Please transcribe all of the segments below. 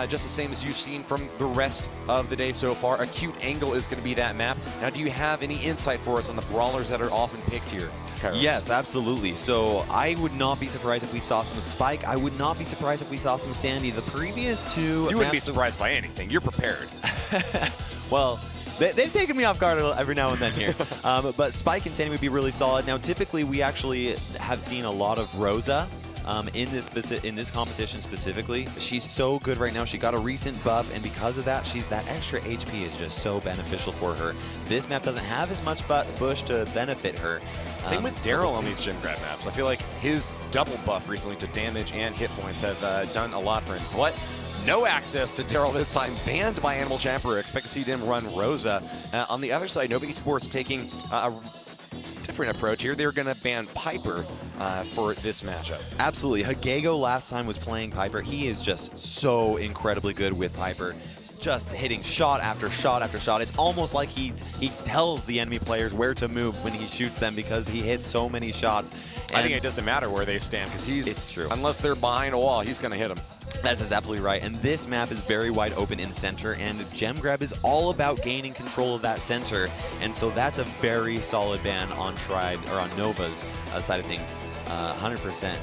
Just the same as you've seen from the rest of the day so far. Acute Angle is going to be that map. Now, do you have any insight for us on the brawlers that are often picked here, Kairos? Yes, absolutely. So I would not be surprised if we saw some Spike. I would not be surprised if we saw some Sandy. The previous two... You wouldn't be surprised by anything. You're prepared. Well, they've taken me off guard every now and then here. But Spike and Sandy would be really solid. Now, typically, we actually have seen a lot of Rosa in this competition specifically. She's so good right now. She got a recent buff, and because of that, that extra HP is just so beneficial for her. This map doesn't have as much bush to benefit her. Same with Daryl on these gym grab maps. I feel like his double buff recently to damage and hit points have done a lot for him. What? No access to Daryl this time, banned by Animal Champer. Expect to see them run Rosa. On the other side, Nova Esports taking a different approach here. They're going to ban Piper for this matchup. Absolutely. Hagego last time was playing Piper. He is just so incredibly good with Piper. Just hitting shot after shot after shot. It's almost like he tells the enemy players where to move when he shoots them because he hits so many shots. And I think it doesn't matter where they stand because it's true. Unless they're behind a wall, he's going to hit them. That's absolutely right. And this map is very wide open in the center, and Gem Grab is all about gaining control of that center. And so that's a very solid ban on Tribe or on Nova's side of things, 100%.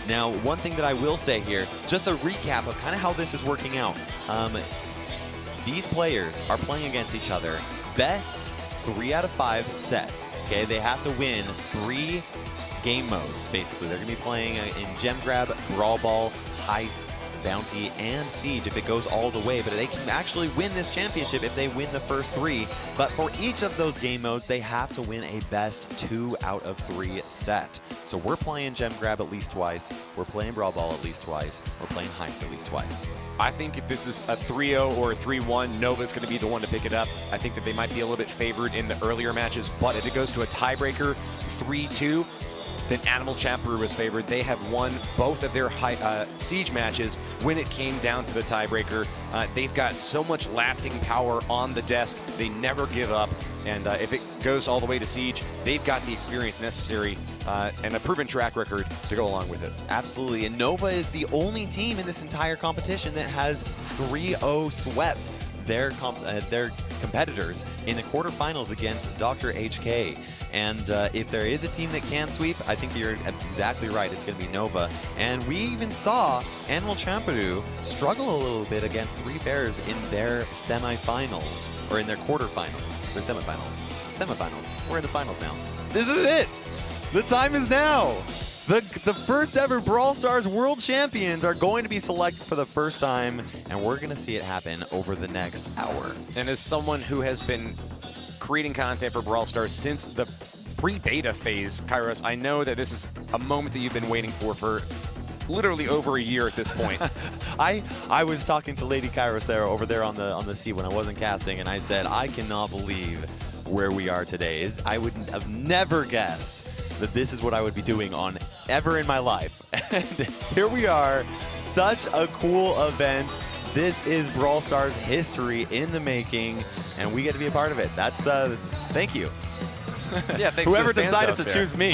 Now, one thing that I will say here, just a recap of kind of how this is working out. These players are playing against each other. Best 3 out of 5 sets. Okay, they have to win 3 game modes, basically. They're going to be playing in Gem Grab, Brawl Ball, Heist, Bounty, and Siege if it goes all the way, but they can actually win this championship if they win the first 3. But for each of those game modes, they have to win a best 2 out of 3 set. So we're playing Gem Grab at least twice, we're playing Brawl Ball at least twice, we're playing Heist at least twice. I think if this is a 3-0 or a 3-1, Nova's going to be the one to pick it up. I think that they might be a little bit favored in the earlier matches, but if it goes to a tiebreaker, 3-2, then Animal Champer was favored. They have won both of their Siege matches when it came down to the tiebreaker. They've got so much lasting power on the desk. They never give up. And if it goes all the way to Siege, they've got the experience necessary and a proven track record to go along with it. Absolutely. And Nova is the only team in this entire competition that has 3-0 swept their competitors in the quarterfinals against Dr. HK. And if there is a team that can sweep, I think you're exactly right. It's going to be Nova. And we even saw Animal Champedu struggle a little bit against 3 Bears in their semifinals, or in their quarterfinals. Their semifinals. Semifinals. We're in the finals now. This is it. The time is now. The first ever Brawl Stars World Champions are going to be selected for the first time, and we're going to see it happen over the next hour. And as someone who has been creating content for Brawl Stars since the pre-beta phase, Kairos, I know that this is a moment that you've been waiting for literally over a year at this point. I was talking to Lady Kairos there over there on the seat when I wasn't casting, and I said, I cannot believe where we are today. I would have never guessed that this is what I would be doing ever in my life. And here we are, such a cool event. This is Brawl Stars history in the making, and we get to be a part of it. That's thank you. Yeah, thanks. Whoever decided to choose me.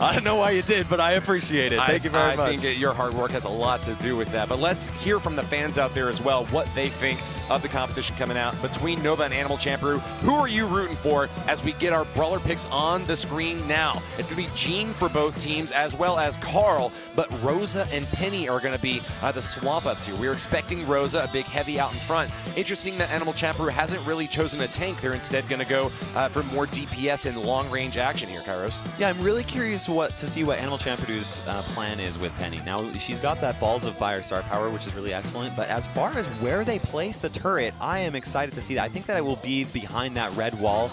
I don't know why you did, but I appreciate it. Thank you very much. I think your hard work has a lot to do with that. But let's hear from the fans out there as well, what they think of the competition coming out between Nova and Animal Champeru. Who are you rooting for as we get our brawler picks on the screen now? It's going to be Gene for both teams as well as Carl, but Rosa and Penny are going to be the swap-ups here. We're expecting Rosa, a big heavy out in front. Interesting that Animal Champeru hasn't really chosen a tank. They're instead going to go for more DPS and long-range action here, Kairos. Yeah, I'm really curious to see what Animal Champeru's plan is with Penny. Now, she's got that Balls of Fire star power, which is really excellent, but as far as where they place the turret, I am excited to see that. I think that I will be behind that red wall,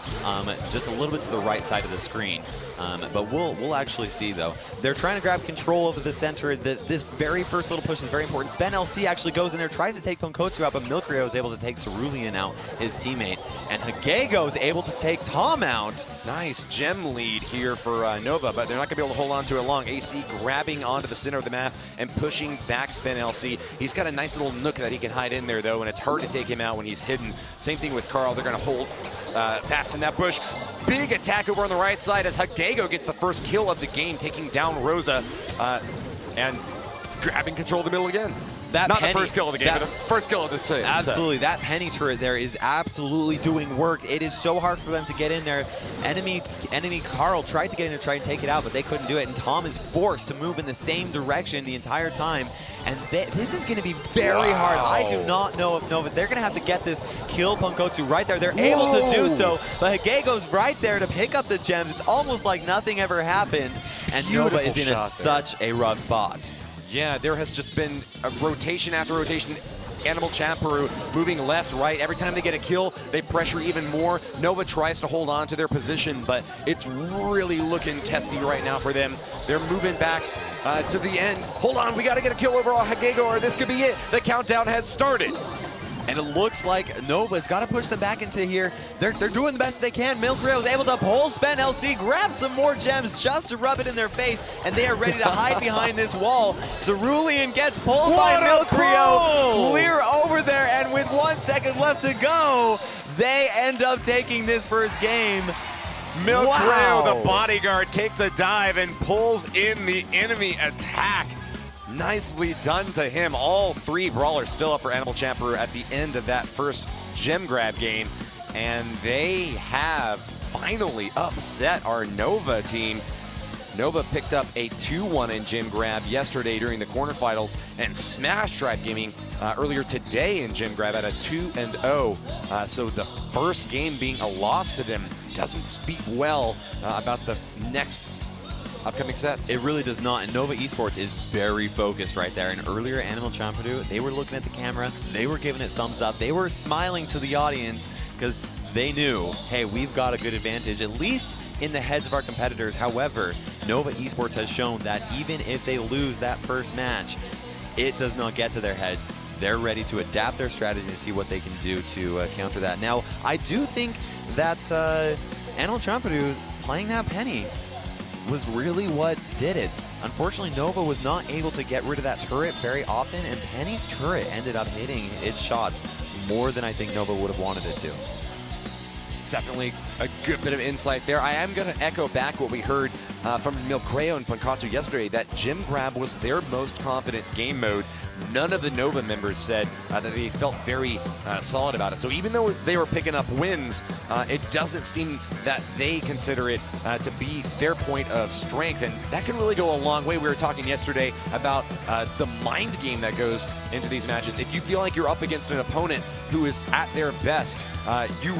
just a little bit to the right side of the screen. But we'll actually see, though. They're trying to grab control of the center. This very first little push is very important. Spen LC actually goes in there, tries to take Tonkotsu out, but Milkrio is able to take Cerulean out, his teammate. And Hagego is able to take Tom out. Nice gem lead here for Nova, but they're not going to be able to hold on to it long. AC grabbing onto the center of the map and pushing back Spen LC. He's got a nice little nook that he can hide in there, though, and it's hard to take him out when he's hidden. Same thing with Carl. They're going to hold fast in that bush. Big attack over on the right side as Hagego gets the first kill of the game, taking down Rosa and grabbing control of the middle again. that Not penny, the first kill of the game, but the first kill of the set. Absolutely. That penny turret there is absolutely doing work. It is so hard for them to get in there. Enemy Carl tried to get in to try and take it out, but they couldn't do it. And Tom is forced to move in the same direction the entire time. And this is going to be very hard. I do not know if Nova, they're going to have to get this kill Pankotsu right there. They're able to do so, but Hagego's right there to pick up the gems. It's almost like nothing ever happened. And Nova is in such a rough spot. Yeah, there has just been a rotation after rotation. Animal Champeru moving left, right. Every time they get a kill, they pressure even more. Nova tries to hold on to their position, but it's really looking testy right now for them. They're moving back to the end. Hold on, we got to get a kill over on Hagego, or this could be it. The countdown has started. And it looks like Nova's got to push them back into here. They're doing the best they can. Milkrio is able to pull spend LC, grab some more gems just to rub it in their face, and they are ready to hide behind this wall. Cerulean gets pulled by Milkrio, clear over there, and with 1 second left to go, they end up taking this first game. Milkrio, the bodyguard, takes a dive and pulls in the enemy attack. Nicely done to him. All three brawlers still up for Animal Champeru at the end of that first gem grab game. And they have finally upset our Nova team. Nova picked up a 2-1 in gem grab yesterday during the quarterfinals and smashed Tribe Gaming earlier today in gem grab at a 2-0. So the first game being a loss to them doesn't speak well about the next upcoming sets. It really does not, and Nova Esports is very focused right there. And earlier, Animal Champeru, they were looking at the camera, they were giving it thumbs up, they were smiling to the audience because they knew, hey, we've got a good advantage, at least in the heads of our competitors. However, Nova Esports has shown that even if they lose that first match, it does not get to their heads. They're ready to adapt their strategy to see what they can do to counter that. Now, I do think that Animal Champeru playing that penny was really what did it. Unfortunately, Nova was not able to get rid of that turret very often, and Penny's turret ended up hitting its shots more than I think Nova would have wanted it to. Definitely a good bit of insight there. I am going to echo back what we heard from Milkrio and Pankotsu yesterday, that gem grab was their most confident game mode. None of the Nova members said that they felt very solid about it. So even though they were picking up wins, it doesn't seem that they consider it to be their point of strength. And that can really go a long way. We were talking yesterday about the mind game that goes into these matches. If you feel like you're up against an opponent who is at their best, you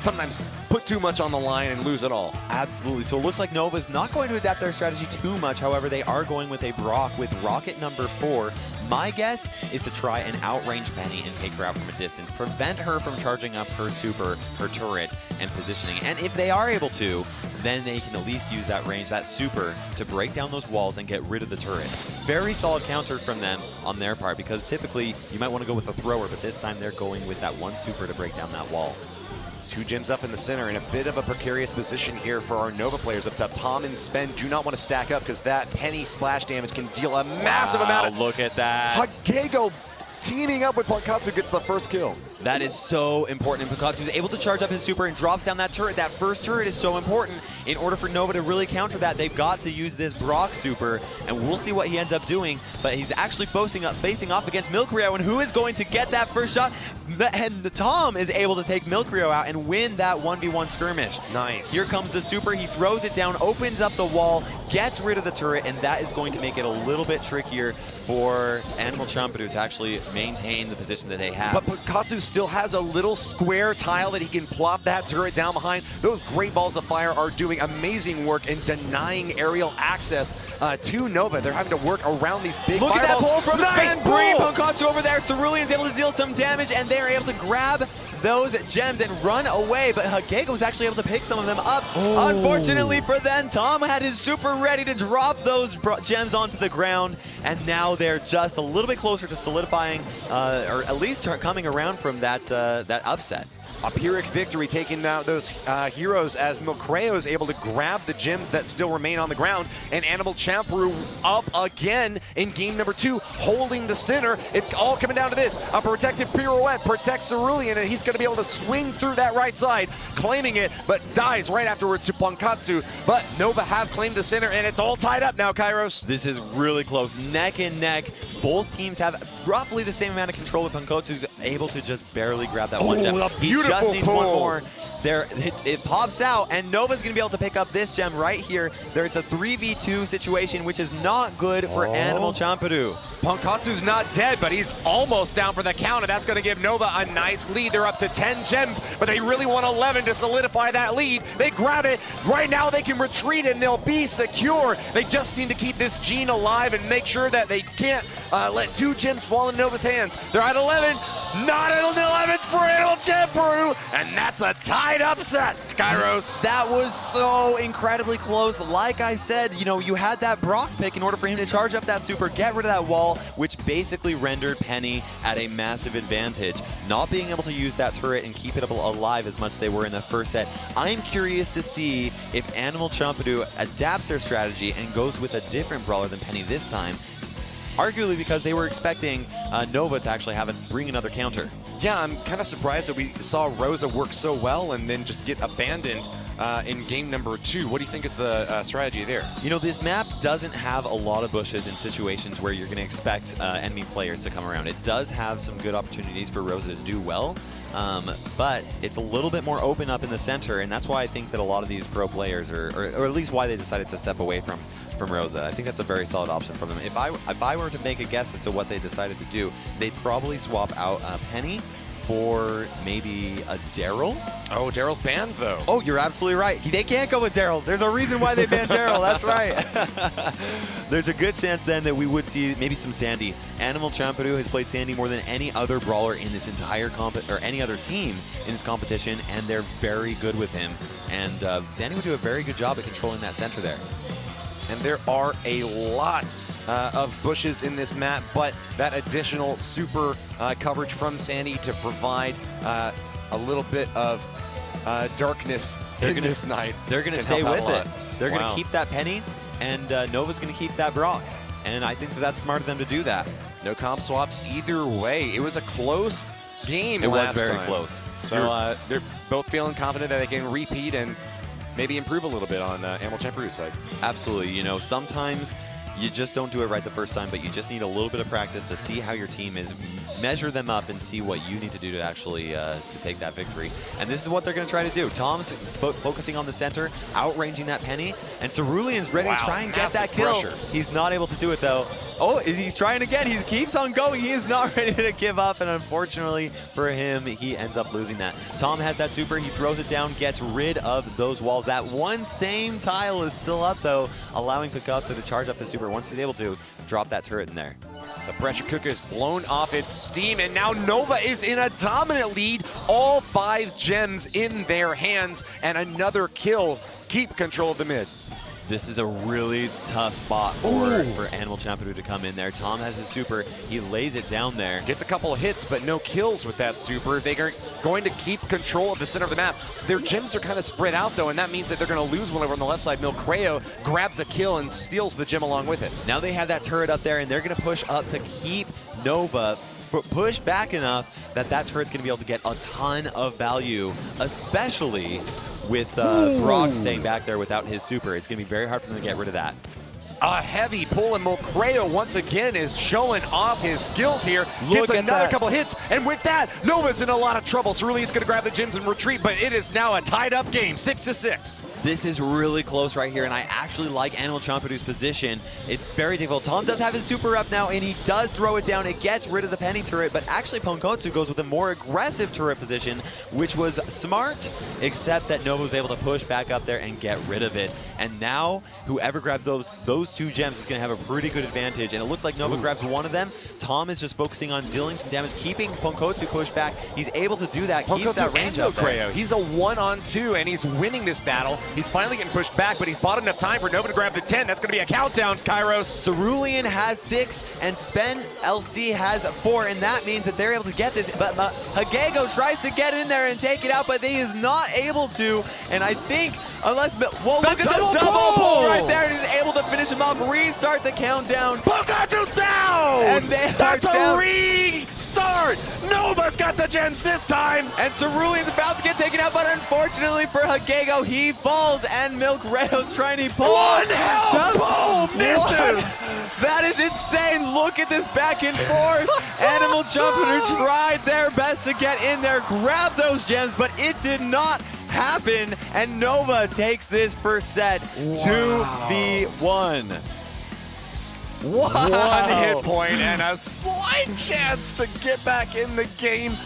sometimes put too much on the line and lose it all. Absolutely. So it looks like Nova's not going to adapt their strategy too much. However, they are going with a Brock with rocket number 4. My guess is to try and outrange Penny and take her out from a distance, prevent her from charging up her super, her turret, and positioning. And if they are able to, then they can at least use that range, that super, to break down those walls and get rid of the turret. Very solid counter from them on their part, because typically you might want to go with the thrower, but this time they're going with that one super to break down that wall. 2 gems up in the center, in a bit of a precarious position here for our Nova players up top. Tom and Spen do not want to stack up because that penny splash damage can deal a massive amount of... Look at that. Hagego teaming up with Pankotsu gets the first kill. That is so important. And Pankotsu is able to charge up his super and drops down that turret. That first turret is so important. In order for Nova to really counter that, they've got to use this Brock super, and we'll see what he ends up doing. But he's actually facing off against Milkrio, and who is going to get that first shot? And Tom is able to take Milkrio out and win that 1v1 skirmish. Nice. Here comes the super. He throws it down, opens up the wall, gets rid of the turret, and that is going to make it a little bit trickier for Animal Champeru to actually maintain the position that they have. But Pankotsu still has a little square tile that he can plop that turret down behind. Those great balls of fire are doing amazing work in denying aerial access to Nova. They're having to work around these big Look at that fireballs. pull from Nice Spen. Great pull. Pankotsu over there. Cerulean's able to deal some damage, and they're able to grab those gems and run away, but Hagego was actually able to pick some of them up. Unfortunately for them, Tom had his super ready to drop those gems onto the ground, and now they're just a little bit closer to solidifying, or at least coming around from that that upset. A Pyrrhic victory taking out those heroes as Milcreo is able to grab the gems that still remain on the ground, and Animal Champeru up again in game number 2, holding the center. It's all coming down to this. A protective pirouette protects Cerulean, and he's going to be able to swing through that right side, claiming it, but dies right afterwards to Pankatsu. But Nova have claimed the center, and it's all tied up now, Kairos. This is really close, neck and neck. Both teams have roughly the same amount of control, but Pankotsu's able to just barely grab that one gem. He just needs one more. There, it pops out, and Nova's going to be able to pick up this gem right here. There's a 3v2 situation, which is not good for Animal Champeru. Pankatsu's not dead, but he's almost down for the count, and that's going to give Nova a nice lead. They're up to 10 gems, but they really want 11 to solidify that lead. They grab it. Right now they can retreat, and they'll be secure. They just need to keep this gene alive and make sure that they can't let 2 gems fall in Nova's hands. They're at 11. Not at 11th for Animal Champeru, and that's a tied upset, Kairos. That was so incredibly close. Like I said, you know, you had that Brock pick in order for him to charge up that super, get rid of that wall, which basically rendered Penny at a massive advantage. Not being able to use that turret and keep it alive as much as they were in the first set. I'm curious to see if Animal Champeru adapts their strategy and goes with a different brawler than Penny this time. Arguably because they were expecting Nova to actually bring another counter. Yeah, I'm kind of surprised that we saw Rosa work so well and then just get abandoned in game number 2. What do you think is the strategy there? You know, this map doesn't have a lot of bushes in situations where you're going to expect enemy players to come around. It does have some good opportunities for Rosa to do well, but it's a little bit more open up in the center, and that's why I think that a lot of these pro players, or at least why they decided to step away from Rosa. I think that's a very solid option for them. If I were to make a guess as to what they decided to do, they'd probably swap out Penny for maybe a Daryl. Oh, Daryl's banned, though. Oh, you're absolutely right. They can't go with Daryl. There's a reason why they banned Daryl. That's right. There's a good chance then that we would see maybe some Sandy. Animal Champeru has played Sandy more than any other brawler in this entire or any other team in this competition, and they're very good with him. And Sandy would do a very good job at controlling that center there. And there are a lot of bushes in this map, but that additional super coverage from Sandy to provide a little bit of darkness in this night. They're going to stay with it. They're going to keep that Penny, and Nova's going to keep that Brock. And I think that that's smart of them to do that. No comp swaps either way. It was a close game last time. It was very close. So they're both feeling confident that they can repeat and maybe improve a little bit on Animal Champeru's side. Absolutely. You know, sometimes you just don't do it right the first time, but you just need a little bit of practice to see how your team is, measure them up, and see what you need to do to actually to take that victory. And this is what they're going to try to do. Tom's focusing on the center, outranging that Penny, and Cerulean's ready to try and get that kill. Pressure. He's not able to do it, though. Oh, he's trying again. He keeps on going. He is not ready to give up, and unfortunately for him, he ends up losing that. Tom has that super. He throws it down, gets rid of those walls. That one same tile is still up, though, allowing Pankatsu to charge up his super once he's able to drop that turret in there. The pressure cooker is blown off its steam, and now Nova is in a dominant lead. All 5 gems in their hands, and another kill. Keep control of the mid. This is a really tough spot for Animal Champeru to come in there. Tom has his super. He lays it down there. Gets a couple of hits, but no kills with that super. They are going to keep control of the center of the map. Their gems are kind of spread out, though, and that means that they're going to lose one over on the left side. Milcreo grabs a kill and steals the gem along with it. Now they have that turret up there, and they're going to push up to keep Nova pushed back enough that turret's going to be able to get a ton of value, especially with Brock staying back there without his super. It's going to be very hard for them to get rid of that. A heavy pull, and Milcreo once again is showing off his skills here. Gets another couple hits, and with that, Nova's in a lot of trouble. Cerulean's going to grab the gems and retreat, but it is now a tied-up game, 6-6. This is really close right here, and I actually like Animal Champeru's position. It's very difficult. Tom does have his super up now, and he does throw it down. It gets rid of the Penny turret, but actually Pankotsu goes with a more aggressive turret position, which was smart, except that Nova was able to push back up there and get rid of it. And now, whoever grabbed those those 2 gems is going to have a pretty good advantage, and it looks like Nova grabs one of them. Tom is just focusing on dealing some damage, keeping Ponkotsu pushed back. He's able to do that, keeps that range up there. He's a 1-on-2, and he's winning this battle. He's finally getting pushed back, but he's bought enough time for Nova to grab the 10. That's going to be a countdown, Kairos. Cerulean has 6, and Spen LC has 4, and that means that they're able to get this, but Hagego tries to get in there and take it out, but he is not able to, and I think, unless, whoa, look at the double pull right there, and he's able to finish him off, restart the countdown. Ponkotsu's down! And that's a restart! Nova's got the gems this time! And Cerulean's about to get taken out, but unfortunately for Hagego, he falls, and Milk Rayo's trying to pull. One hell pull misses! That is insane. Look at this back and forth. Animal Jumper tried their best to get in there, grab those gems, but it did not happen, and Nova takes this first set 2v1. Wow. One hit point and a slight chance to get back in the game,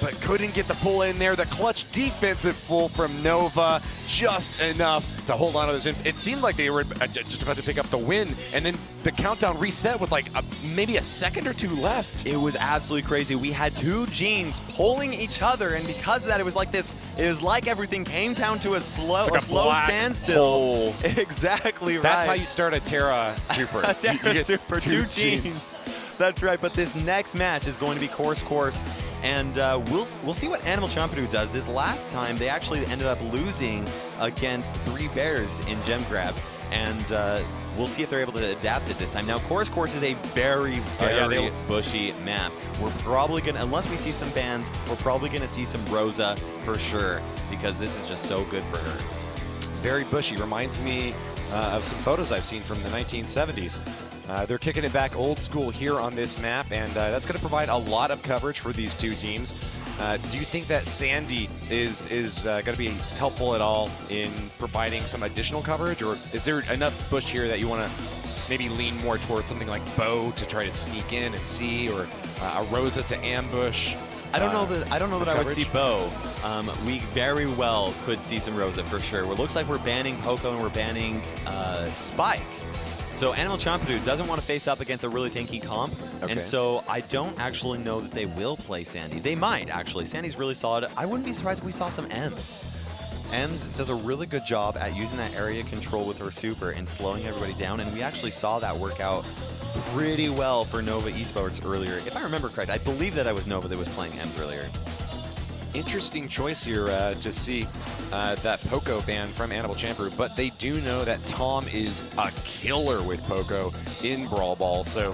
but couldn't get the pull in there. The clutch defensive pull from Nova, just enough to hold on to those gems. It seemed like they were just about to pick up the win, and then the countdown reset with like maybe a second or 2 left. It was absolutely crazy. We had 2 Genes pulling each other, and because of that, it was like this. It was like everything came down to a slow standstill. Hole. Exactly right. That's how you start a Terra Super. A Terra Super, 2 Genes. That's right. But this next match is going to be course, and we'll see what Animal Champadu does. This last time, they actually ended up losing against 3 Bears in Gem Grab, and we'll see if they're able to adapt it this time. Now, course is a very bushy map. We're probably going to, unless we see some bans, we're probably going to see some Rosa for sure, because this is just so good for her. Very bushy. Reminds me of some photos I've seen from the 1970s. They're kicking it back old school here on this map, and that's going to provide a lot of coverage for these 2 teams. Do you think that Sandy is going to be helpful at all in providing some additional coverage, or is there enough bush here that you want to maybe lean more towards something like Bo to try to sneak in and see, or a Rosa to ambush? I don't know that I would see Bo. We very well could see some Rosa for sure. It looks like we're banning Poco and we're banning Spike. So Animal Champadu doesn't want to face up against a really tanky comp, and so I don't actually know that they will play Sandy. They might, actually. Sandy's really solid. I wouldn't be surprised if we saw some Ems. Ems does a really good job at using that area control with her super and slowing everybody down, and we actually saw that work out pretty well for Nova Esports earlier. If I remember correct, I believe that I was Nova that was playing Ems earlier. Interesting choice here to see that Poco ban from Animal Champer, but they do know that Tom is a killer with Poco in Brawl Ball, so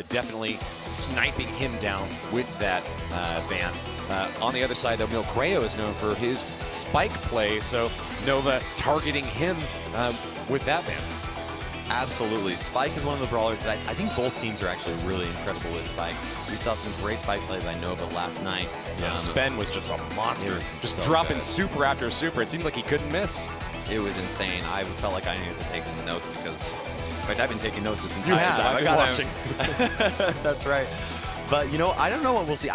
definitely sniping him down with that ban. On the other side, though, Milk Rayo is known for his spike play, so Nova targeting him with that ban. Absolutely. Spike is one of the brawlers that I think both teams are actually really incredible with Spike. We saw some great Spike play by Nova last night. Yeah, Spen was just a monster. Just so dropping good. super after super. It seemed like he couldn't miss. It was insane. I felt like I needed to take some notes because, in fact, I've been taking notes this entire time. I've been watching. That's right. But, you know, I don't know what we'll see.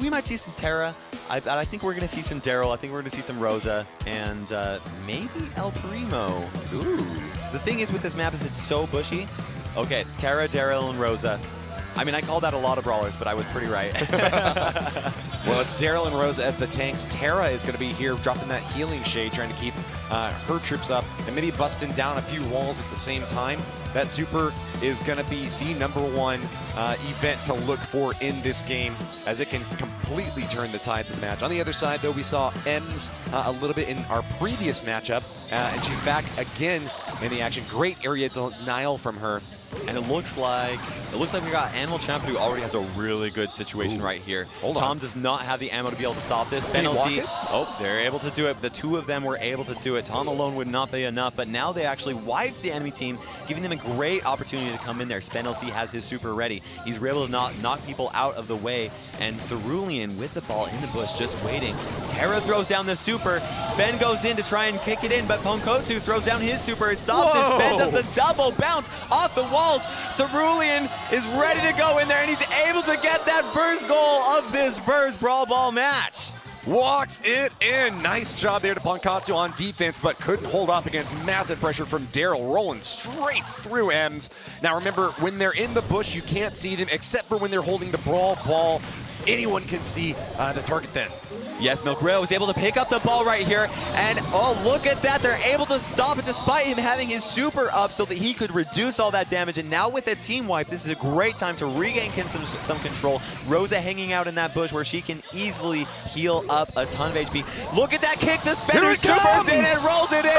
We might see some Terra. I think we're going to see some Daryl. I think we're going to see some Rosa. And maybe El Primo. Ooh. The thing is with this map is it's so bushy. Okay, Terra, Daryl, and Rosa. I mean, I called out a lot of brawlers, but I was pretty right. Well, it's Daryl and Rosa as the tanks. Terra is going to be here dropping that healing shade, trying to keep her troops up and maybe busting down a few walls at the same time. That super is going to be the #1 event to look for in this game, as it can completely turn the tides of the match. On the other side, though, we saw Ems a little bit in our previous matchup, and she's back again in the action. Great area denial from her. And it looks like we got Animal Champion, who already has a really good situation right here. Tom does not have the ammo to be able to stop this. Penalty. Oh, they're able to do it. The 2 of them were able to do it. Tom alone would not be enough, but now they actually wiped the enemy team, giving them a great opportunity to come in there. Spenelc has his super ready. He's able to knock people out of the way, and Cerulean with the ball in the bush, just waiting. Terra throws down the super. Spen goes in to try and kick it in, but Ponkotsu throws down his super. It stops it. Spen does the double bounce off the walls. Cerulean is ready to go in there, and he's able to get that first goal of this first Brawl Ball match. Walks it in. Nice job there to Pankatsu on defense, but couldn't hold up against massive pressure from Daryl, rolling straight through Ems. Now remember, when they're in the bush, you can't see them except for when they're holding the Brawl ball. Anyone can see the target then. Yes, Milkreal was able to pick up the ball right here, and oh, look at that. They're able to stop it despite him having his super up so that he could reduce all that damage. And now with a team wipe, this is a great time to regain some control. Rosa hanging out in that bush where she can easily heal up a ton of HP. Look at that kick to Spender, supers in and rolls it in.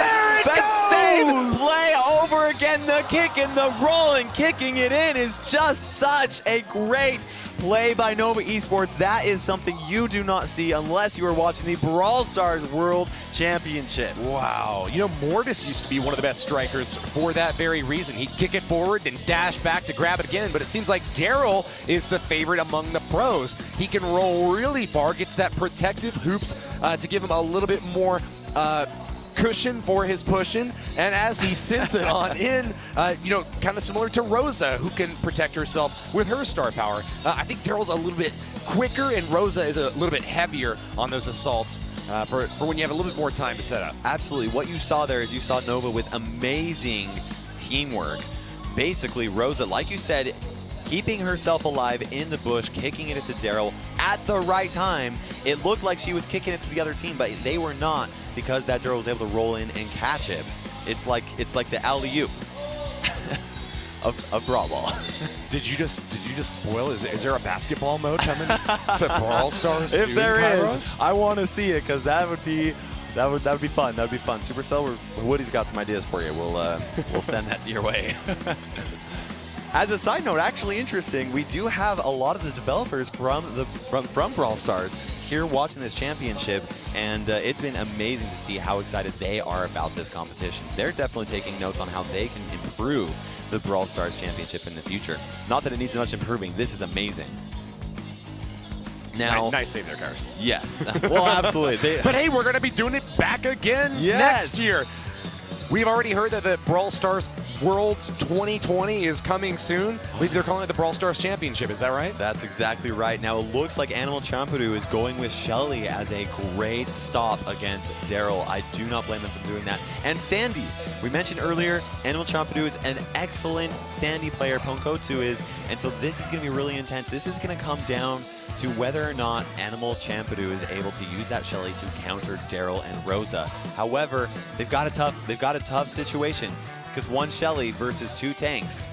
The same play over again. The kick and the roll and kicking it in is just such a great play by Nova Esports. That is something you do not see unless you are watching the Brawl Stars World Championship. Wow. You know, Mortis used to be one of the best strikers for that very reason. He'd kick it forward and dash back to grab it again, but it seems like Daryl is the favorite among the pros. He can roll really far, gets that protective hoops to give him a little bit more cushion for his pushing, and as he sends it on in, you know, kind of similar to Rosa, who can protect herself with her star power. I think Daryl's a little bit quicker, and Rosa is a little bit heavier on those assaults for when you have a little bit more time to set up. Absolutely. What you saw there is you saw Nova with amazing teamwork. Basically, Rosa, like you said, keeping herself alive in the bush, kicking it to Daryl at the right time. It looked like she was kicking it to the other team, but they were not, because that Daryl was able to roll in and catch it. It's like the alley-oop of Brawl Ball. Did you just spoil? Is there a basketball mode coming to Brawl Stars soon? If there is, I want to see it, because that would be fun. That would be fun. Supercell, Woody's got some ideas for you. We'll send that to your way. As a side note, actually interesting, we do have a lot of the developers from Brawl Stars here watching this championship, and it's been amazing to see how excited they are about this competition. They're definitely taking notes on how they can improve the Brawl Stars championship in the future. Not that it needs much improving. This is amazing. Now, nice save there, Cars. Yes. Well, absolutely. But hey, we're going to be doing it back again next year. We've already heard that the Brawl Stars Worlds 2020 is coming soon. I believe they're calling it the Brawl Stars Championship. Is that right? That's exactly right. Now, it looks like Animal Champadoo is going with Shelly as a great stop against Daryl. I do not blame them for doing that. And Sandy. We mentioned earlier, Animal Champadoo is an excellent Sandy player. Pankatsu is. And so this is going to be really intense. This is going to come down to whether or not Animal Champadoo is able to use that Shelly to counter Daryl and Rosa. However, they've got a tough situation, because one Shelly versus two tanks.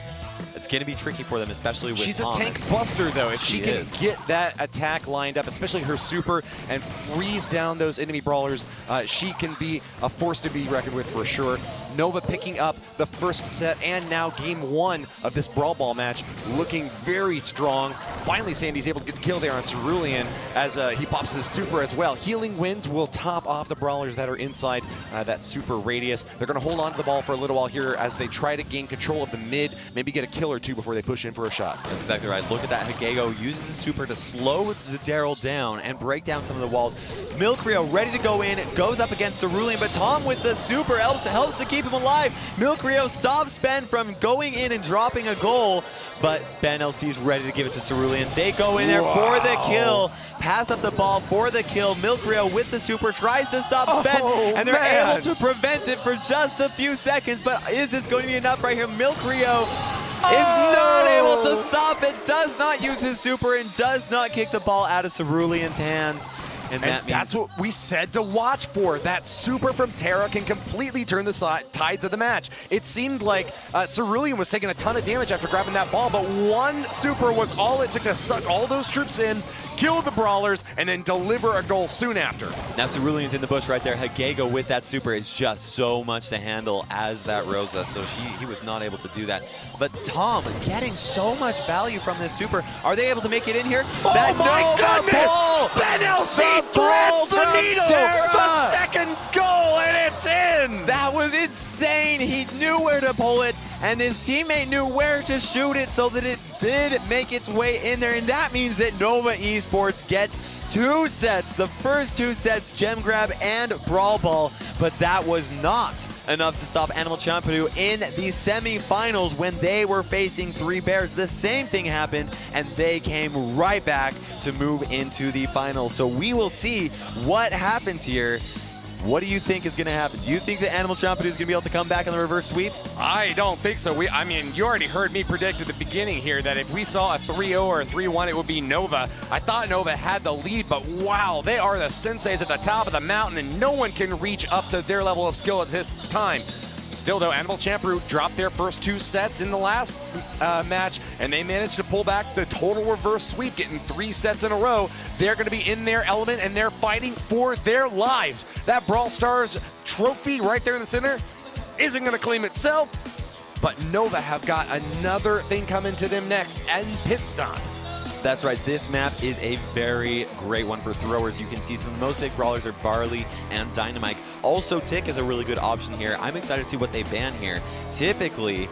It's going to be tricky for them, especially with She's Thomas. a tank buster, though. If she can get that attack lined up, especially her super, and freeze down those enemy brawlers, she can be a force to be reckoned with for sure. Nova picking up the first set and now game one of this Brawl Ball match, looking very strong. Finally, Sandy's able to get the kill there on Cerulean as he pops his super as well. Healing Winds will top off the brawlers that are inside that super radius. They're going to hold on to the ball for a little while here as they try to gain control of the mid, maybe get a kill or two before they push in for a shot. That's exactly right. Look at that. Hagego uses the super to slow the Daryl down and break down some of the walls. Milkreal ready to go in, goes up against Cerulean, but Tom with the super helps to keep him alive. Milkreal stops Spen from going in and dropping a goal, but Spen LC is ready to give it to Cerulean. They go in there for the kill, pass up the ball for the kill. Milkreal with the super tries to stop Spen, and they're able to prevent it for just a few seconds, but is this going to be enough right here? Milkreal is not able to stop it, does not use his super, and does not kick the ball out of Cerulean's hands. And that's what we said to watch for. That super from Terra can completely turn the tides of the match. It seemed like Cerulean was taking a ton of damage after grabbing that ball, but one super was all it took to suck all those troops in, kill the brawlers, and then deliver a goal soon after. Now Cerulean's in the bush right there. Hagego with that super is just so much to handle as that Rosa, so he was not able to do that. But Tom getting so much value from this super. Are they able to make it in here? Oh my goodness! Spen LC threads the needle! The second goal, and it's in! That was insane. He knew where to pull it, and his teammate knew where to shoot it so that it did make its way in there. And that means that Nova Esports gets 2 sets. The first 2 sets, Gem Grab and Brawl Ball, but that was not enough to stop Animal Champion in the semifinals when they were facing 3 bears. The same thing happened, and they came right back to move into the finals. So we will see what happens here. What do you think is going to happen? Do you think that Animal Champion is going to be able to come back in the reverse sweep? I don't think so. I mean, you already heard me predict at the beginning here that if we saw a 3-0 or a 3-1, it would be Nova. I thought Nova had the lead, but wow, they are the senseis at the top of the mountain, and no one can reach up to their level of skill at this time. Still, though, Animal Champion dropped their first 2 sets in the last match, and they managed to pull back the total reverse sweep, getting 3 sets in a row. They're going to be in their element, and they're fighting for their lives. That Brawl Stars trophy right there in the center isn't going to claim itself, but Nova have got another thing coming to them next, and Pit Stop. That's right, this map is a very great one for throwers. You can see some of the most big brawlers are Barley and Dynamite. Also, Tick is a really good option here. I'm excited to see what they ban here. Typically,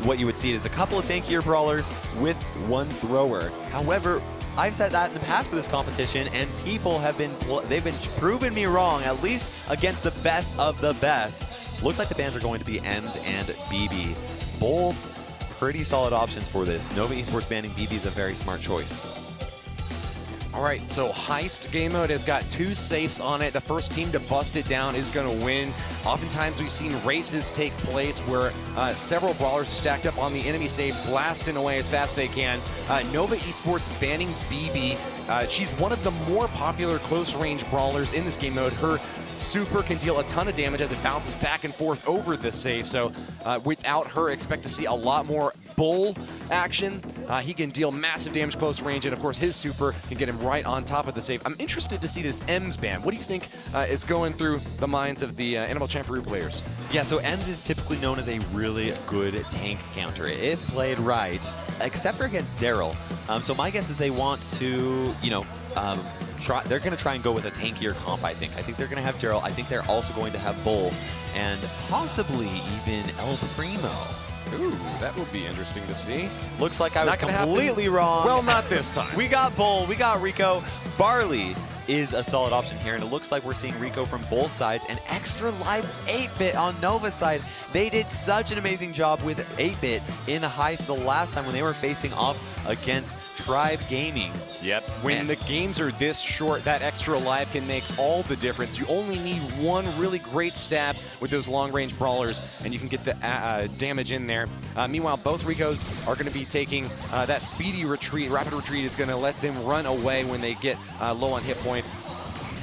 what you would see is a couple of tankier brawlers with 1 thrower. However, I've said that in the past for this competition, and people have been proving me wrong, at least against the best of the best. Looks like the bans are going to be Ems and BB. Both pretty solid options for this. Nova Esports banning BB is a very smart choice. All right, so Heist game mode has got 2 safes on it. The first team to bust it down is going to win. Oftentimes we've seen races take place where several brawlers stacked up on the enemy safe, blasting away as fast as they can. Nova Esports banning BB. She's one of the more popular close-range brawlers in this game mode. Her super can deal a ton of damage as it bounces back and forth over the safe. So without her, expect to see a lot more Bull action. He can deal massive damage close range, and of course his super can get him right on top of the safe. I'm interested to see this Ems ban. What do you think is going through the minds of the Animal Champion players? Yeah, so Ems is typically known as a really good tank counter if played right, except for against Daryl. So my guess is they want to, they're going to try and go with a tankier comp, I think. I think they're going to have Daryl. I think they're also going to have Bull and possibly even El Primo. Ooh, that would be interesting to see. Looks like I was completely wrong. Well, not this time. We got Bull, we got Rico. Barley is a solid option here, and it looks like we're seeing Rico from both sides. An extra life 8-bit on Nova's side. They did such an amazing job with 8-bit in Heist the last time when they were facing off against Tribe Gaming. Yep. When the games are this short, that extra life can make all the difference. You only need 1 really great stab with those long-range brawlers, and you can get the damage in there. Meanwhile, both Ricos are going to be taking that speedy retreat. Rapid retreat is going to let them run away when they get low on hit points.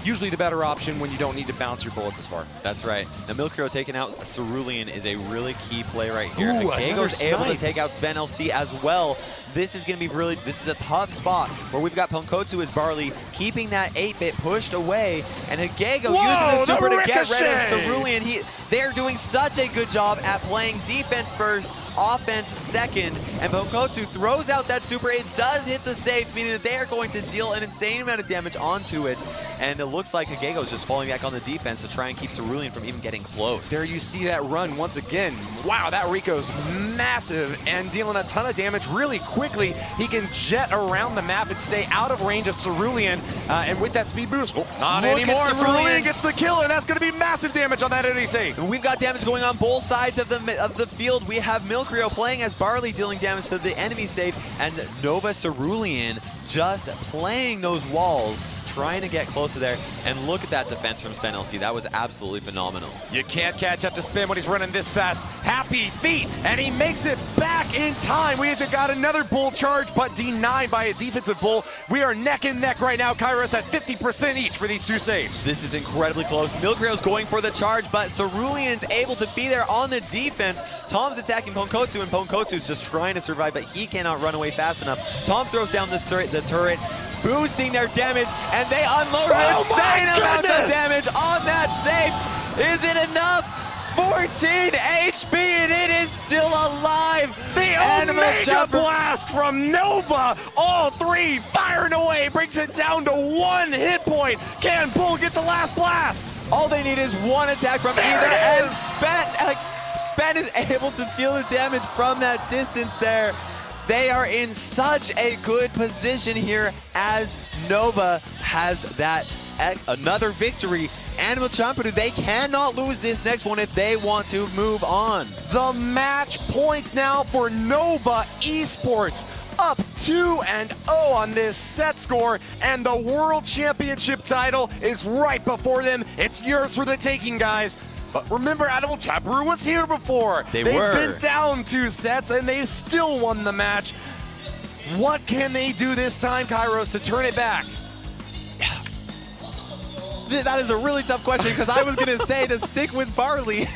Usually the better option when you don't need to bounce your bullets as far. That's right. Now, Milkro taking out Cerulean is a really key play right here. Ooh, Gago's able to take out Sven LC as well. This is going to be this is a tough spot where we've got Ponkotsu as Barley keeping that 8-bit pushed away, and Hagego using the super to get rid of Cerulean. They're doing such a good job at playing defense first, offense second, and Ponkotsu throws out that super. It does hit the safe, meaning that they are going to deal an insane amount of damage onto it, and it looks like Hagego's just falling back on the defense to try and keep Cerulean from even getting close. There you see that run once again. Wow, that Rico's massive and dealing a ton of damage really quickly. He can jet around the map and stay out of range of Cerulean, and with that speed boost, not anymore. Cerulean gets the kill, and that's going to be massive damage on that enemy safe. We've got damage going on both sides of the field. We have Milkrio playing as Barley, dealing damage to the enemy safe, and Nova Cerulean just playing those walls, trying to get close to there. And look at that defense from Sven LC. That was absolutely phenomenal. You can't catch up to Sven when he's running this fast. Happy feet, and he makes it back in time. We have got another Bull charge, but denied by a defensive Bull. We are neck and neck right now. Kairos at 50% each for these 2 saves. This is incredibly close. Milkrio's going for the charge, but Cerulean's able to be there on the defense. Tom's attacking Ponkotsu, and Ponkotsu's just trying to survive, but he cannot run away fast enough. Tom throws down the turret, boosting their damage, and they unload an insane amount of damage on that safe. Is it enough? 14 HP, and it is still alive. The Omega Blast from Nova. All 3 firing away, brings it down to 1 hit point. Can Bull get the last blast? All they need is 1 attack from either, and Sven is able to deal the damage from that distance there. They are in such a good position here as Nova has that another victory. Animal Champion, they cannot lose this next one if they want to move on. The match points now for Nova Esports. Up 2-0 on this set score, and the World Championship title is right before them. It's yours for the taking, guys. But remember, Animal Chaperu was here before. They've been down 2 sets, and they still won the match. What can they do this time, Kairos, to turn it back? That is a really tough question, because I was going to say to stick with Barley.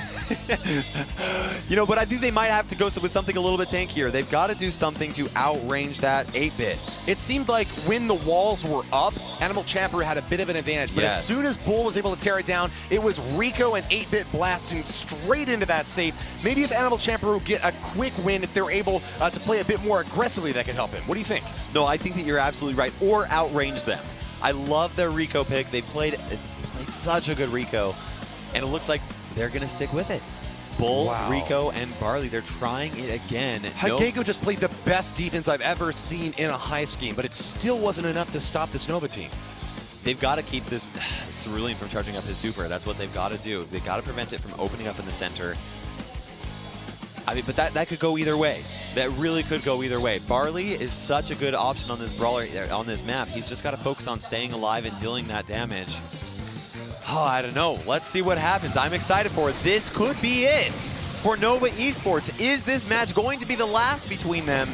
You know, but I think they might have to go with something a little bit tankier. They've got to do something to outrange that 8-bit. It seemed like when the walls were up, Animal Champer had a bit of an advantage. But as soon as Bull was able to tear it down, it was Rico and 8-bit blasting straight into that safe. Maybe if Animal Champer will get a quick win, if they're able to play a bit more aggressively, that can help him. What do you think? No, I think that you're absolutely right. Or outrange them. I love their Rico pick. They played such a good Rico. And it looks like they're going to stick with it. Bull, Rico, and Barley, they're trying it again. Hagego just played the best defense I've ever seen in a high scheme, but it still wasn't enough to stop this Nova team. They've got to keep this Cerulean from charging up his super. That's what they've got to do. They've got to prevent it from opening up in the center. I mean, but that could go either way. That really could go either way. Barley is such a good option on this brawler, on this map. He's just got to focus on staying alive and dealing that damage. Oh, I don't know. Let's see what happens. I'm excited for it. This could be it for Nova Esports. Is this match going to be the last between them?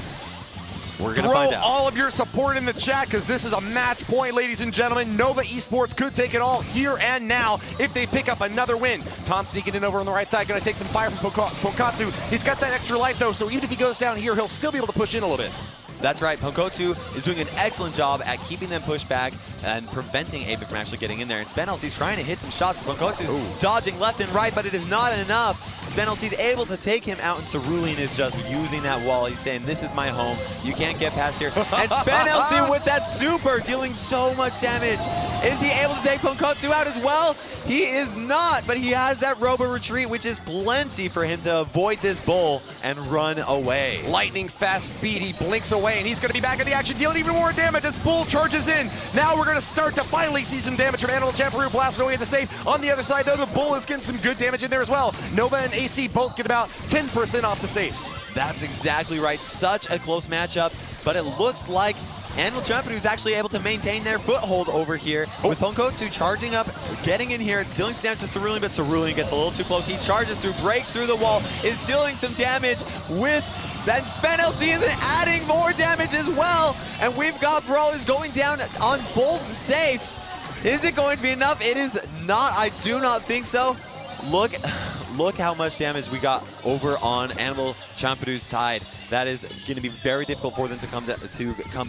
We're going to find out. Throw all of your support in the chat, because this is a match point, ladies and gentlemen. Nova Esports could take it all here and now if they pick up another win. Tom sneaking in over on the right side, going to take some fire from Pokatsu. He's got that extra life, though, so even if he goes down here, he'll still be able to push in a little bit. That's right. Pokatsu is doing an excellent job at keeping them pushed back and preventing 8-bit from actually getting in there. And Spenelsy's trying to hit some shots. Pokatsu's dodging left and right, but it is not enough. Spenelsy's able to take him out, and Cerulean is just using that wall. He's saying, this is my home. You can't get past here. And Spenelsy with that super, dealing so much damage. Is he able to take Pokatsu out as well? He is not, but he has that Robo Retreat, which is plenty for him to avoid this Bull and run away. Lightning fast speed, he blinks away, and he's going to be back in the action, dealing even more damage as Bull charges in. Now we're going to start to finally see some damage from Animal Champeroo blasting away at the safe. On the other side, though, the Bull is getting some good damage in there as well. Nova and AC both get about 10% off the safes. That's exactly right. Such a close matchup, but it looks like Animal Champeroo is actually able to maintain their foothold over here with Pokatsu charging up, getting in here, dealing some damage to Cerulean, but Cerulean gets a little too close. He charges through, breaks through the wall, is dealing some damage with that. Spenelsy is adding more damage as well, and we've got brawlers going down on both safes. Is it going to be enough? It is not. I do not think so. Look how much damage we got over on Animal Champeroo's side. That is going to be very difficult for them to come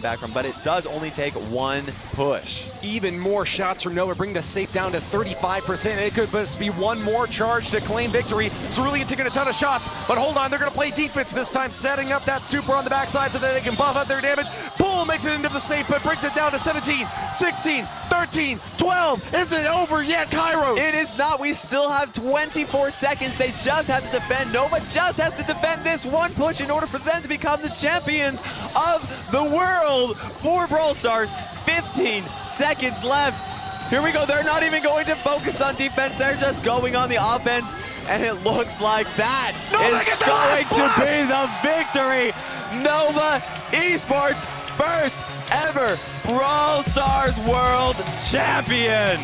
back from, but it does only take one push. Even more shots from Nova bring the safe down to 35%. It could just be one more charge to claim victory. Cerulean taking a ton of shots, but hold on, they're going to play defense this time, setting up that super on the backside so that they can buff up their damage. Bull makes it into the safe, but brings it down to 17, 16, 13, 12. Is it over yet, Kairos? It is not. We still have 24 seconds. They just have to defend. Nova just has to defend this one push in order for them to become the champions of the world for Brawl Stars. 15 seconds left. Here we go. They're not even going to focus on defense. They're just going on the offense. And it looks like that is going to be the victory. Nova Esports, first ever Brawl Stars World Champion.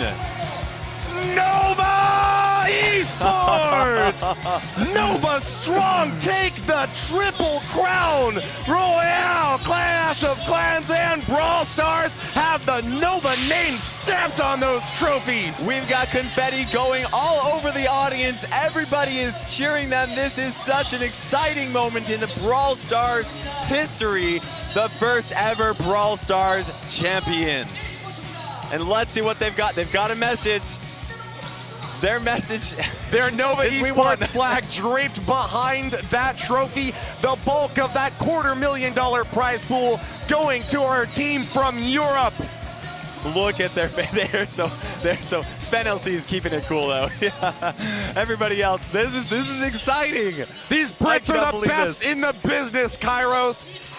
Nova Esports! Nova Strong take the triple crown! Royale, Clash of Clans, and Brawl Stars have the Nova name stamped on those trophies! We've got confetti going all over the audience. Everybody is cheering them. This is such an exciting moment in the Brawl Stars history. The first ever Brawl Stars champions. And let's see what they've got. They've got a message. Their message, their Nova Esports flag draped behind that trophy. The bulk of that $250,000 prize pool going to our team from Europe. Look at their face. They're so Spenelsy is keeping it cool though. Everybody else, this is exciting. These Brits are the best in the business, Kairos.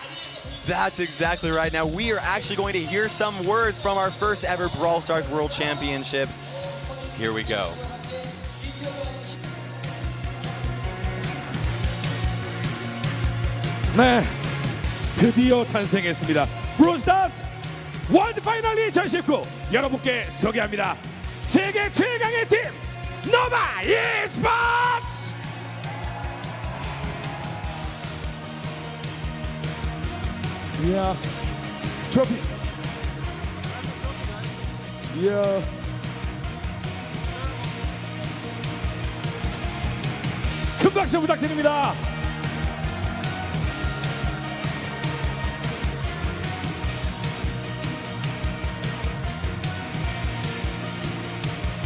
That's exactly right. Now we are actually going to hear some words from our first ever Brawl Stars World Championship. Here we go. 네, 드디어 탄생했습니다. 브롤스타즈 월드 파이널 2019 여러분께 소개합니다. 세계 최강의 팀 노바 e스포츠. 이야, 트로피. 이야. 큰 박수 부탁드립니다.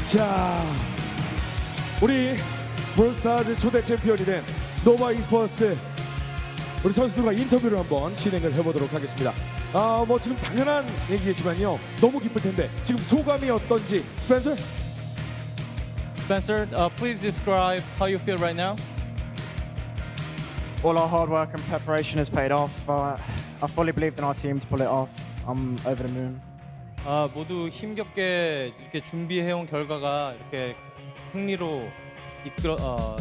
자, 우리 브롤스타즈 초대 챔피언이 된 노바 e스포츠 우리 선수들과 인터뷰를 한번 진행을 해보도록 하겠습니다. 뭐 지금 당연한 얘기겠지만요, 너무 기쁠 텐데 지금 소감이 어떤지. 스펜서? Spencer, please describe how you feel right now. All our hard work and preparation has paid off. I fully believed in our team to pull it off. I'm over the moon. 모두 힘겹게 이렇게 준비해온 결과가 이렇게 승리로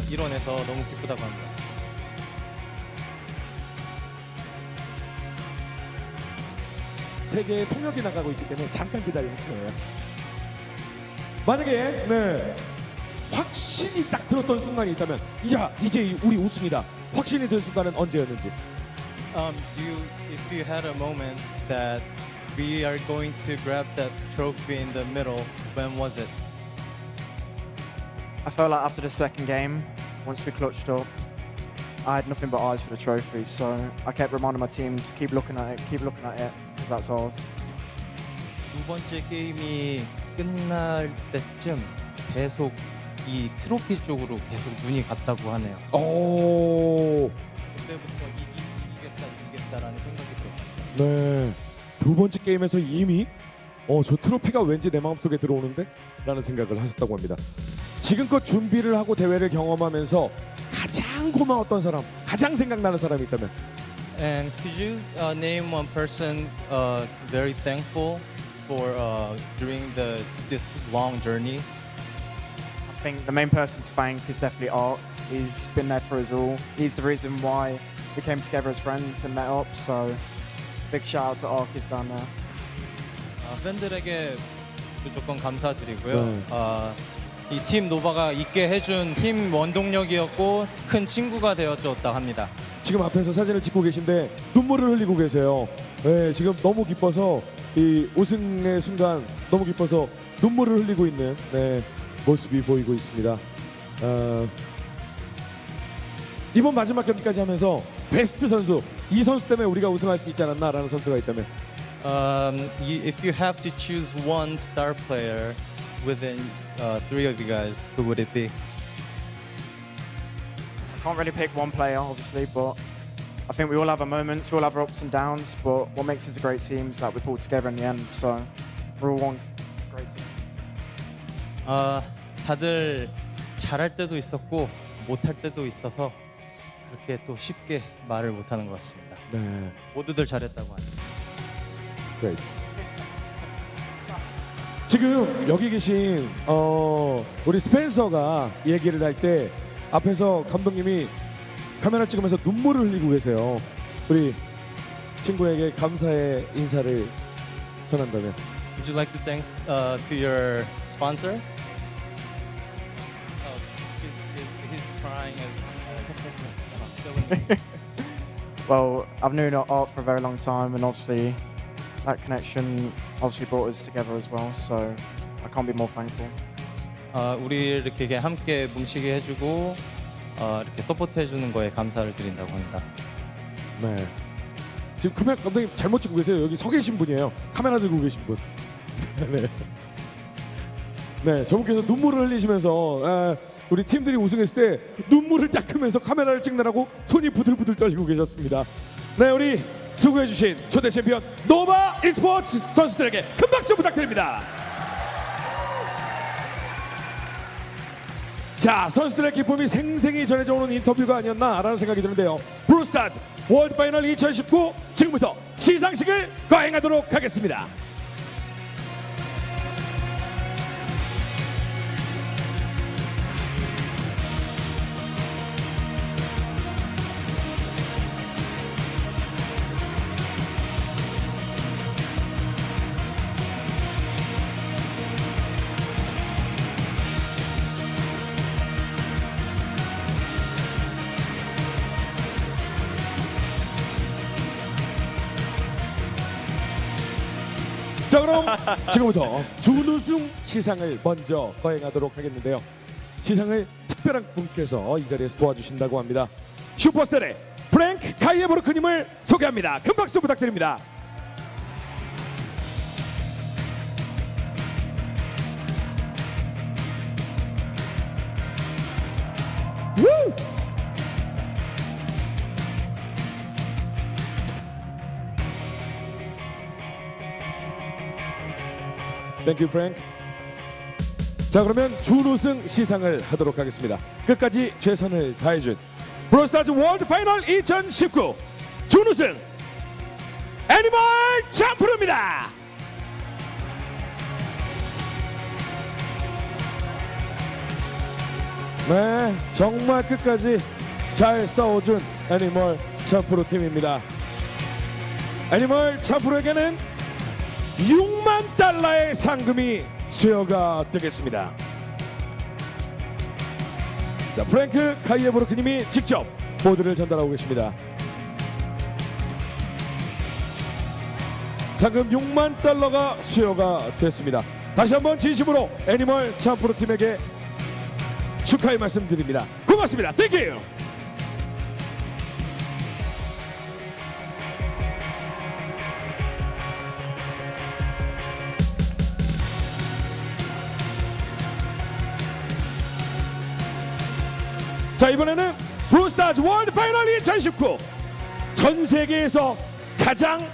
이뤄내서 너무 기쁘다고 합니다. 세계의 통역이 나가고 있기 때문에 잠깐 기다려주세요. 만약에 확신이 딱 들었던 순간이 있다면, 이제 우리 우승이다, 확신이 든 순간은 언제였는지. If you had a moment that we are going to grab that trophy in the middle, when was it? I felt like after the second game, once we clutched up, I had nothing but eyes for the trophy. So I kept reminding my team, just keep looking at it, because that's ours. 두 번째 게임이 끝날 때쯤 계속 이 트로피 쪽으로 계속 눈이 갔다고 하네요. 오, 그때부터 이기겠다라는 생각이 들었어요. 네. 두 번째 게임에서 이미 저 트로피가 왠지 내 마음속에 들어오는데? 라는 생각을 하셨다고 합니다. 지금껏 준비를 하고 대회를 경험하면서 가장 고마웠던 사람, 가장 생각나는 사람이 있다면? And could you name one person very thankful for during this long journey? I think the main person to thank is definitely Art. He's been there for us all. He's the reason why we came together as friends and met up. So big shout out to Ark is down there. 팬들에게 무조건 감사드리고요. 이 팀 노바가 있게 해준 힘 원동력이었고 큰 친구가 되어줬다 합니다. 지금 앞에서 사진을 찍고 계신데 눈물을 흘리고 계세요. 네, 지금 너무 기뻐서 이 우승의 순간 너무 기뻐서 눈물을 흘리고 있는 모습이 보이고 있습니다. 이번 마지막 경기까지 하면서 베스트 선수, 이 선수 때문에 우리가 우승할 수 있지 않았나라는 선수가 있다면? If you have to choose one star player within three of you guys, who would it be? I can't really pick one player, obviously, but I think we all have our moments, we all have our ups and downs, but what makes us a great team is that we pull together in the end. So we're all one great team. 다들 잘할 때도 있었고 못할 때도 있어서 그렇게 또 쉽게 말을 못하는 것 같습니다. 네. 모두들 잘했다고 합니다. 네. 지금 여기 계신 우리 스펜서가 얘기를 할 때 앞에서 감독님이 카메라 찍으면서 눈물을 흘리고 계세요. 우리 친구에게 감사의 인사를 전한다면? Would you like to thank to your sponsor? He's crying as Well, I've known Art for a very long time, and obviously that connection obviously brought us together as well. So I can't be more thankful. 우리 이렇게 함께 뭉치게 해주고 이렇게 서포트 해주는 거에 감사를 드린다고 합니다. 네. 지금 카메라 감독님 잘못 찍고 계세요. 여기 서 계신 분이에요. 카메라 들고 계신 분. 네. 네, 저분께서 눈물을 흘리시면서 우리 팀들이 우승했을 때 눈물을 닦으면서 카메라를 찍느라고 손이 부들부들 떨리고 계셨습니다. 네, 우리 수고해주신 초대 챔피언 노바 e스포츠 선수들에게 큰 박수 부탁드립니다. 자, 선수들의 기쁨이 생생히 전해져 오는 인터뷰가 아니었나라는 생각이 드는데요. 브롤스타즈 월드 파이널 2019 지금부터 시상식을 거행하도록 하겠습니다. 자, 그럼 지금부터 준우승 시상을 먼저 거행하도록 하겠는데요. 시상을 특별한 분께서 이 자리에서 도와주신다고 합니다. 슈퍼셀의 프랭크 카이에보르크님을 소개합니다. 큰 박수 부탁드립니다. 우! 땡큐 프랭크. 자, 그러면 준우승 시상을 하도록 하겠습니다. 끝까지 최선을 다해준 브롤스타즈 월드 파이널 2019 준우승 애니멀 cham프로입니다. 네, 정말 끝까지 잘 싸워준 애니멀 cham프로 팀입니다. 애니멀 cham프로에게는 6만 달러의 상금이 수여가 되겠습니다. 자, 프랭크 카이에보르크님이 직접 보드를 전달하고 계십니다. 상금 6만 달러가 수여가 됐습니다. 다시 한번 진심으로 애니멀 cham프로 팀에게 축하의 말씀 드립니다. 고맙습니다. 땡큐. 자, 이번에는 브롤스타즈 월드 파이널 2019 전 세계에서 가장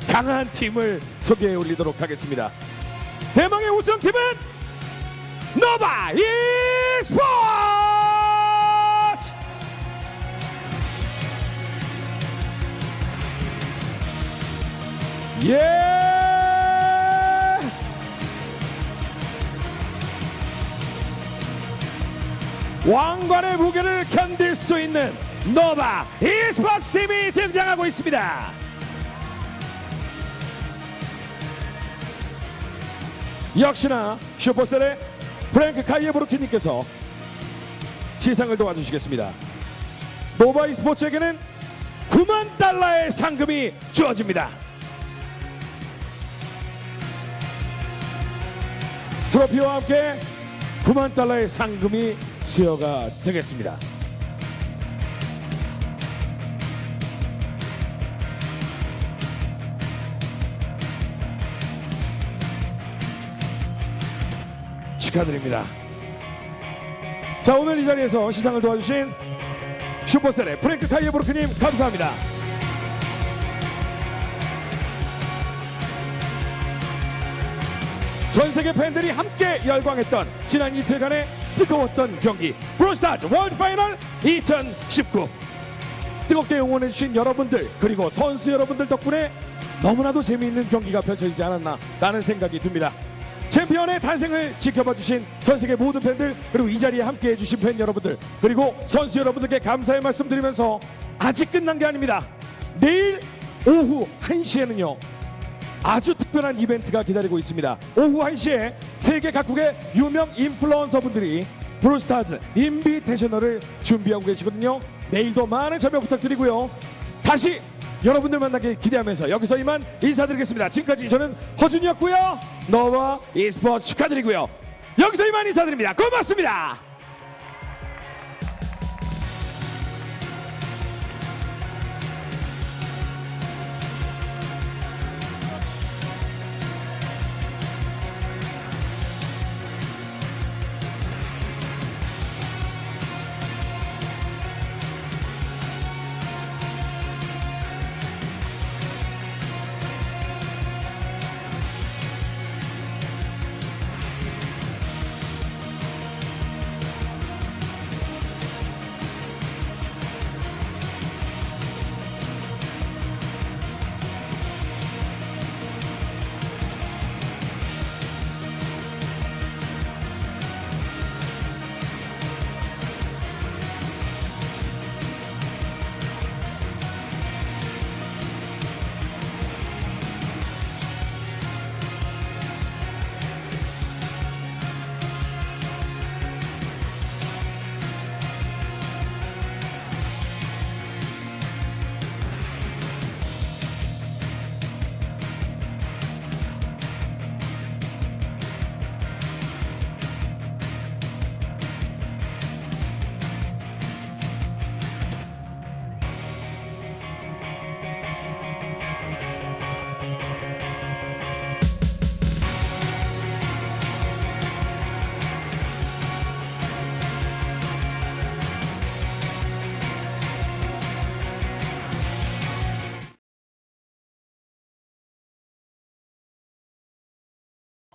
강한 팀을 소개해 올리도록 하겠습니다. 대망의 우승팀은 노바 e스포츠! 예! 왕관의 무게를 견딜 수 있는 노바 e스포츠 팀이 등장하고 있습니다. 역시나 슈퍼셀의 프랭크 카이에보르키님께서 시상을 도와주시겠습니다. 노바 e스포츠에게는 9만 달러의 상금이 주어집니다. 트로피와 함께 9만 달러의 상금이 수여가 되겠습니다. 축하드립니다. 자, 오늘 이 자리에서 시상을 도와주신 슈퍼셀의 프랭크 카이에보르크님 감사합니다. 전 세계 팬들이 함께 열광했던 지난 이틀간의 뜨거웠던 경기 브롤스타즈 월드 파이널 2019 뜨겁게 응원해주신 여러분들 그리고 선수 여러분들 덕분에 너무나도 재미있는 경기가 펼쳐지지 않았나 라는 생각이 듭니다. 챔피언의 탄생을 지켜봐주신 전세계 모든 팬들 그리고 이 자리에 함께해주신 팬 여러분들 그리고 선수 여러분들께 감사의 말씀드리면서 아직 끝난 게 아닙니다. 내일 오후 1시에는요 아주 특별한 이벤트가 기다리고 있습니다. 오후 1시에 세계 각국의 유명 인플루언서 분들이 브롤스타즈 인비테이셔널을 준비하고 계시거든요. 내일도 많은 참여 부탁드리고요. 다시 여러분들 만나길 기대하면서 여기서 이만 인사드리겠습니다. 지금까지 저는 허준이었고요. 너와 e스포츠 축하드리고요. 여기서 이만 인사드립니다. 고맙습니다.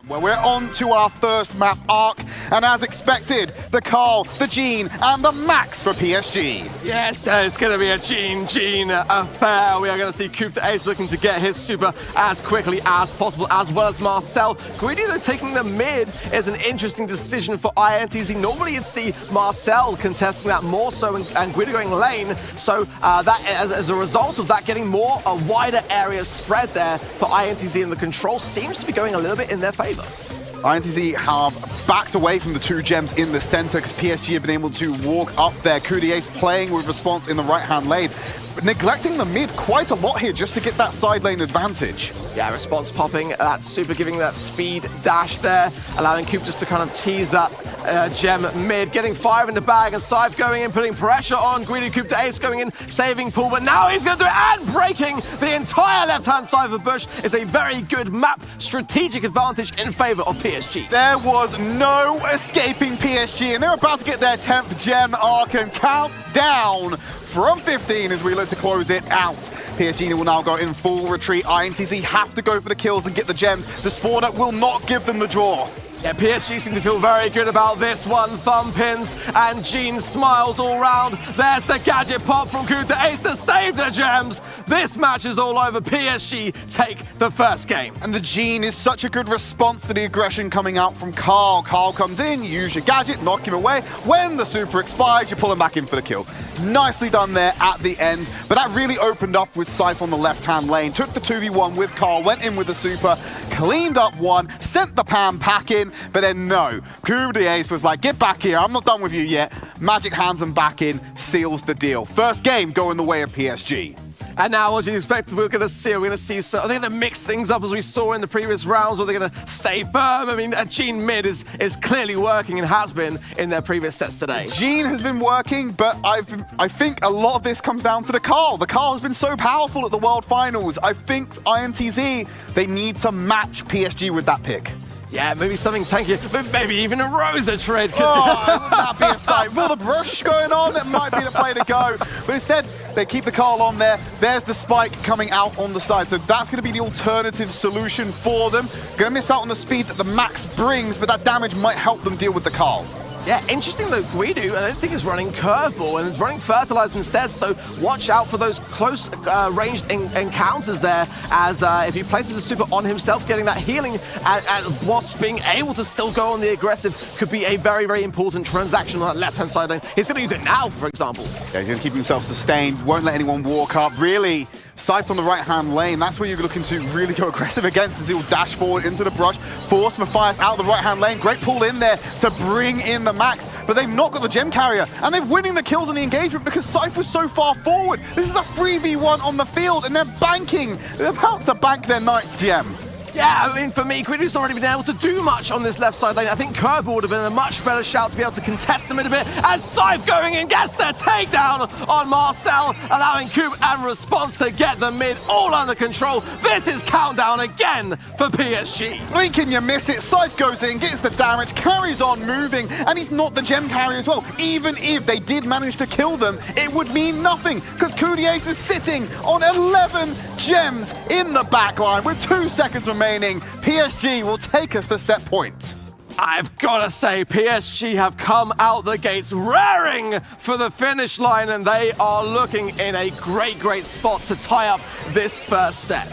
Well, we're on to our first map arc, and as expected, the Carl, the Gene, and the Max for PSG. Yes, it's going to be a Gene affair. We are going to see Coup Ace looking to get his super as quickly as possible, as well as Marcel. Greedy, though, taking the mid is an interesting decision for INTZ. Normally, you'd see Marcel contesting that more so, and Greedy going lane. So that, as a result of that, getting more a wider area spread there for INTZ, and the control seems to be going a little bit in their favor. INTZ have backed away from the 2 gems in the center because PSG have been able to walk up there. Coup Ace playing with Response in the right-hand lane, but neglecting the mid quite a lot here just to get that side lane advantage. Yeah, Response popping that super, giving that speed dash there, allowing Coop just to kind of tease that gem mid, getting 5 in the bag, and Scythe going in, putting pressure on Greedy. Coup Ace going in, saving Pool, but now he's going to do it, and breaking the entire left-hand side of the bush is a very good map strategic advantage in favor of PSG. There was no escaping PSG, and they're about to get their 10th gem arc and count down from 15 as we look to close it out. PSG will now go in full retreat. INTZ have to go for the kills and get the gems. The spawner will not give them the draw. Yeah, PSG seem to feel very good about this one. Thumb pins and Gene smiles all round. There's the gadget pop from Coup Ace to save the gems. This match is all over. PSG take the first game. And the Gene is such a good response to the aggression coming out from Carl. Carl comes in, you use your gadget, knock him away. When the super expires, you pull him back in for the kill. Nicely done there at the end, but that really opened up with Scythe on the left-hand lane. Took the 2v1 with Carl, went in with the super, cleaned up one, sent the Pam pack in, but then no. Coup Ace was like, get back here, I'm not done with you yet. Magic hands him back in, seals the deal. First game going the way of PSG. And now what do you expect we're going to see? We're going to see, so are they going to mix things up as we saw in the previous rounds, or are they going to stay firm? I mean, Gene mid is clearly working and has been in their previous sets today. Gene has been working, but I think a lot of this comes down to the Carl. The Carl has been so powerful at the World Finals. I think INTZ, they need to match PSG with that pick. Yeah, maybe something tanky, but maybe even a Rosa trade. Oh, wouldn't that be a sight? With all the brush going on, it might be the play to go. But instead, they keep the Carl on there. There's the spike coming out on the side. So that's going to be the alternative solution for them. Going to miss out on the speed that the Max brings, but that damage might help them deal with the Carl. Yeah, interesting though, Guido, I don't think is running Curveball and it's running Fertilize instead, so watch out for those close ranged encounters there, as if he places a super on himself, getting that healing and whilst being able to still go on the aggressive could be a very, very important transaction on that left-hand side lane. He's going to use it now, for example. Yeah, he's going to keep himself sustained, won't let anyone walk up, really. Scythe on the right-hand lane, that's where you're looking to really go aggressive against, as he'll dash forward into the brush, force Matthias out of the right-hand lane, great pull in there to bring in the Max, but they've not got the gem carrier, and they're winning the kills in the engagement because Scythe was so far forward. This is a 3v1 on the field, and they're banking. They're about to bank their 9th gem. Yeah, I mean, for me, Quidu's not really been able to do much on this left side lane. I think Curveball would have been a much better shout to be able to contest them in a bit. As Scythe going in, gets their takedown on Marcel, allowing Coop and Response to get the mid all under control. This is countdown again for PSG. Blink and you miss it. Scythe goes in, gets the damage, carries on moving, and he's not the gem carrier as well. Even if they did manage to kill them, it would mean nothing, because Coup Ace is sitting on 11 gems in the backline with 2 seconds remaining. PSG will take us to set point. I've got to say, PSG have come out the gates raring for the finish line, and they are looking in a great, great spot to tie up this first set.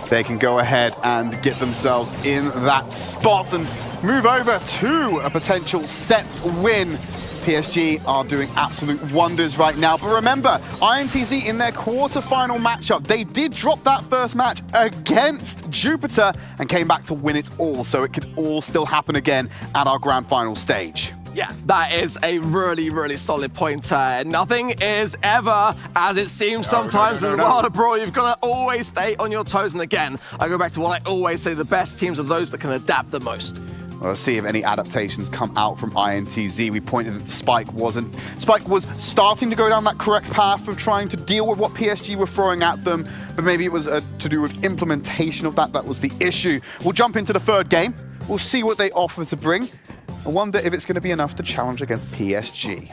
They can go ahead and get themselves in that spot and move over to a potential set win. PSG are doing absolute wonders right now. But remember, INTZ in their quarter-final matchup, they did drop that first match against Jupiter and came back to win it all. So it could all still happen again at our grand final stage. Yeah, that is a really, really solid point. Nothing is ever as it seems sometimes in the world of Brawl. You've got to always stay on your toes. And again, I go back to what I always say, the best teams are those that can adapt the most. Well, let's see if any adaptations come out from INTZ. We pointed that Spike was starting to go down that correct path of trying to deal with what PSG were throwing at them, but maybe it was to do with implementation of that. That was the issue. We'll jump into the third game. We'll see what they offer to bring. I wonder if it's going to be enough to challenge against PSG.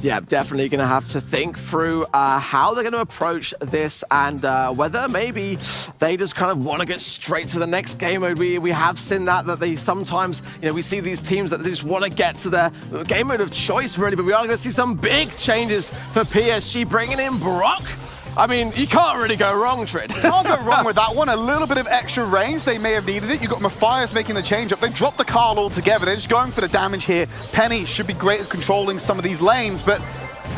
Yeah, definitely going to have to think through how they're going to approach this and whether maybe they just kind of want to get straight to the next game mode. We have seen that they sometimes, we see these teams that they just want to get to their game mode of choice, really, but we are going to see some big changes for PSG, bringing in Brock. I mean, you can't really go wrong, Trid. Can't go wrong with that one. A little bit of extra range. They may have needed it. You've got Matthias making the change up. They dropped the Carl altogether. They're just going for the damage here. Penny should be great at controlling some of these lanes, but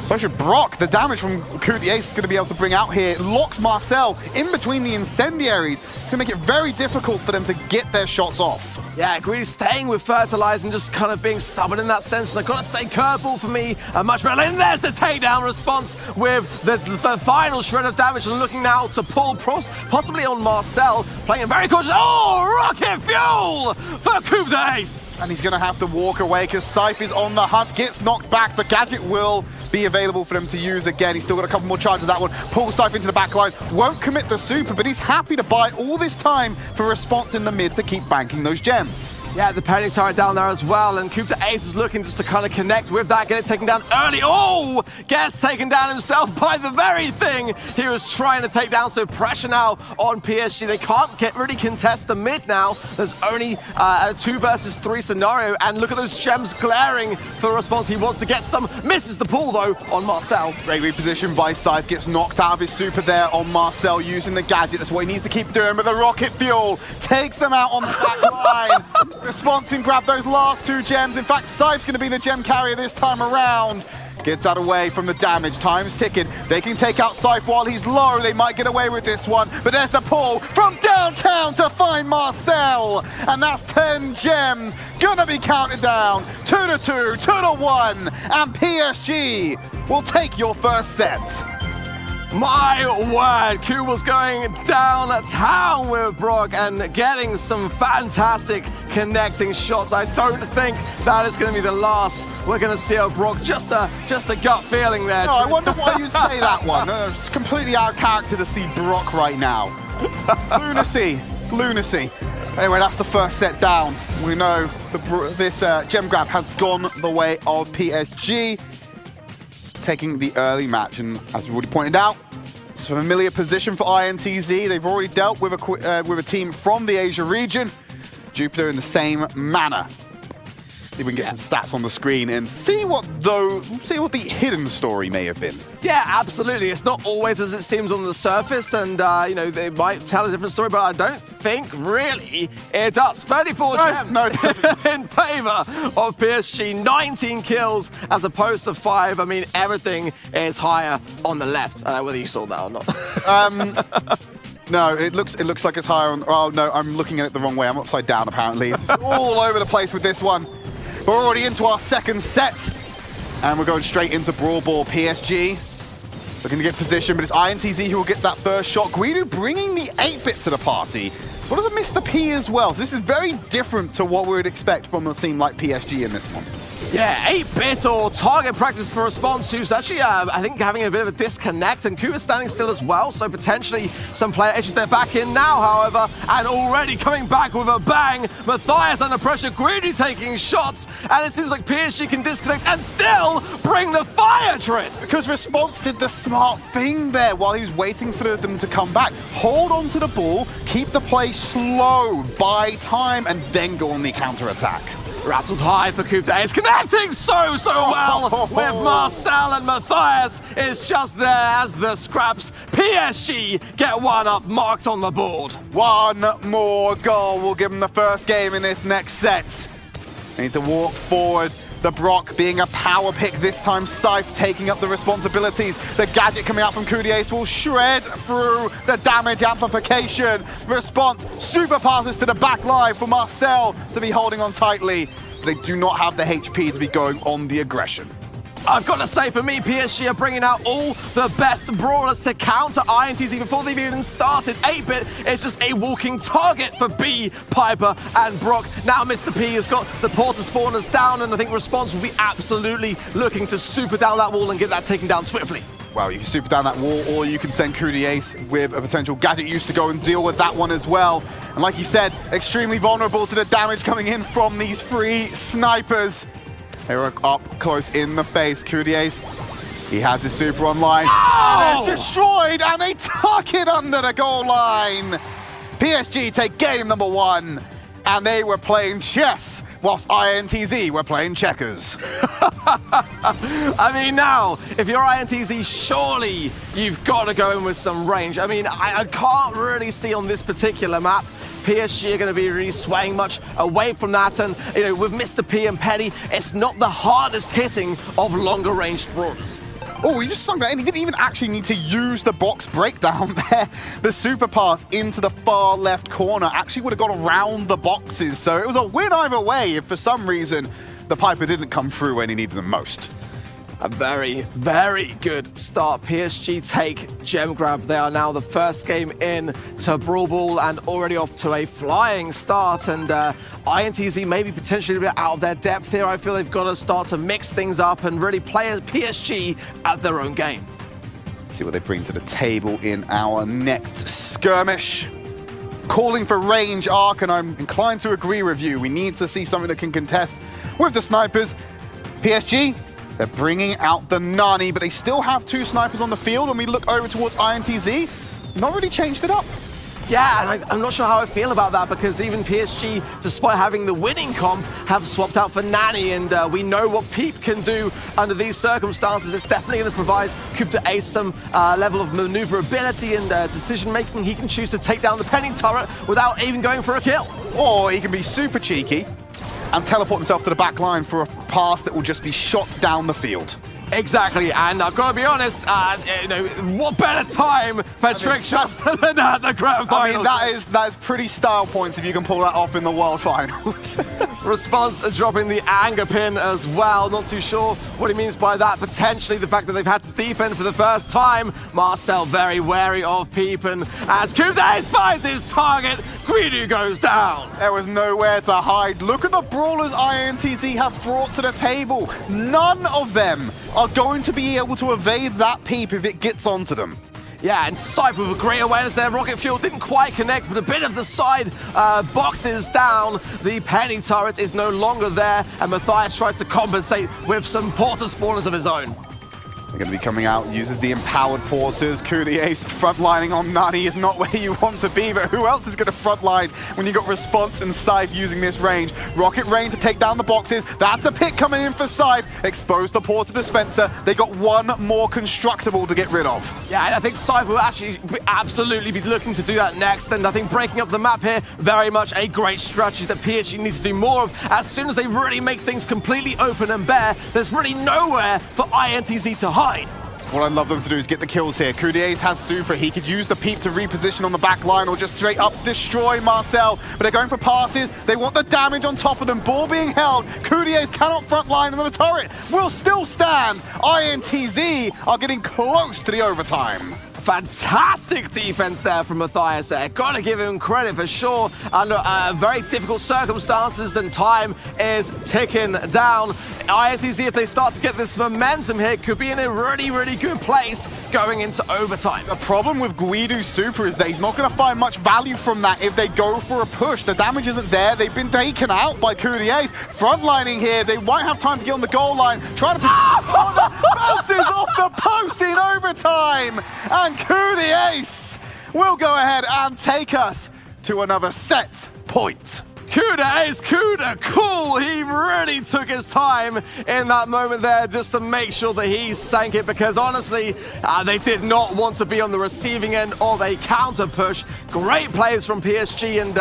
so should Brock. The damage from Coup the Ace is going to be able to bring out here. Locks Marcel in between the incendiaries. It's going to make it very difficult for them to get their shots off. Yeah, Greedy staying with Fertilize and just kind of being stubborn in that sense. And I've got to say, Curveball for me, a much better lane. There's the takedown response with the final shred of damage and looking now to pull possibly on Marcel, playing it very cautious. Oh, rocket fuel for Coup de Ace. And he's going to have to walk away because Scythe is on the hunt, gets knocked back. The gadget will be available for them to use again. He's still got a couple more charges of that one. Pulls Scythe into the back line, won't commit the super, but he's happy to buy all this time for Response in the mid to keep banking those gems. Yeah, the Penny turret down there as well, and Coup de Ace is looking just to kind of connect with that, get it taken down early. Oh, gets taken down himself by the very thing he was trying to take down, so pressure now on PSG. They can't really contest the mid now. There's only a 2 versus 3 scenario, and look at those gems glaring for Response. He wants to get some, misses the pull though on Marcel. Great reposition by Scythe, gets knocked out of his super there on Marcel using the gadget. That's what he needs to keep doing, but the rocket fuel takes him out on the back line. Response can grab those last 2 gems. In fact, Scythe's going to be the gem carrier this time around. Gets out away from the damage. Time's ticking. They can take out Scythe while he's low. They might get away with this one. But there's the pull from downtown to find Marcel. And that's 10 gems. Gonna be counted down. 2-2, 2-1. And PSG will take your first set. My word, Coup was going downtown with Brock and getting some fantastic connecting shots. I don't think that is going to be the last we're going to see of Brock. Just a gut feeling there. No, I wonder why you'd say that one. It's completely out of character to see Brock right now. Lunacy. Anyway, that's the first set down. We know this gem grab has gone the way of PSG, taking the early match, and as we've already pointed out, it's a familiar position for INTZ. They've already dealt with a team from the Asia region. Jupiter in the same manner. See if we can get some stats on the screen and see what the hidden story may have been. Yeah, absolutely. It's not always as it seems on the surface, and they might tell a different story, but I don't think really it does. 34 gems in favor of PSG. 19 kills as opposed to 5. I mean, everything is higher on the left. Whether you saw that or not. No, it looks like it's higher on. Oh no, I'm looking at it the wrong way. I'm upside down apparently. It's all over the place with this one. We're already into our second set, and we're going straight into Brawl Ball. PSG looking to get position, but it's INTZ who will get that first shot. Guido bringing the 8-bit to the party. So what does it Mr. P as well? So this is very different to what we would expect from a team like PSG in this one. Yeah, 8-bit or target practice for Response, who's actually, I think, having a bit of a disconnect, and Coup is standing still as well, so potentially some player issues. They're back in now, however, and already coming back with a bang. Matthias under pressure, Greedy taking shots, and it seems like PSG can disconnect and still bring the fire trip. Because Response did the smart thing there while he was waiting for them to come back. Hold on to the ball, keep the play slow, buy time, and then go on the counter-attack. Rattled high for Coup de Ace, connecting so well with Marcel, and Matthias is just there as the scraps. PSG get one up, marked on the board. One more goal will give them the first game in this next set. They need to walk forward. The Brock being a power pick this time, Scythe taking up the responsibilities. The gadget coming out from Coup de Ace will shred through the damage amplification. Response, super passes to the back line for Marcel to be holding on tightly. But they do not have the HP to be going on the aggression. I've got to say, for me, PSG are bringing out all the best brawlers to counter INTZ before they've even started. 8-bit is just a walking target for B, Piper, and Brock. Now Mr. P has got the porter spawners down, and I think Response will be absolutely looking to super down that wall and get that taken down swiftly. Well, you can super down that wall, or you can send Coup de Ace with a potential gadget use to go and deal with that one as well. And like you said, extremely vulnerable to the damage coming in from these 3 snipers. They were up close in the face. Kudies, he has his super online. Oh! And it's destroyed, and they tuck it under the goal line. PSG take game number 1, and they were playing chess whilst INTZ were playing checkers. I mean, now, if you're INTZ, surely you've got to go in with some range. I mean, I can't really see on this particular map PSG are going to be really swaying much away from that, and you know, with Mr. P and Petty, it's not the hardest hitting of longer ranged brawlers. Oh, he just sunk that in. He didn't even actually need to use the box breakdown there. The super pass into the far left corner actually would have got around the boxes. So it was a win either way if for some reason the Piper didn't come through when he needed them most. A very, very good start. PSG take gem grab. They are now the first game in to Brawl Ball and already off to a flying start. And INTZ maybe potentially a bit out of their depth here. I feel they've got to start to mix things up and really play as PSG at their own game. See what they bring to the table in our next skirmish. Calling for range arc, and I'm inclined to agree with you. We need to see something that can contest with the snipers. PSG, they're bringing out the Nani, but they still have 2 snipers on the field. When we look over towards INTZ, not really changed it up. Yeah, and I'm not sure how I feel about that, because even PSG, despite having the winning comp, have swapped out for Nani, and we know what Peep can do under these circumstances. It's definitely going to provide Coup to Ace some level of maneuverability and decision-making. He can choose to take down the Penny turret without even going for a kill. Or he can be super cheeky and teleport himself to the back line for a pass that will just be shot down the field. Exactly, and I've got to be honest, you know, what better time for trick shots than at the grand finals? I mean, that is pretty style points if you can pull that off in the World Finals. Response dropping the anger pin as well. Not too sure what he means by that. Potentially the fact that they've had to defend for the first time. Marcel very wary of Peepin as Kudays finds his target. Guidu goes down. There was nowhere to hide. Look at the brawlers INTZ have brought to the table. None of them are going to be able to evade that Peep if it gets onto them. Yeah, and Cypher with a great awareness there. Rocket Fuel didn't quite connect, but a bit of the side boxes down. The Penny turret is no longer there, and Matthias tries to compensate with some porter spawners of his own. They're going to be coming out, uses the empowered porters. Kudies frontlining on Nani is not where you want to be, but who else is going to frontline when you got Response and Scythe using this range? Rocket Rain to take down the boxes. That's a pick coming in for Scythe. Expose the porter dispenser. They got one more constructible to get rid of. Yeah, and I think Scythe will actually absolutely be looking to do that next, and I think breaking up the map here, very much a great strategy that PSG needs to do more of. As soon as they really make things completely open and bare, there's really nowhere for INTZ to hide. What I'd love them to do is get the kills here. Kudies has super. He could use the Peep to reposition on the back line or just straight up destroy Marcel. But they're going for passes. They want the damage on top of them. Ball being held. Kudies cannot frontline, and the turret will still stand. INTZ are getting close to the overtime. Fantastic defense there from Matthias there. Gotta give him credit for sure. Under very difficult circumstances, and time is ticking down. INTZ, if they start to get this momentum here, could be in a really, really good place going into overtime. The problem with Guidu's super is that he's not going to find much value from that if they go for a push. The damage isn't there. They've been taken out by Kudies. Frontlining here. They won't have time to get on the goal line. Trying to bounces off the post in overtime. And Kudies will go ahead and take us to another set point. Kuda is Kuda cool. He really took his time in that moment there just to make sure that he sank it, because honestly, they did not want to be on the receiving end of a counter push. Great plays from PSG, and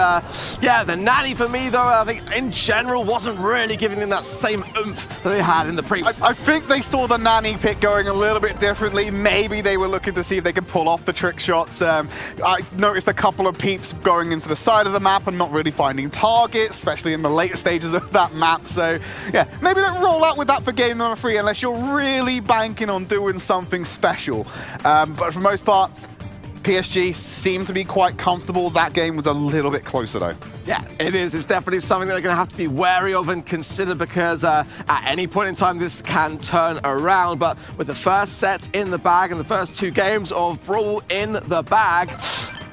yeah, the Nani for me though, I think in general wasn't really giving them that same oomph that they had in the previous. I think they saw the Nani pick going a little bit differently. Maybe they were looking to see if they could pull off the trick shots. I noticed a couple of Peeps going into the side of the map and not really finding targets, especially in the later stages of that map. So yeah, maybe don't roll out with that for game number 3 unless you're really banking on doing something special. But for the most part, PSG seemed to be quite comfortable. That game was a little bit closer though. Yeah, it is. It's definitely something that they're going to have to be wary of and consider, because at any point in time this can turn around. But with the first set in the bag and the first 2 games of Brawl in the bag,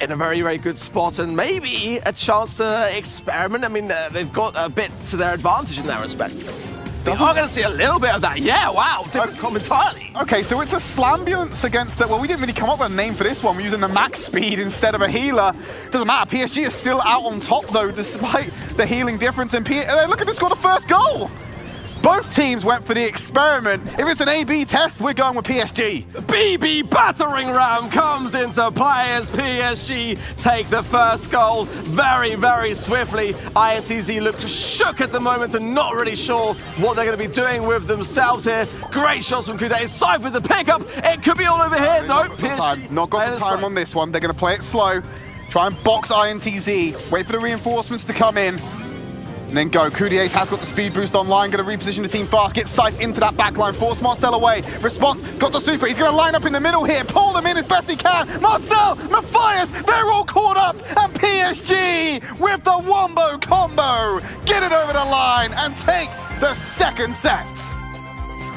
in a very, very good spot, and maybe a chance to experiment. I mean, they've got a bit to their advantage in that respect. We are going to see a little bit of that. Yeah, wow, different comp entirely. Okay, so it's a Slambulance against the, well, we didn't really come up with a name for this one. We're using the max speed instead of a healer. Doesn't matter, PSG is still out on top though, despite the healing difference. And look at this, score the first goal. Both teams went for the experiment. If it's an A-B test, we're going with PSG. BB battering ram comes into play as PSG take the first goal very, very swiftly. INTZ look shook at the moment and not really sure what they're going to be doing with themselves here. Great shots from Kude. Side with the pickup. It could be all over here. No, PSG. Not got the time on this one. They're going to play it slow. Try and box INTZ. Wait for the reinforcements to come in. And then go. Kudiace has got the speed boost online, going to reposition the team fast, get Scythe into that backline, force Marcel away. Response, got the super, he's going to line up in the middle here, pull them in as best he can. Marcel, Matthias, they're all caught up, and PSG with the wombo combo, get it over the line and take the second set.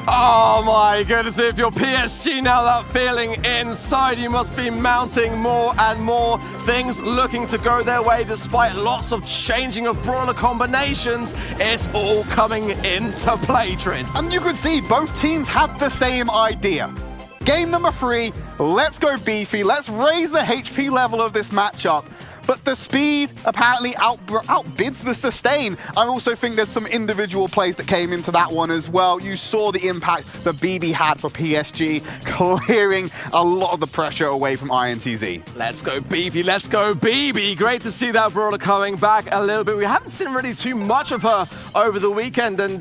Oh my goodness, if you're PSG now, that feeling inside, you must be mounting more and more things looking to go their way despite lots of changing of brawler combinations. It's all coming into play, Trin. And you could see both teams had the same idea. Game number 3, let's go beefy, let's raise the HP level of this matchup. But the speed apparently outbids the sustain. I also think there's some individual plays that came into that one as well. You saw the impact that BB had for PSG, clearing a lot of the pressure away from INTZ. Let's go beefy, let's go BB. Great to see that brawler coming back a little bit. We haven't seen really too much of her over the weekend, and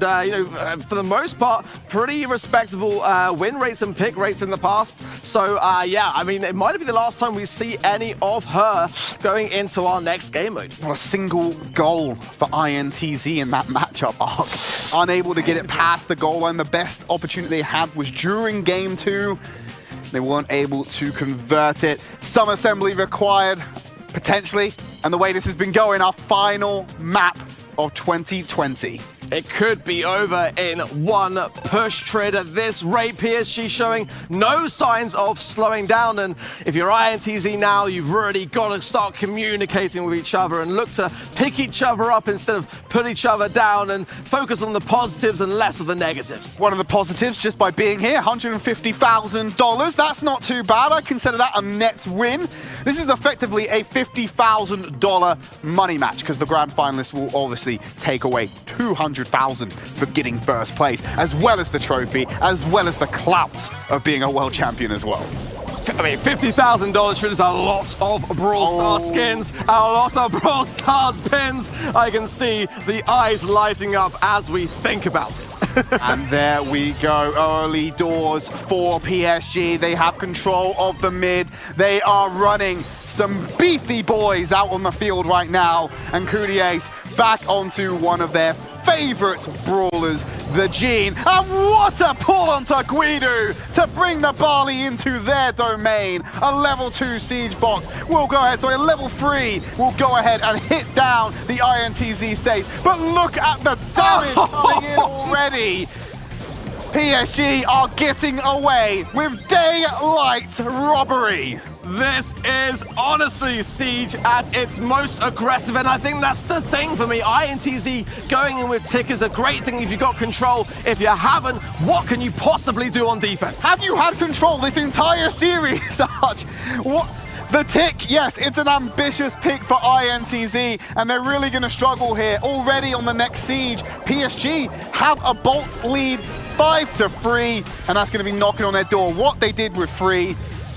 for the most part, pretty respectable win rates and pick rates in the past. So yeah, I mean, it might be the last time we see any of her going into our next game mode. Not a single goal for INTZ in that matchup arc. Unable to get it past the goal line. The best opportunity they had was during game 2. They weren't able to convert it. Some assembly required, potentially. And the way this has been going, our final map of 2020. It could be over in one push, Trid. At this rate, PSG showing no signs of slowing down. And if you're INTZ now, you've really got to start communicating with each other and look to pick each other up instead of put each other down and focus on the positives and less of the negatives. One of the positives, just by being here, $150,000. That's not too bad. I consider that a net win. This is effectively a $50,000 money match because the grand finalists will obviously take away $200,000 for getting first place, as well as the trophy, as well as the clout of being a world champion as well. I mean, $50,000 is a lot of Brawl Stars skins, a lot of Brawl Stars pins. I can see the eyes lighting up as we think about it. And there we go, early doors for PSG. They have control of the mid. They are running some beefy boys out on the field right now. And Kudiace back onto one of their favorite brawlers, the Gene. And what a pull onto Guido to bring the Barley into their domain. A level 2 siege bot will go ahead, sorry, a level 3 will go ahead and hit down the INTZ safe. But look at the damage coming in already. PSG are getting away with daylight robbery. This is honestly Siege at its most aggressive, and I think that's the thing for me. INTZ going in with Tick is a great thing if you've got control. If you haven't, what can you possibly do on defense? Have you had control this entire series, Arch? What? The Tick, yes, it's an ambitious pick for INTZ, and they're really going to struggle here. Already on the next Siege, PSG have a Bolt lead 5-3, and that's going to be knocking on their door. What they did with 3,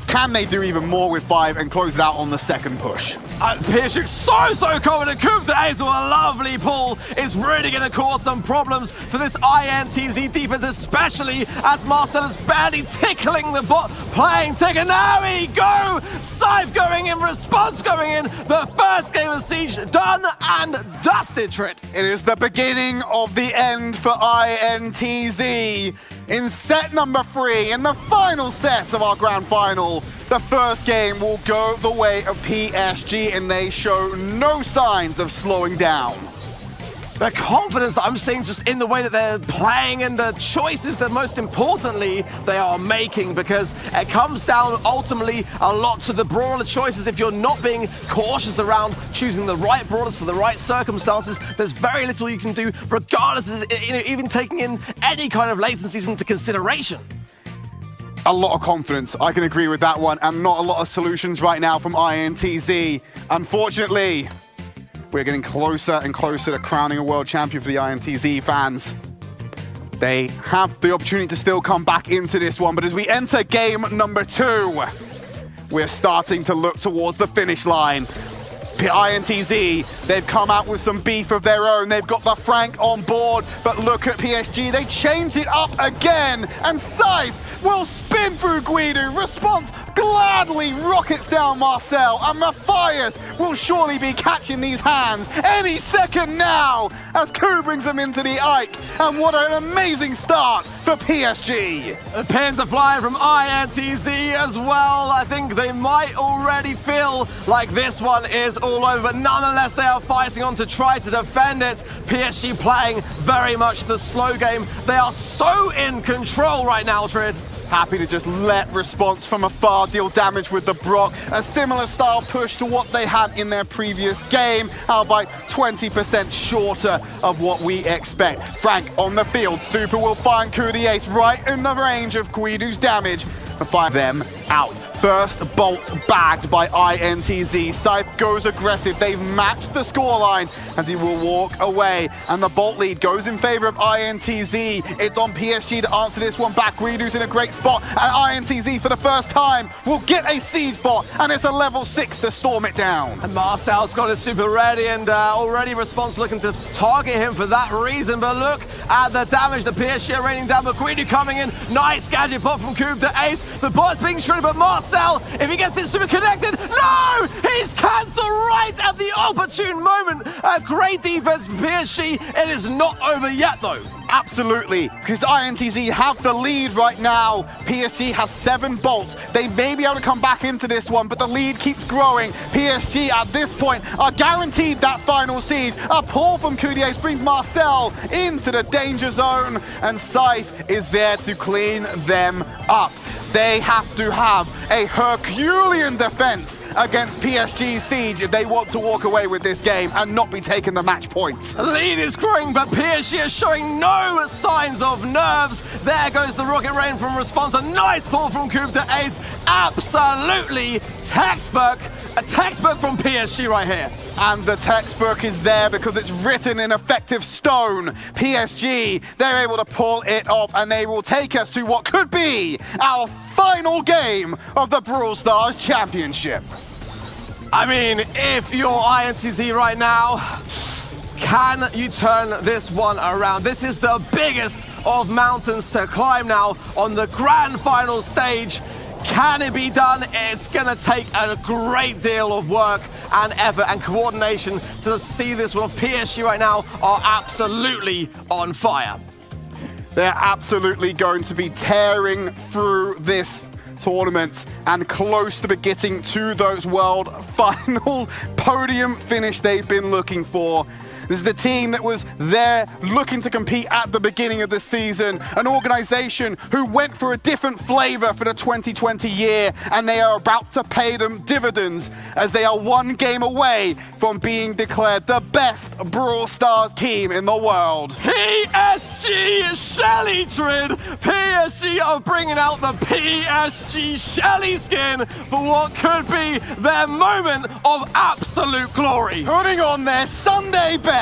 can they do even more with 5 and close it out on the second push? PSG so confident. Coup de Ace with a lovely pull is really going to cause some problems for this INTZ defense, especially as Marcel is barely tickling the bot, playing Tick, and now we go! Scythe going in, response going in. The first game of Siege done and dusted, Trid. It is the beginning of the end for INTZ. In set number 3, in the final set of our grand final, the first game will go the way of PSG, and they show no signs of slowing down. The confidence that I'm seeing just in the way that they're playing and the choices that most importantly they are making, because it comes down ultimately a lot to the brawler choices. If you're not being cautious around choosing the right brawlers for the right circumstances, there's very little you can do, regardless of even taking in any kind of latencies into consideration. A lot of confidence, I can agree with that one, and not a lot of solutions right now from INTZ. Unfortunately, we're getting closer and closer to crowning a world champion for the INTZ fans. They have the opportunity to still come back into this one, but as we enter game number 2, we're starting to look towards the finish line. INTZ, they've come out with some beef of their own. They've got the Frank on board, but look at PSG. They changed it up again, and Scythe will spin through Guido. Response gladly rockets down Marcel, and Matthias will surely be catching these hands any second now as Ku brings them into the Ike. And what an amazing start for PSG. The pins are flying from INTZ as well. I think they might already feel like this one is all over, but nonetheless they are fighting on to try to defend it. PSG playing very much the slow game. They are so in control right now, Trid. Happy to just let Response from afar deal damage with the Brock. A similar style push to what they had in their previous game, albeit 20% shorter of what we expect. Frank on the field. Super will find Ku the Ace right in the range of Guido's damage and find them out. First bolt bagged by INTZ. Scythe goes aggressive. They've matched the scoreline as he will walk away. And the bolt lead goes in favor of INTZ. It's on PSG to answer this one back. Guido's in a great spot. And INTZ for the first time will get a siege bot. And it's a level 6 to storm it down. And Marcel's got his super ready, and already Response looking to target him for that reason. But look at the damage. The PSG are raining down, but Guido coming in. Nice gadget pop from Cube to Ace. The bot's being shredded, but Marcel, if he gets it super connected, no! He's cancelled right at the opportune moment. A great defense from PSG. It is not over yet, though. Absolutely, because INTZ have the lead right now. PSG have 7 bolts. They may be able to come back into this one, but the lead keeps growing. PSG at this point are guaranteed that final siege. A pull from Ku the Ace brings Marcel into the danger zone, and Scythe is there to clean them up. They have to have a Herculean defense against PSG's siege if they want to walk away with this game and not be taking the match points. The lead is growing, but PSG is showing no signs of nerves. There goes the rocket rain from Response. A nice pull from Cube to Ace. Absolutely textbook. A textbook from PSG right here. And the textbook is there because it's written in effective stone. PSG, they're able to pull it off, and they will take us to what could be our final game of the Brawl Stars Championship. I mean, if you're INTZ right now, can you turn this one around? This is the biggest of mountains to climb now on the grand final stage. Can it be done? It's gonna take a great deal of work and effort and coordination to see this one. PSG right now are absolutely on fire. They're absolutely going to be tearing through this tournament and close to getting to those world final podium finish they've been looking for. This is the team that was there looking to compete at the beginning of the season, an organization who went for a different flavor for the 2020 year, and they are about to pay them dividends as they are one game away from being declared the best Brawl Stars team in the world. PSG Shelly Trid! PSG are bringing out the PSG Shelly skin for what could be their moment of absolute glory. Putting on their Sunday best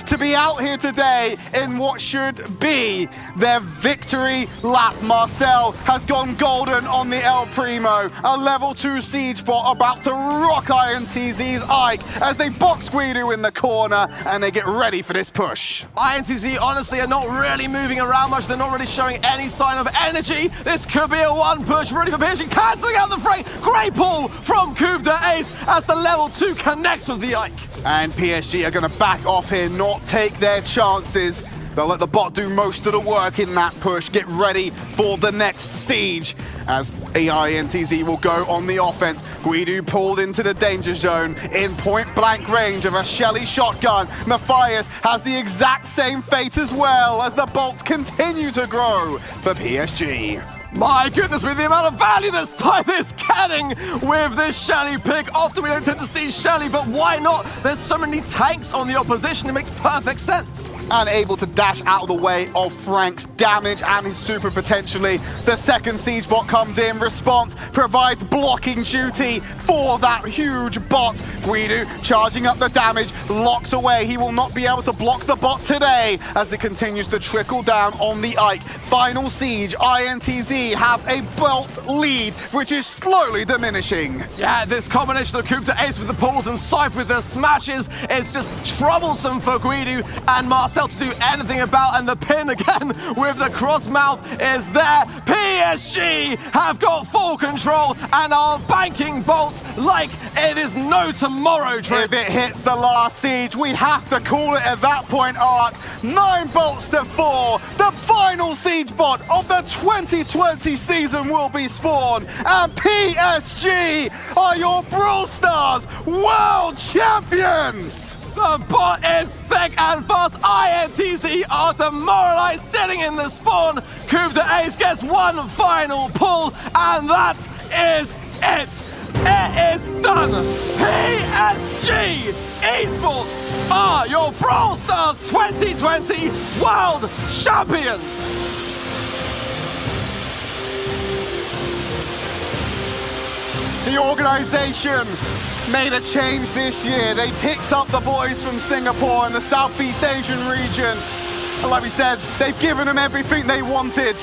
to be out here today in what should be their victory lap. Marcel has gone golden on the El Primo, a level 2 siege bot about to rock INTZ's Ike as they box Guido in the corner and they get ready for this push. INTZ honestly are not really moving around much. They're not really showing any sign of energy. This could be a one push ready for PSG, cancelling out the fray. Great pull from Cube to Ace as the level 2 connects with the Ike. And PSG are going to back off here, not take their chances. They'll let the bot do most of the work in that push, get ready for the next siege. as INTZ will go on the offense. Guidu pulled into the danger zone in point-blank range of a Shelly shotgun. Matthias has the exact same fate as well as the bolts continue to grow for PSG. My goodness, with the amount of value that Scythe is getting with this Shelly pick. Often we don't tend to see Shelly, but why not? There's so many tanks on the opposition, it makes perfect sense. And able to dash out of the way of Frank's damage and his super potentially. The second siege bot comes in. Response provides blocking duty for that huge bot. Guidu charging up the damage, locks away. He will not be able to block the bot today as it continues to trickle down on the Ike. Final siege, INTZ have a belt lead, which is slowly diminishing. Yeah, this combination of Coup to Ace with the pulls and Scythe with the smashes is just troublesome for Guidu and Marcel to do anything about, and the pin again with the cross mouth is there. PSG have got full control and are banking bolts like it is no tomorrow, Trip. If it hits the last siege, we have to call it at that point, Arc. 9 bolts to 4. The final siege bot of the 2020 season will be spawned, and PSG are your Brawl Stars World Champions! The bot is thick and fast. INTZ are demoralized, sitting in the spawn. Coup de Ace gets one final pull, and that is it. It is done. PSG Esports are your Brawl Stars 2020 World Champions. The organization made a change this year. They picked up the boys from Singapore and the Southeast Asian region. And like we said, they've given them everything they wanted.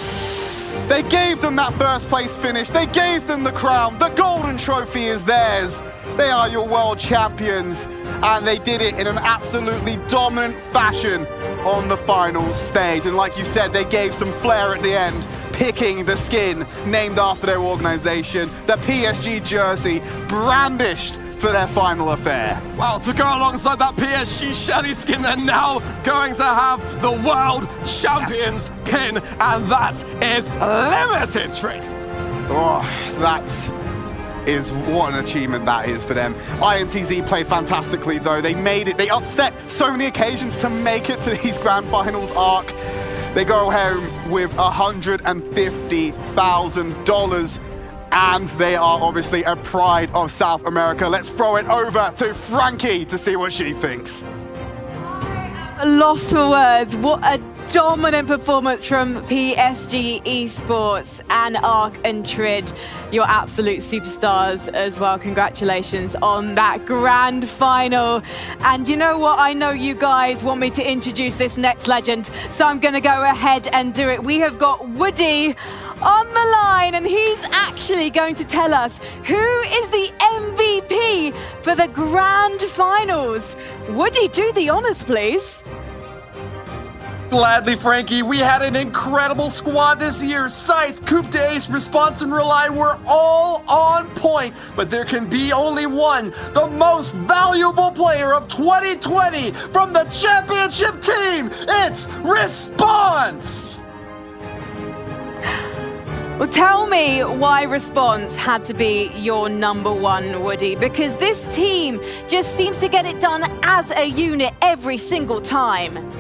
They gave them that first place finish. They gave them the crown. The golden trophy is theirs. They are your world champions. And they did it in an absolutely dominant fashion on the final stage. And like you said, they gave some flair at the end, picking the skin named after their organization, the PSG jersey, brandished for their final affair. Well, to go alongside that PSG Shelly skin, they're now going to have the World Champions pin, and that is limited, Trit. Oh, that is what an achievement that is for them. INTZ played fantastically though. They made it, they upset so many occasions to make it to these grand finals, Arc. They go home with $150,000. And they are obviously a pride of South America. Let's throw it over to Frankie to see what she thinks. Lost for words. What a dominant performance from PSG Esports, and Arc and Trid, your absolute superstars as well. Congratulations on that grand final. And you know what? I know you guys want me to introduce this next legend, so I'm going to go ahead and do it. We have got Woody on the line, and he's actually going to tell us who is the MVP for the grand finals. Woody, do the honors, please. Gladly, Frankie. We had an incredible squad this year. Scythe, Coup de Ace, Response, and Rely were all on point. But there can be only one, the most valuable player of 2020 from the championship team. It's Response! Well, tell me why Response had to be your number one, Woody, because this team just seems to get it done as a unit every single time.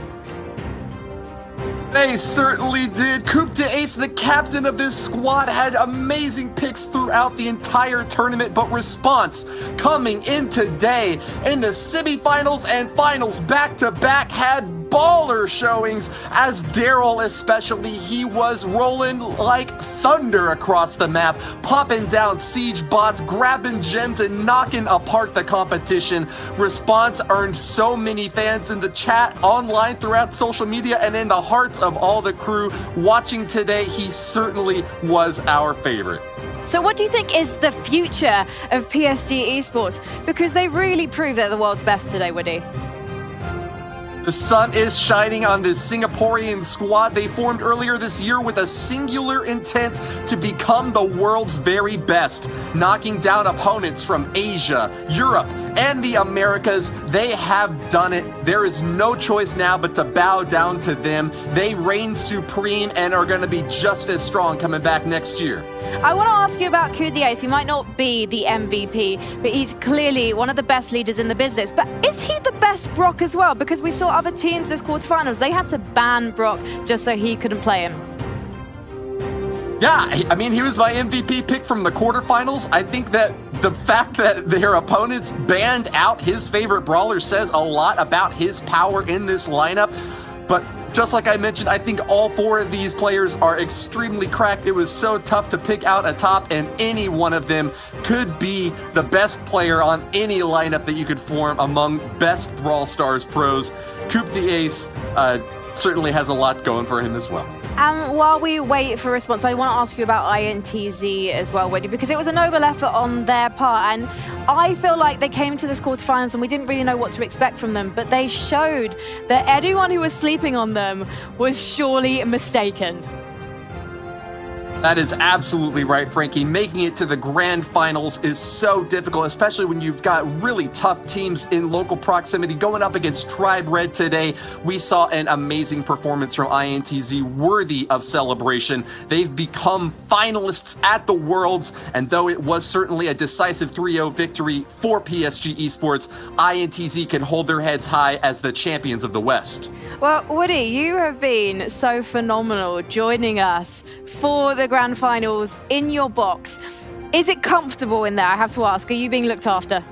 They certainly did. Coup de Ace, the captain of this squad, had amazing picks throughout the entire tournament, but Response coming in today in the semifinals and finals back-to-back had baller showings, as Daryl especially, he was rolling like thunder across the map, popping down siege bots, grabbing gems, and knocking apart the competition. Response earned so many fans in the chat, online, throughout social media, and in the hearts of all the crew watching today. He certainly was our favorite. So what do you think is the future of PSG Esports? Because they really proved they're the world's best today, Woody. The sun is shining on this Singaporean squad. They formed earlier this year with a singular intent to become the world's very best, knocking down opponents from Asia, Europe, and the Americas. They have done it. There is no choice now but to bow down to them. They reign supreme and are going to be just as strong coming back next year. I want to ask you about Kudiace. He might not be the MVP, but he's clearly one of the best leaders in the business. But is he the best Brock as well? Because we saw other teams this quarterfinals, they had to ban Brock just so he couldn't play him. Yeah, I mean, he was my MVP pick from the quarterfinals. I think that the fact that their opponents banned out his favorite brawler says a lot about his power in this lineup. But just like I mentioned, I think all 4 of these players are extremely cracked. It was so tough to pick out a top, and any one of them could be the best player on any lineup that you could form among best Brawl Stars pros. Coupe d'Ace certainly has a lot going for him as well. And while we wait for a response, I want to ask you about INTZ as well, Woody, because it was a noble effort on their part. And I feel like they came to this quarterfinals and we didn't really know what to expect from them, but they showed that anyone who was sleeping on them was surely mistaken. That is absolutely right, Frankie. Making it to the grand finals is so difficult, especially when you've got really tough teams in local proximity. Going up against Tribe Red today, we saw an amazing performance from INTZ, worthy of celebration. They've become finalists at the Worlds, and though it was certainly a decisive 3-0 victory for PSG Esports, INTZ can hold their heads high as the champions of the West. Well, Woody, you have been so phenomenal joining us for the grand finals in your box. Is it comfortable in there? I have to ask, are you being looked after?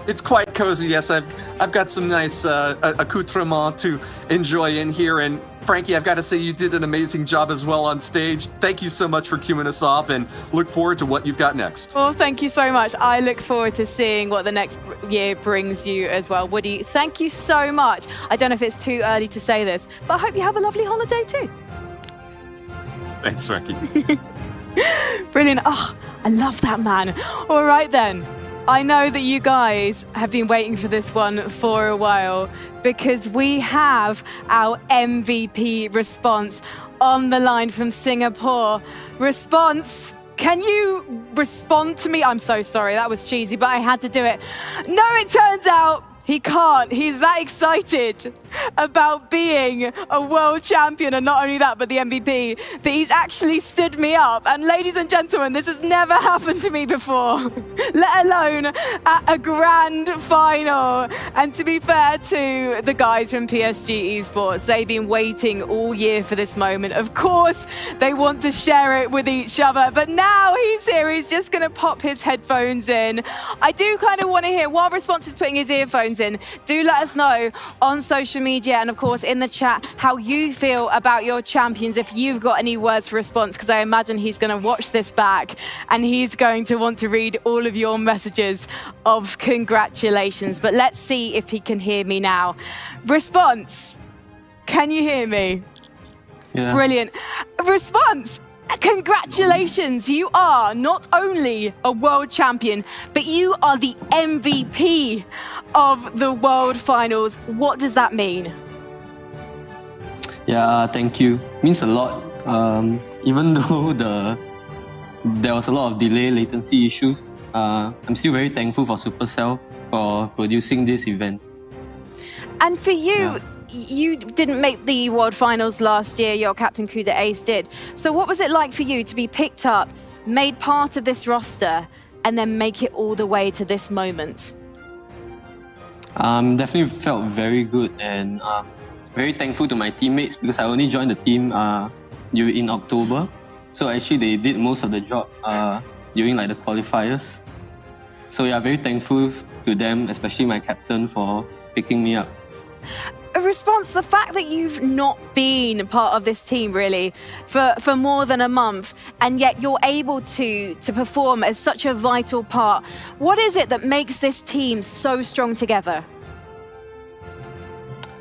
It's quite cozy, yes. I've got some nice accoutrements to enjoy in here, and Frankie, I've got to say you did an amazing job as well on stage. Thank you so much for cueing us off, and look forward to what you've got next. Well, thank you so much. I look forward to seeing what the next year brings you as well. Woody, thank you so much. I don't know if it's too early to say this, but I hope you have a lovely holiday too. Thanks, Frankie. Brilliant. Oh, I love that man. All right then. I know that you guys have been waiting for this one for a while because we have our MVP response on the line from Singapore. Response, can you respond to me? I'm so sorry, that was cheesy, but I had to do it. No, it turns out he can't. He's that excited about being a world champion, and not only that, but the MVP, that he's actually stood me up. And ladies and gentlemen, this has never happened to me before, let alone at a grand final. And to be fair to the guys from PSG Esports, they've been waiting all year for this moment. Of course, they want to share it with each other, but now he's here. He's just going to pop his headphones in. I do kind of want to hear, while Response is putting his earphones in, do let us know on social media and of course in the chat how you feel about your champions, if you've got any words for Response, because I imagine he's going to watch this back and he's going to want to read all of your messages of congratulations. But let's see if he can hear me now. Response, can you hear me? Yeah. Brilliant. Response, congratulations, you are not only a world champion, but you are the MVP of the world finals. What does that mean? Yeah, thank you. Means a lot. Even though there was a lot of delay, latency issues, I'm still very thankful for Supercell for producing this event. And for you, you didn't make the World Finals last year, your captain Coupe d'Ace did. So what was it like for you to be picked up, made part of this roster, and then make it all the way to this moment? Definitely felt very good and very thankful to my teammates because I only joined the team in October. So actually they did most of the job during like the qualifiers. So yeah, very thankful to them, especially my captain, for picking me up. A Response, the fact that you've not been part of this team really for more than a month, and yet you're able to perform as such a vital part. What is it that makes this team so strong together?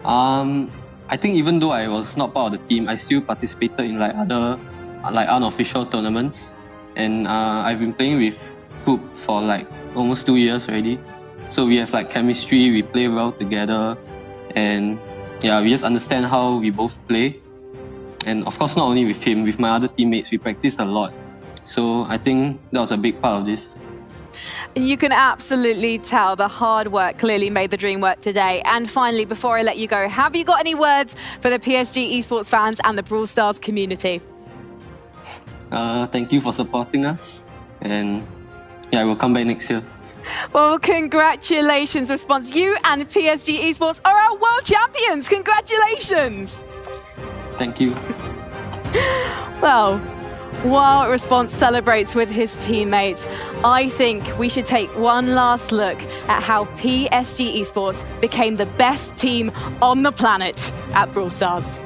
I think even though I was not part of the team, I still participated in like other unofficial tournaments, and I've been playing with Coupe for like almost 2 years already. So we have like chemistry, we play well together, and yeah, we just understand how we both play. And of course, not only with him, with my other teammates, we practiced a lot. So I think that was a big part of this. You can absolutely tell the hard work clearly made the dream work today. And finally, before I let you go, have you got any words for the PSG esports fans and the Brawl Stars community? Thank you for supporting us, and yeah, we'll come back next year. Well, congratulations, Response. You and PSG esports are our world champions. Congratulations. Thank you. Well, while Response celebrates with his teammates, I think we should take one last look at how PSG esports became the best team on the planet at Brawl Stars.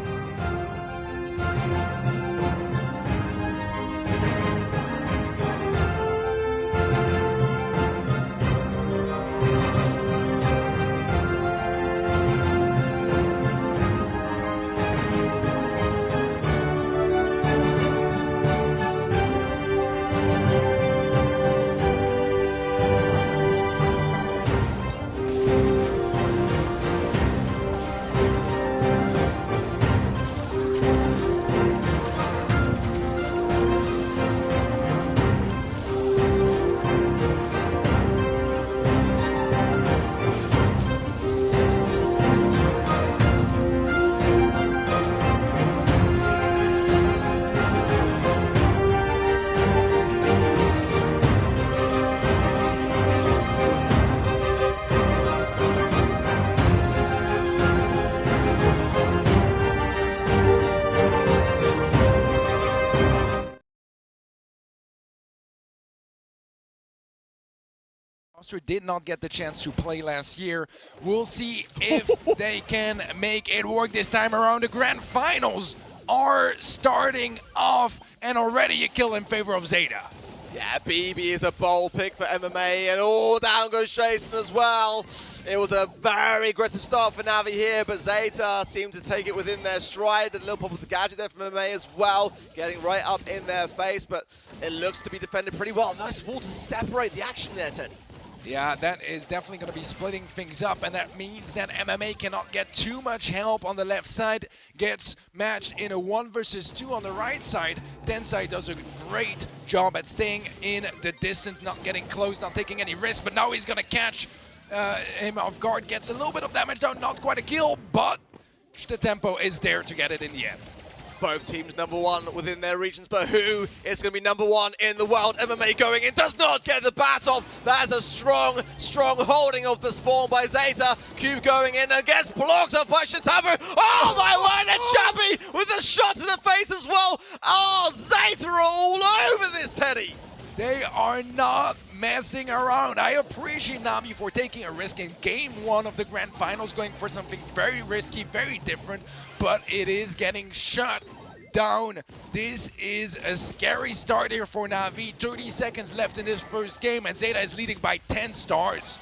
Did not get the chance to play last year. We'll see if they can make it work this time around. The grand finals are starting off, and already a kill in favor of Zeta. Yeah, BB is a bold pick for MMA, and all down goes Jason as well. It was a very aggressive start for Navi here, but Zeta seemed to take it within their stride. A little pop of the gadget there from MMA as well, getting right up in their face, but it looks to be defended pretty well. Nice wall to separate the action there, Tony. Yeah, that is definitely going to be splitting things up, and that means that MMA cannot get too much help on the left side. Gets matched in a 1 versus 2 on the right side. Tensai does a great job at staying in the distance, not getting close, not taking any risk, but now he's going to catch him off guard. Gets a little bit of damage down, not quite a kill, but the tempo is there to get it in the end. Both teams #1 within their regions, but who is going to be #1 in the world? MMA going in, does not get the bat off. That is a strong holding of the spawn by Zeta. Cube going in and gets blocked up by Shitabu. Oh my word, and Chappy with a shot to the face as well. Oh, Zeta are all over this, Teddy. They are not messing around. I appreciate Navi for taking a risk in game 1 of the grand finals, going for something very risky, very different, but it is getting shut down. This is a scary start here for Navi. 30 seconds left in this first game, and Zeta is leading by 10 stars.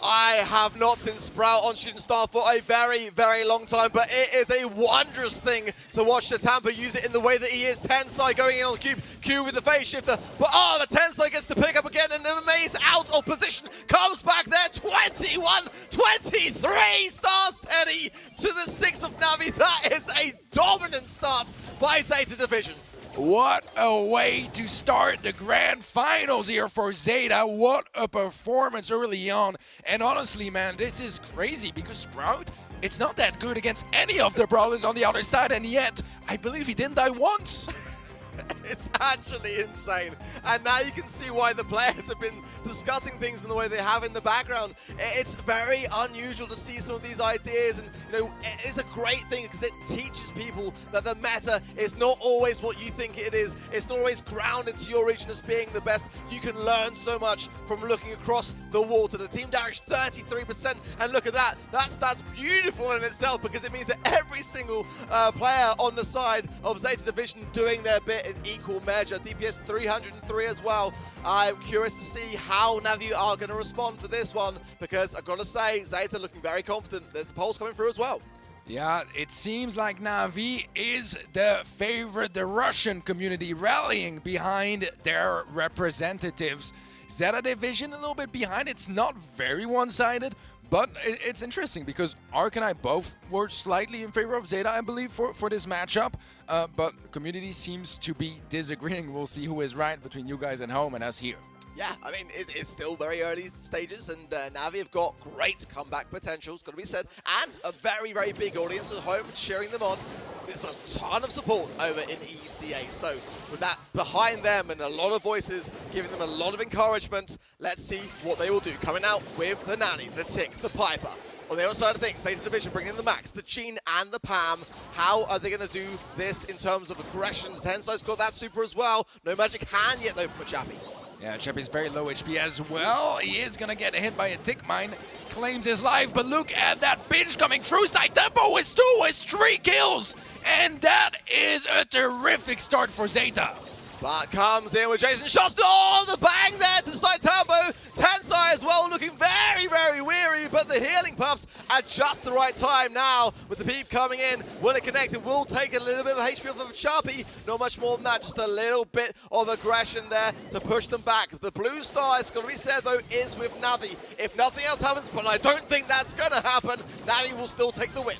I have not seen Sprout on Shooting Star for a very, very long time, but it is a wondrous thing to watch the Tampa use it in the way that he is. Tensai going in on the Cube, Cube with the phase shifter, but oh, the Tensai gets to pick up again, and MMA is out of position, comes back there, 21, 23 stars, Teddy, to the 6 of Navi. That is a dominant start by Zeta Division. What a way to start the grand finals here for Zeta. What a performance early on. And honestly, man, this is crazy because Sprout, it's not that good against any of the brawlers on the other side, and yet I believe he didn't die once. It's actually insane, and now you can see why the players have been discussing things in the way they have in the background. It's very unusual to see some of these ideas, and you know, it's a great thing because it teaches people that the meta is not always what you think it is. It's not always grounded to your region as being the best. You can learn so much from looking across the water. The team damage 33%, and look at that. That stat's beautiful in itself because it means that every single player on the side of Zeta Division doing their bit in equal measure. DPS 303 as well. I'm curious to see how Navi are going to respond for this one, because I've got to say, Zeta looking very confident. There's the polls coming through as well. Yeah, it seems like Navi is the favorite, the Russian community rallying behind their representatives. Zeta Division a little bit behind. It's not very one-sided, but it's interesting because Ark and I both were slightly in favor of Zeta, I believe, for this matchup. But community seems to be disagreeing. We'll see who is right between you guys at home and us here. Yeah, I mean, it's still very early stages, and Navi have got great comeback potential, it's got to be said, and a very, very big audience at home cheering them on. There's a ton of support over in ECA, so with that behind them and a lot of voices giving them a lot of encouragement, let's see what they will do. Coming out with the Nanny, the Tick, the Piper. On the other side of things, Data Division bringing in the Max, the Gene, and the Pam. How are they going to do this in terms of aggressions? Tensai's got that super as well. No magic hand yet, though, for Chappie. Yeah, Chappie's very low HP as well. He is going to get hit by a Tick Mine. Claims his life, but look at that binge coming through. Side Tempo with 2, with 3 kills. And that is a terrific start for Zeta. But comes in with Jason shots. Oh, the bang there to Side Tempo. Tensai as well, looking very, very weary, but the healing puffs at just the right time now. With the peep coming in, will it connect? It will take a little bit of HP off of Chappie. Not much more than that, just a little bit of aggression there to push them back. The blue star, it's going to be said though, is with Navi. If nothing else happens, but I don't think that's going to happen, Navi will still take the win.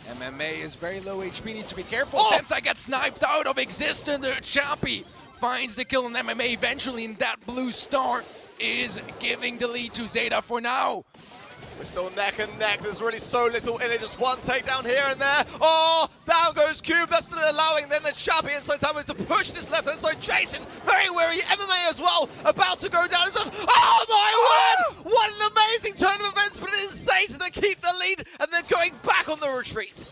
MMA is very low HP, needs to be careful. Tensai gets sniped out of existence. Chappie finds the kill on MMA eventually, and that blue star is giving the lead to Zeta for now. We're still neck and neck. There's really so little in it. Just one takedown here and there. Oh, down goes Cube. That's still allowing then the Chappie and Side Tempo to push this left hand side. Jason, very weary. MMA as well, about to go down. Oh my word! What an amazing turn of events, but it is Zeta that keep the lead, and they're going back on the retreat.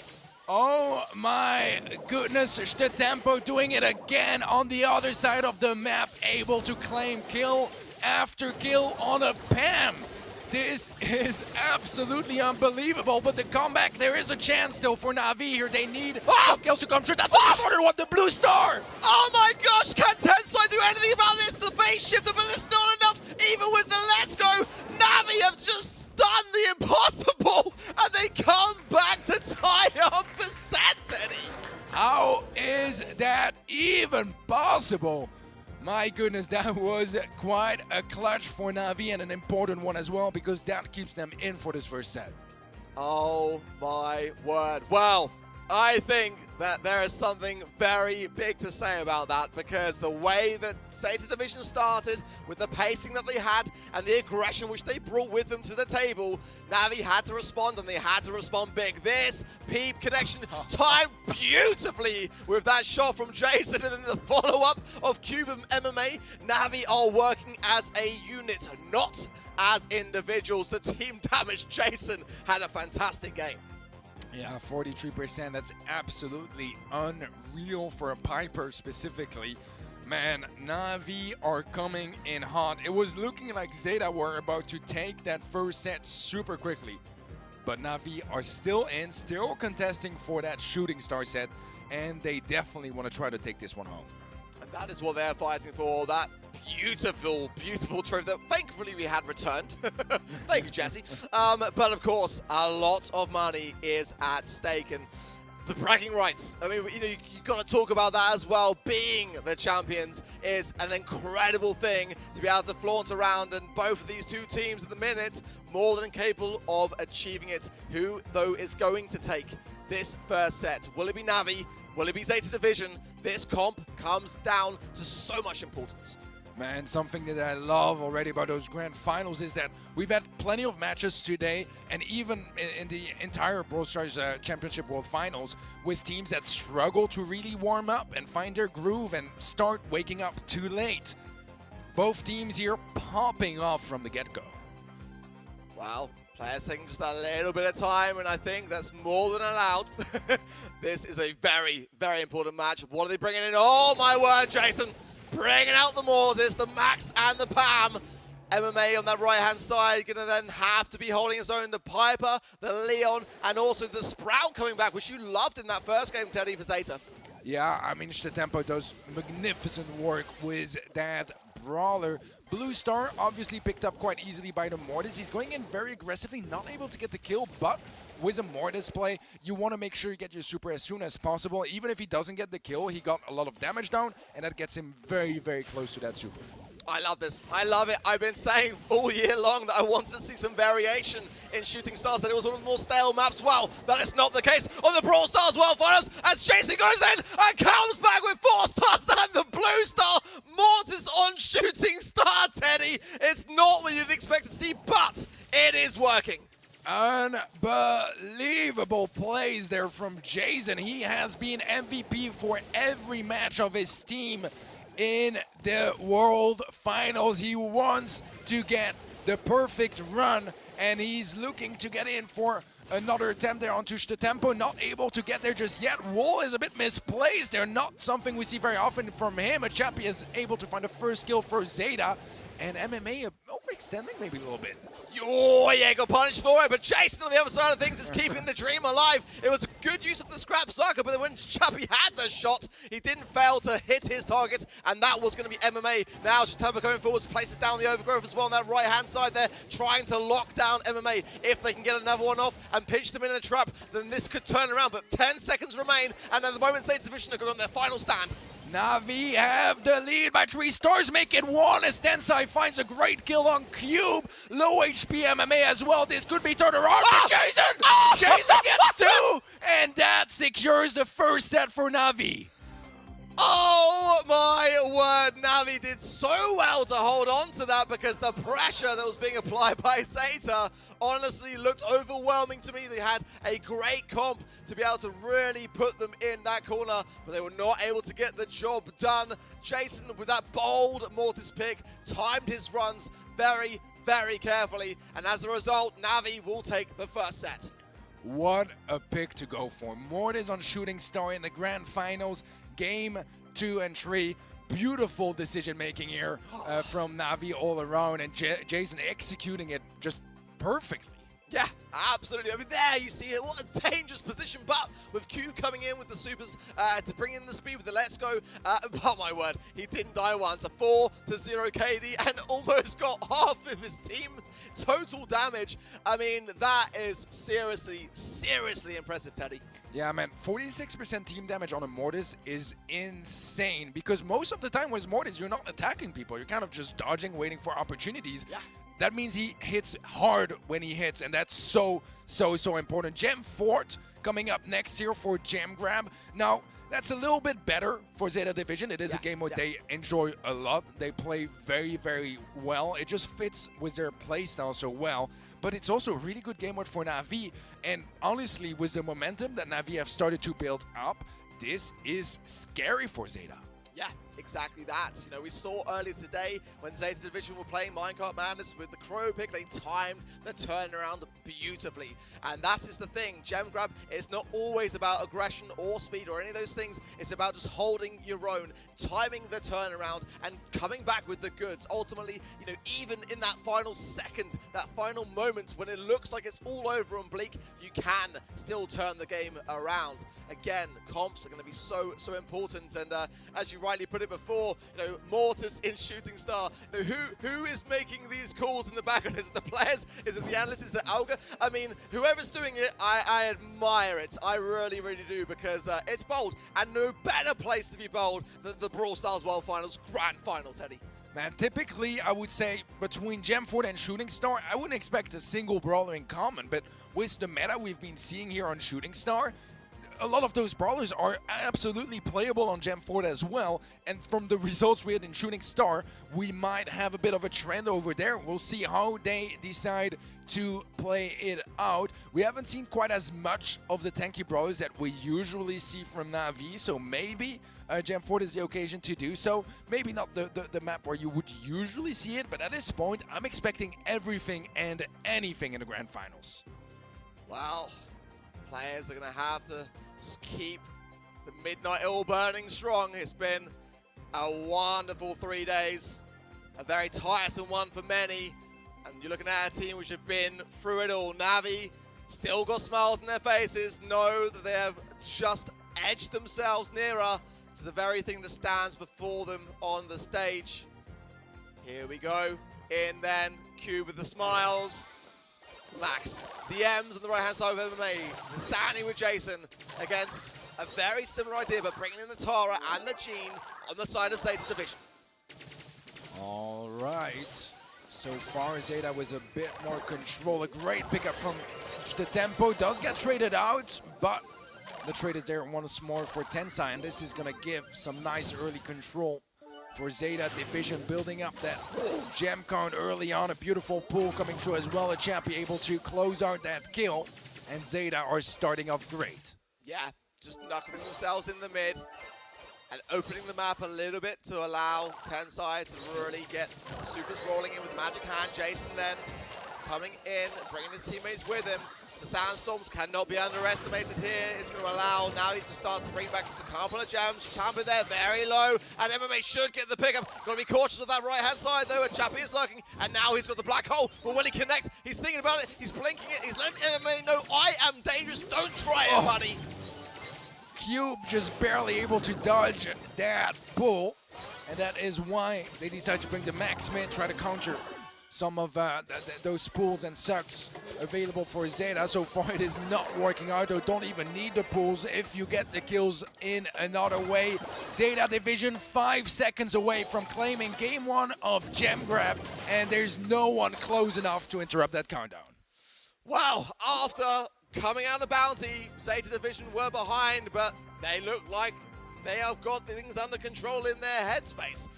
Oh my goodness, Tempo doing it again on the other side of the map, able to claim kill after kill on a Pam. This is absolutely unbelievable, but the comeback, there is a chance still for Navi here. They need kills to come through. That's another one, the blue star! Oh my gosh, can Tensai do anything about this? The base shifter, but it's not enough. Even with the let's go, Navi have just done the impossible, and they come back to tie up the set, Teddy. How is that even possible? My goodness, that was quite a clutch for Navi, and an important one as well, because that keeps them in for this first set. Oh my word. Well, I think that there is something very big to say about that, because the way that Zeta Division started, with the pacing that they had and the aggression which they brought with them to the table, Navi had to respond, and they had to respond big. This peep connection timed beautifully with that shot from Jason, and then the follow-up of Cube and MMA. Navi are working as a unit, not as individuals. The team damage, Jason had a fantastic game. Yeah, 43%, that's absolutely unreal for a Piper specifically. Man, Navi are coming in hot. It was looking like Zeta were about to take that first set super quickly. But Navi are still in, still contesting for that shooting star set, and they definitely want to try to take this one home. And that is what they're fighting for, that beautiful, beautiful trophy that thankfully we had returned. Thank you, Jesse. But of course, a lot of money is at stake, and the bragging rights. I mean, you know, you got to talk about that as well. Being the champions is an incredible thing to be able to flaunt around, and both of these two teams at the minute more than capable of achieving it. Who, though, is going to take this first set? Will it be Navi? Will it be Zeta Division? This comp comes down to so much importance. Man, something that I love already about those grand finals is that we've had plenty of matches today, and even in the entire Brawl Stars Championship World Finals, with teams that struggle to really warm up and find their groove and start waking up too late. Both teams here popping off from the get-go. Well, players taking just a little bit of time, and I think that's more than allowed. This is a very, very important match. What are they bringing in? Oh my word, Jason! Bringing out the Mortis, the Max and the Pam. MMA on that right-hand side, gonna then have to be holding his own. The Piper, the Leon, and also the Sprout coming back, which you loved in that first game, Teddy, for Zeta. Yeah, I mean, Tempo does magnificent work with that Brawler. Blue Star obviously picked up quite easily by the Mortis. He's going in very aggressively, not able to get the kill, but with a Mortis play, you want to make sure you get your super as soon as possible. Even if he doesn't get the kill, he got a lot of damage down, and that gets him very, very close to that super. I love this. I love it. I've been saying all year long that I wanted to see some variation in Shooting Stars that it was one of the more stale maps. Well, that is not the case on the Brawl Stars World Finals as Jason goes in and comes back with 4 stars and the blue star. Mortis on Shooting Star, Teddy. It's not what you'd expect to see, but it is working. Unbelievable plays there from Jason. He has been MVP for every match of his team in the World Finals. He wants to get the perfect run, and he's looking to get in for another attempt there on Touche the Tempo. Not able to get there just yet. Wall is a bit misplaced there. Not something we see very often from him. Achapi is able to find the first kill for Zeta. And MMA overextending maybe a little bit. Oh, yeah, got punished for it, but Jason on the other side of things is keeping the dream alive. It was a good use of the scrap sucker, but then when Chappie had the shot, he didn't fail to hit his target, and that was going to be MMA. Now Chatempa going forwards, places down the overgrowth as well on that right-hand side there, trying to lock down MMA. If they can get another one off and pinch them in a trap, then this could turn around, but 10 seconds remain, and at the moment, State Division are going on their final stand. Navi have the lead by 3 stars, make it 1 as Densai finds a great kill on Cube. Low HP MMA as well. This could be turned around. Jason! Jason gets 2! And that secures the first set for Navi. Oh my word, Navi did so well to hold on to that because the pressure that was being applied by Zeta honestly looked overwhelming to me. They had a great comp to be able to really put them in that corner, but they were not able to get the job done. Jason, with that bold Mortis pick, timed his runs very, very carefully, and as a result, Navi will take the first set. What a pick to go for. Mortis on Shooting Star in the grand finals. Game 2 and 3. Beautiful decision making here from Navi all around, and Jason executing it just perfectly. Yeah, absolutely. I mean, there you see it. What a dangerous position, but with Q coming in with the supers to bring in the speed with the Let's Go. Oh my word, he didn't die once. A 4-0 KD and almost got half of his team total damage. I mean, that is seriously, seriously impressive, Teddy. Yeah, man, 46% team damage on a Mortis is insane, because most of the time with Mortis, you're not attacking people. You're kind of just dodging, waiting for opportunities. Yeah. That means he hits hard when he hits, and that's so important. Gem Fort coming up next here for Gem Grab. Now, that's a little bit better for Zeta Division. It is a game where they enjoy a lot. They play very, very well. It just fits with their playstyle so well. But it's also a really good game mode for Navi. And honestly, with the momentum that Navi have started to build up, this is scary for Zeta. Yeah, exactly that. You know, we saw earlier today when Zeta Division were playing Minecart Madness with the Crow pick, they timed the turnaround beautifully. And that is the thing. Gem Grab is not always about aggression or speed or any of those things. It's about just holding your own, timing the turnaround, and coming back with the goods. Ultimately, you know, even in that final second, that final moment when it looks like it's all over on Bleak, you can still turn the game around. Again, comps are going to be so important, and as you rightly put it before, you know, Mortis in Shooting Star. You know, who is making these calls in the background? Is it the players? Is it the analysts? Is it Alga? I mean, whoever's doing it, I admire it. I really, really do, because it's bold, and no better place to be bold than the Brawl Stars World Finals Grand Final, Teddy. Man, typically, I would say between Gemfort and Shooting Star, I wouldn't expect a single brawler in common, but with the meta we've been seeing here on Shooting Star, a lot of those brawlers are absolutely playable on Gemfort as well, and from the results we had in Shooting Star, we might have a bit of a trend over there. We'll see how they decide to play it out. We haven't seen quite as much of the tanky brawlers that we usually see from Navi, so maybe Gemfort is the occasion to do so. Maybe not the map where you would usually see it, but at this point, I'm expecting everything and anything in the Grand Finals. Well, players are going to have to just keep the Midnight Oil burning strong. It's been a wonderful 3 days, a very tiresome one for many, and you're looking at a team which have been through it all. Navi still got smiles on their faces, know that they have just edged themselves nearer to the very thing that stands before them on the stage. Here we go, in then, Cube with the smiles. Max, the M's on the right-hand side of MMA, Sandy with Jason against a very similar idea, but bringing in the Tara and the Jean on the side of Zeta Division. All right. So far, Zeta with a bit more control. A great pickup from the tempo. Does get traded out, but the trade is there once more for Tensai, and this is going to give some nice early control for Zeta Division, building up that gem count early on. A beautiful pull coming through as well. A Chappie able to close out that kill, and Zeta are starting off great. Yeah, just knuckling themselves in the mid and opening the map a little bit to allow Tensai to really get supers rolling in with Magic Hand. Jason then coming in, bringing his teammates with him. The Sandstorms cannot be underestimated here. It's going to allow Navi to start to bring back just a couple of gems. Chamber there, very low, and MMA should get the pickup. Got to be cautious of that right-hand side, though, and Chappie is lurking, and now he's got the black hole. But will he connect? He's thinking about it, he's blinking it, he's letting MMA know, I am dangerous, don't try it, buddy. Cube just barely able to dodge that pull, and that is why they decide to bring the Max mid, try to counter some of those pulls and sucks available for Zeta. So far it is not working out, though. Don't even need the pulls if you get the kills in another way. Zeta Division 5 seconds away from claiming game 1 of Gem Grab, and there's no one close enough to interrupt that countdown. Wow, after coming out of Bounty, Zeta Division were behind, but they look like they have got things under control in their headspace.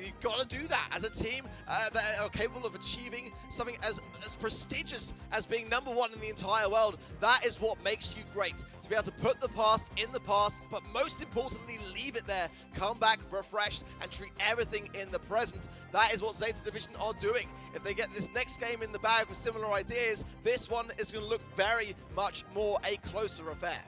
You've got to do that as a team that are capable of achieving something as prestigious as being #1 in the entire world. That is what makes you great. To be able to put the past in the past, but most importantly, leave it there. Come back refreshed and treat everything in the present. That is what Zeta Division are doing. If they get this next game in the bag with similar ideas, this one is going to look very much more a closer affair.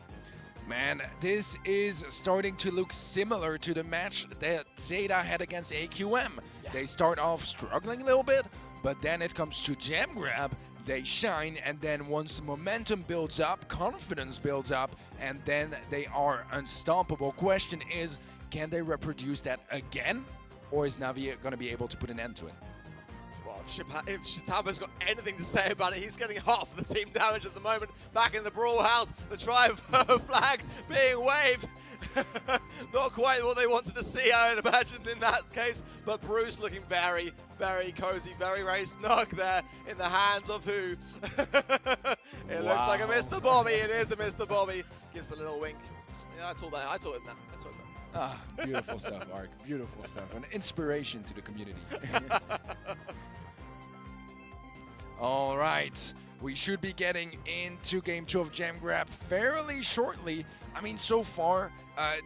Man, this is starting to look similar to the match that Zeta had against AQM. Yeah. They start off struggling a little bit, but then it comes to Gem Grab, they shine, and then once momentum builds up, confidence builds up, and then they are unstoppable. Question is, can they reproduce that again? Or is Navi going to be able to put an end to it? Well, if Shitamba's got anything to say about it, he's getting half the team damage at the moment. Back in the Brawl house, the tribe flag being waved. Not quite what they wanted to see, I would imagine, in that case. But Bruce looking very, very cozy, very, very snug there in the hands of who? It looks like a Mr. Bobby. It is a Mr. Bobby. Gives a little wink. Yeah, I told him that. I told him that. Ah, beautiful stuff, Ark. Beautiful stuff. An inspiration to the community. All right. We should be getting into Game 2 of Gem Grab fairly shortly. I mean, so far,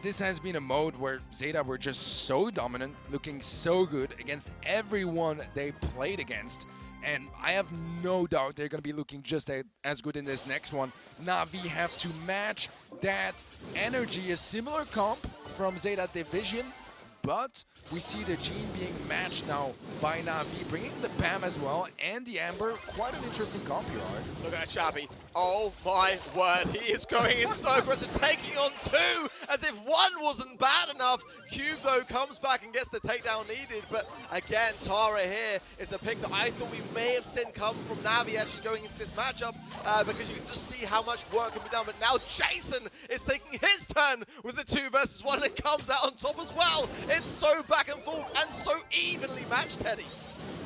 this has been a mode where Zeta were just so dominant, looking so good against everyone they played against. And I have no doubt they're going to be looking just as good in this next one. Navi have to match that energy. A similar comp from Zeta Division, but we see the Gene being matched now by Navi, bringing the Pam as well, and the Amber. Quite an interesting comp here, Art. Look at Chappie. Oh my word, he is going in so aggressive, taking on 2, as if 1 wasn't bad enough. Cube, though, comes back and gets the takedown needed, but again, Tara here is the pick that I thought we may have seen come from Navi actually going into this matchup, because you can just see how much work can be done. But now Jason is taking his turn with the 2 versus 1, and comes out on top as well. It's so back and forth and so evenly matched, Teddy.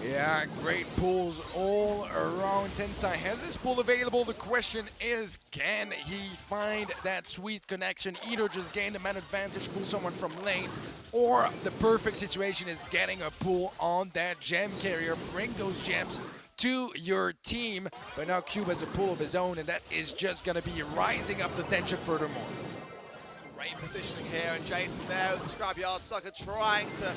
Yeah, great pulls all around. Tensai has his pull available. The question is, can he find that sweet connection? Either just gain the man advantage, pull someone from lane, or the perfect situation is getting a pull on that gem carrier. Bring those gems to your team. But now Cube has a pull of his own, and that is just going to be rising up the tension furthermore. Great positioning here, and Jason there with the Scrapyard Sucker trying to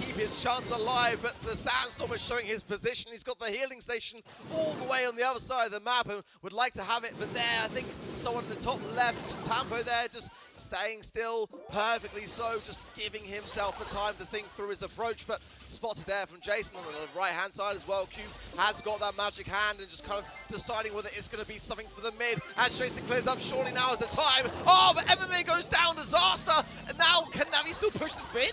keep his chances alive, but the Sandstorm is showing his position. He's got the healing station all the way on the other side of the map and would like to have it, but there, I think someone in the top left, Tampo there, just staying still perfectly so, just giving himself the time to think through his approach, but spotted there from Jason on the right-hand side as well. Cube has got that magic hand and just kind of deciding whether it's going to be something for the mid. As Jason clears up, surely now is the time. Oh, but MMA goes down, disaster! And now, can Navi still push this mid?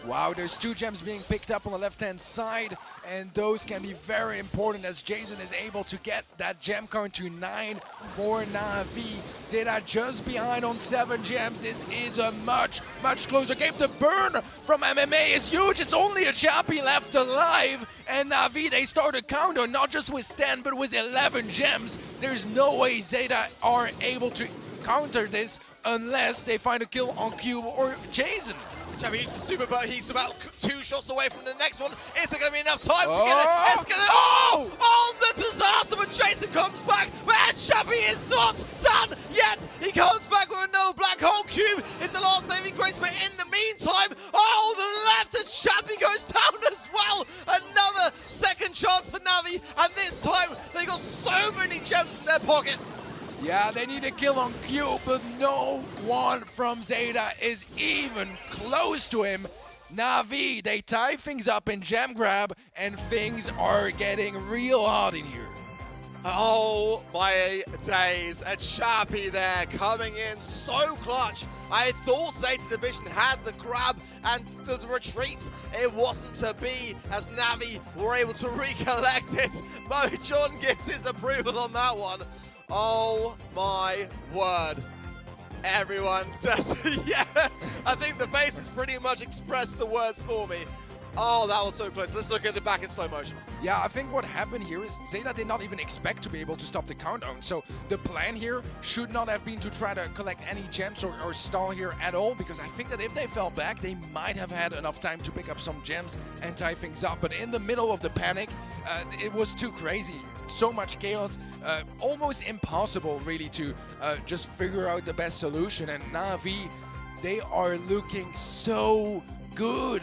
Wow, there's 2 gems being picked up on the left-hand side, and those can be very important as Jason is able to get that gem count to 9 for Na'Vi. Zeta just behind on 7 gems. This is a much closer game. The burn from MMA is huge. It's only a Chappie left alive, and Na'Vi, they start a countdown, not just with 10, but with 11 gems. There's no way Zeta are able to counter this unless they find a kill on Cube or Jason. Chappie uses the super, but he's about 2 shots away from the next one. Is there going to be enough time to get it? It's going to... Oh, the disaster, but Jason comes back. And Chappie is not done yet. He comes back with another black hole. Cube is the last saving grace, but in the meantime, the left, and Chappie goes down as well. Another second chance for Na'Vi, and this time they got so many gems in their pocket. Yeah, they need a kill on Cube, but no one from Zeta is even close to him. Na'Vi, they tie things up in gem grab, and things are getting real hot in here. Oh my days, a Chappie there coming in so clutch. I thought Zeta Division had the grab and the retreat. It wasn't to be as Na'Vi were able to recollect it. Mo John gives his approval on that one. Oh my word. Everyone just, yeah, I think the faces pretty much expressed the words for me. Oh, that was so close. Let's look at it back in slow motion. Yeah, I think what happened here is Zeta did not even expect to be able to stop the countdown. So the plan here should not have been to try to collect any gems or stall here at all, because I think that if they fell back, they might have had enough time to pick up some gems and tie things up. But in the middle of the panic, it was too crazy. So much chaos, almost impossible really to just figure out the best solution. And Na'Vi, they are looking so good.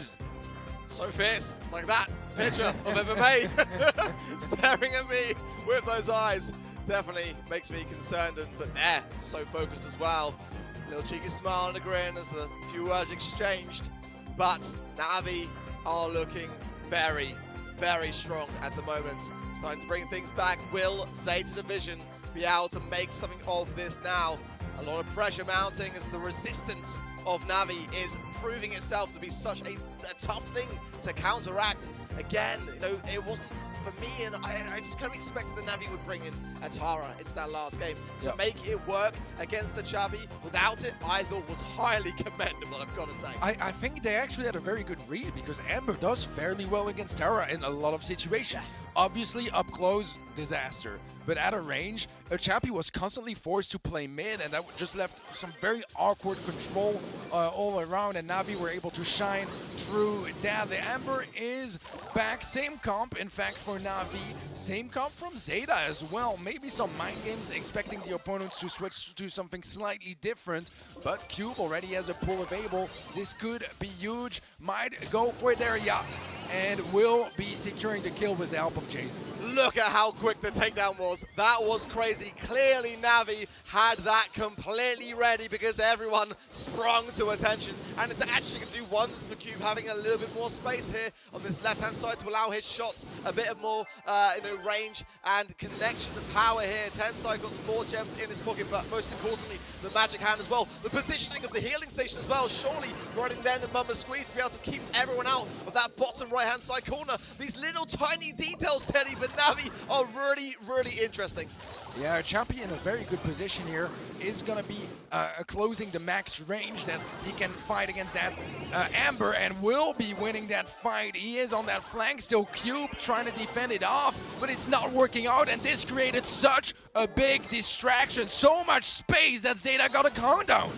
So fierce, like that picture of MMA, staring at me with those eyes. Definitely makes me concerned, but they're so focused as well. Little cheeky smile and a grin as a few words exchanged. But Na'Vi are looking very, very strong at the moment. It's time to bring things back. Will Zeta Division be able to make something of this now? A lot of pressure mounting as the resistance of Na'Vi is proving itself to be such a tough thing to counteract. Again, you know, it wasn't for me, and I just kind of expected that Na'Vi would bring in Atara into that last game. To make it work against the Chappie without it, I thought was highly commendable, I've got to say. I think they actually had a very good read, because Amber does fairly well against Tara in a lot of situations. Obviously, up close, disaster. But at a range, a Chappie was constantly forced to play mid, and that just left some very awkward control all around, and Na'Vi were able to shine through that. The Amber is back. Same comp, in fact, for Na'Vi. Same comp from Zeta as well. Maybe some mind games expecting the opponents to switch to something slightly different, but Cube already has a pull available. This could be huge. Might go for it there, yeah, and will be securing the kill with the help of Jason. Look at how quick the takedown was. That was crazy. Clearly, Na'Vi had that completely ready because everyone sprung to attention. And it's actually going to do wonders for Cube, having a little bit more space here on this left-hand side to allow his shots a bit of more range and connection and power here. Tensai got 4 gems in his pocket, but most importantly, the magic hand as well. The positioning of the healing station as well. Surely running then and Mama Squeeze to be able to keep everyone out of that bottom right-hand side corner. These little tiny details, Teddy, but Na'Vi are really, really interesting. Yeah, Chappie in a very good position here is going to be closing the max range that he can fight against that Amber, and will be winning that fight. He is on that flank still. Cube trying to defend it off, but it's not working out, and this created such a big distraction. So much space that Zeta got a countdown.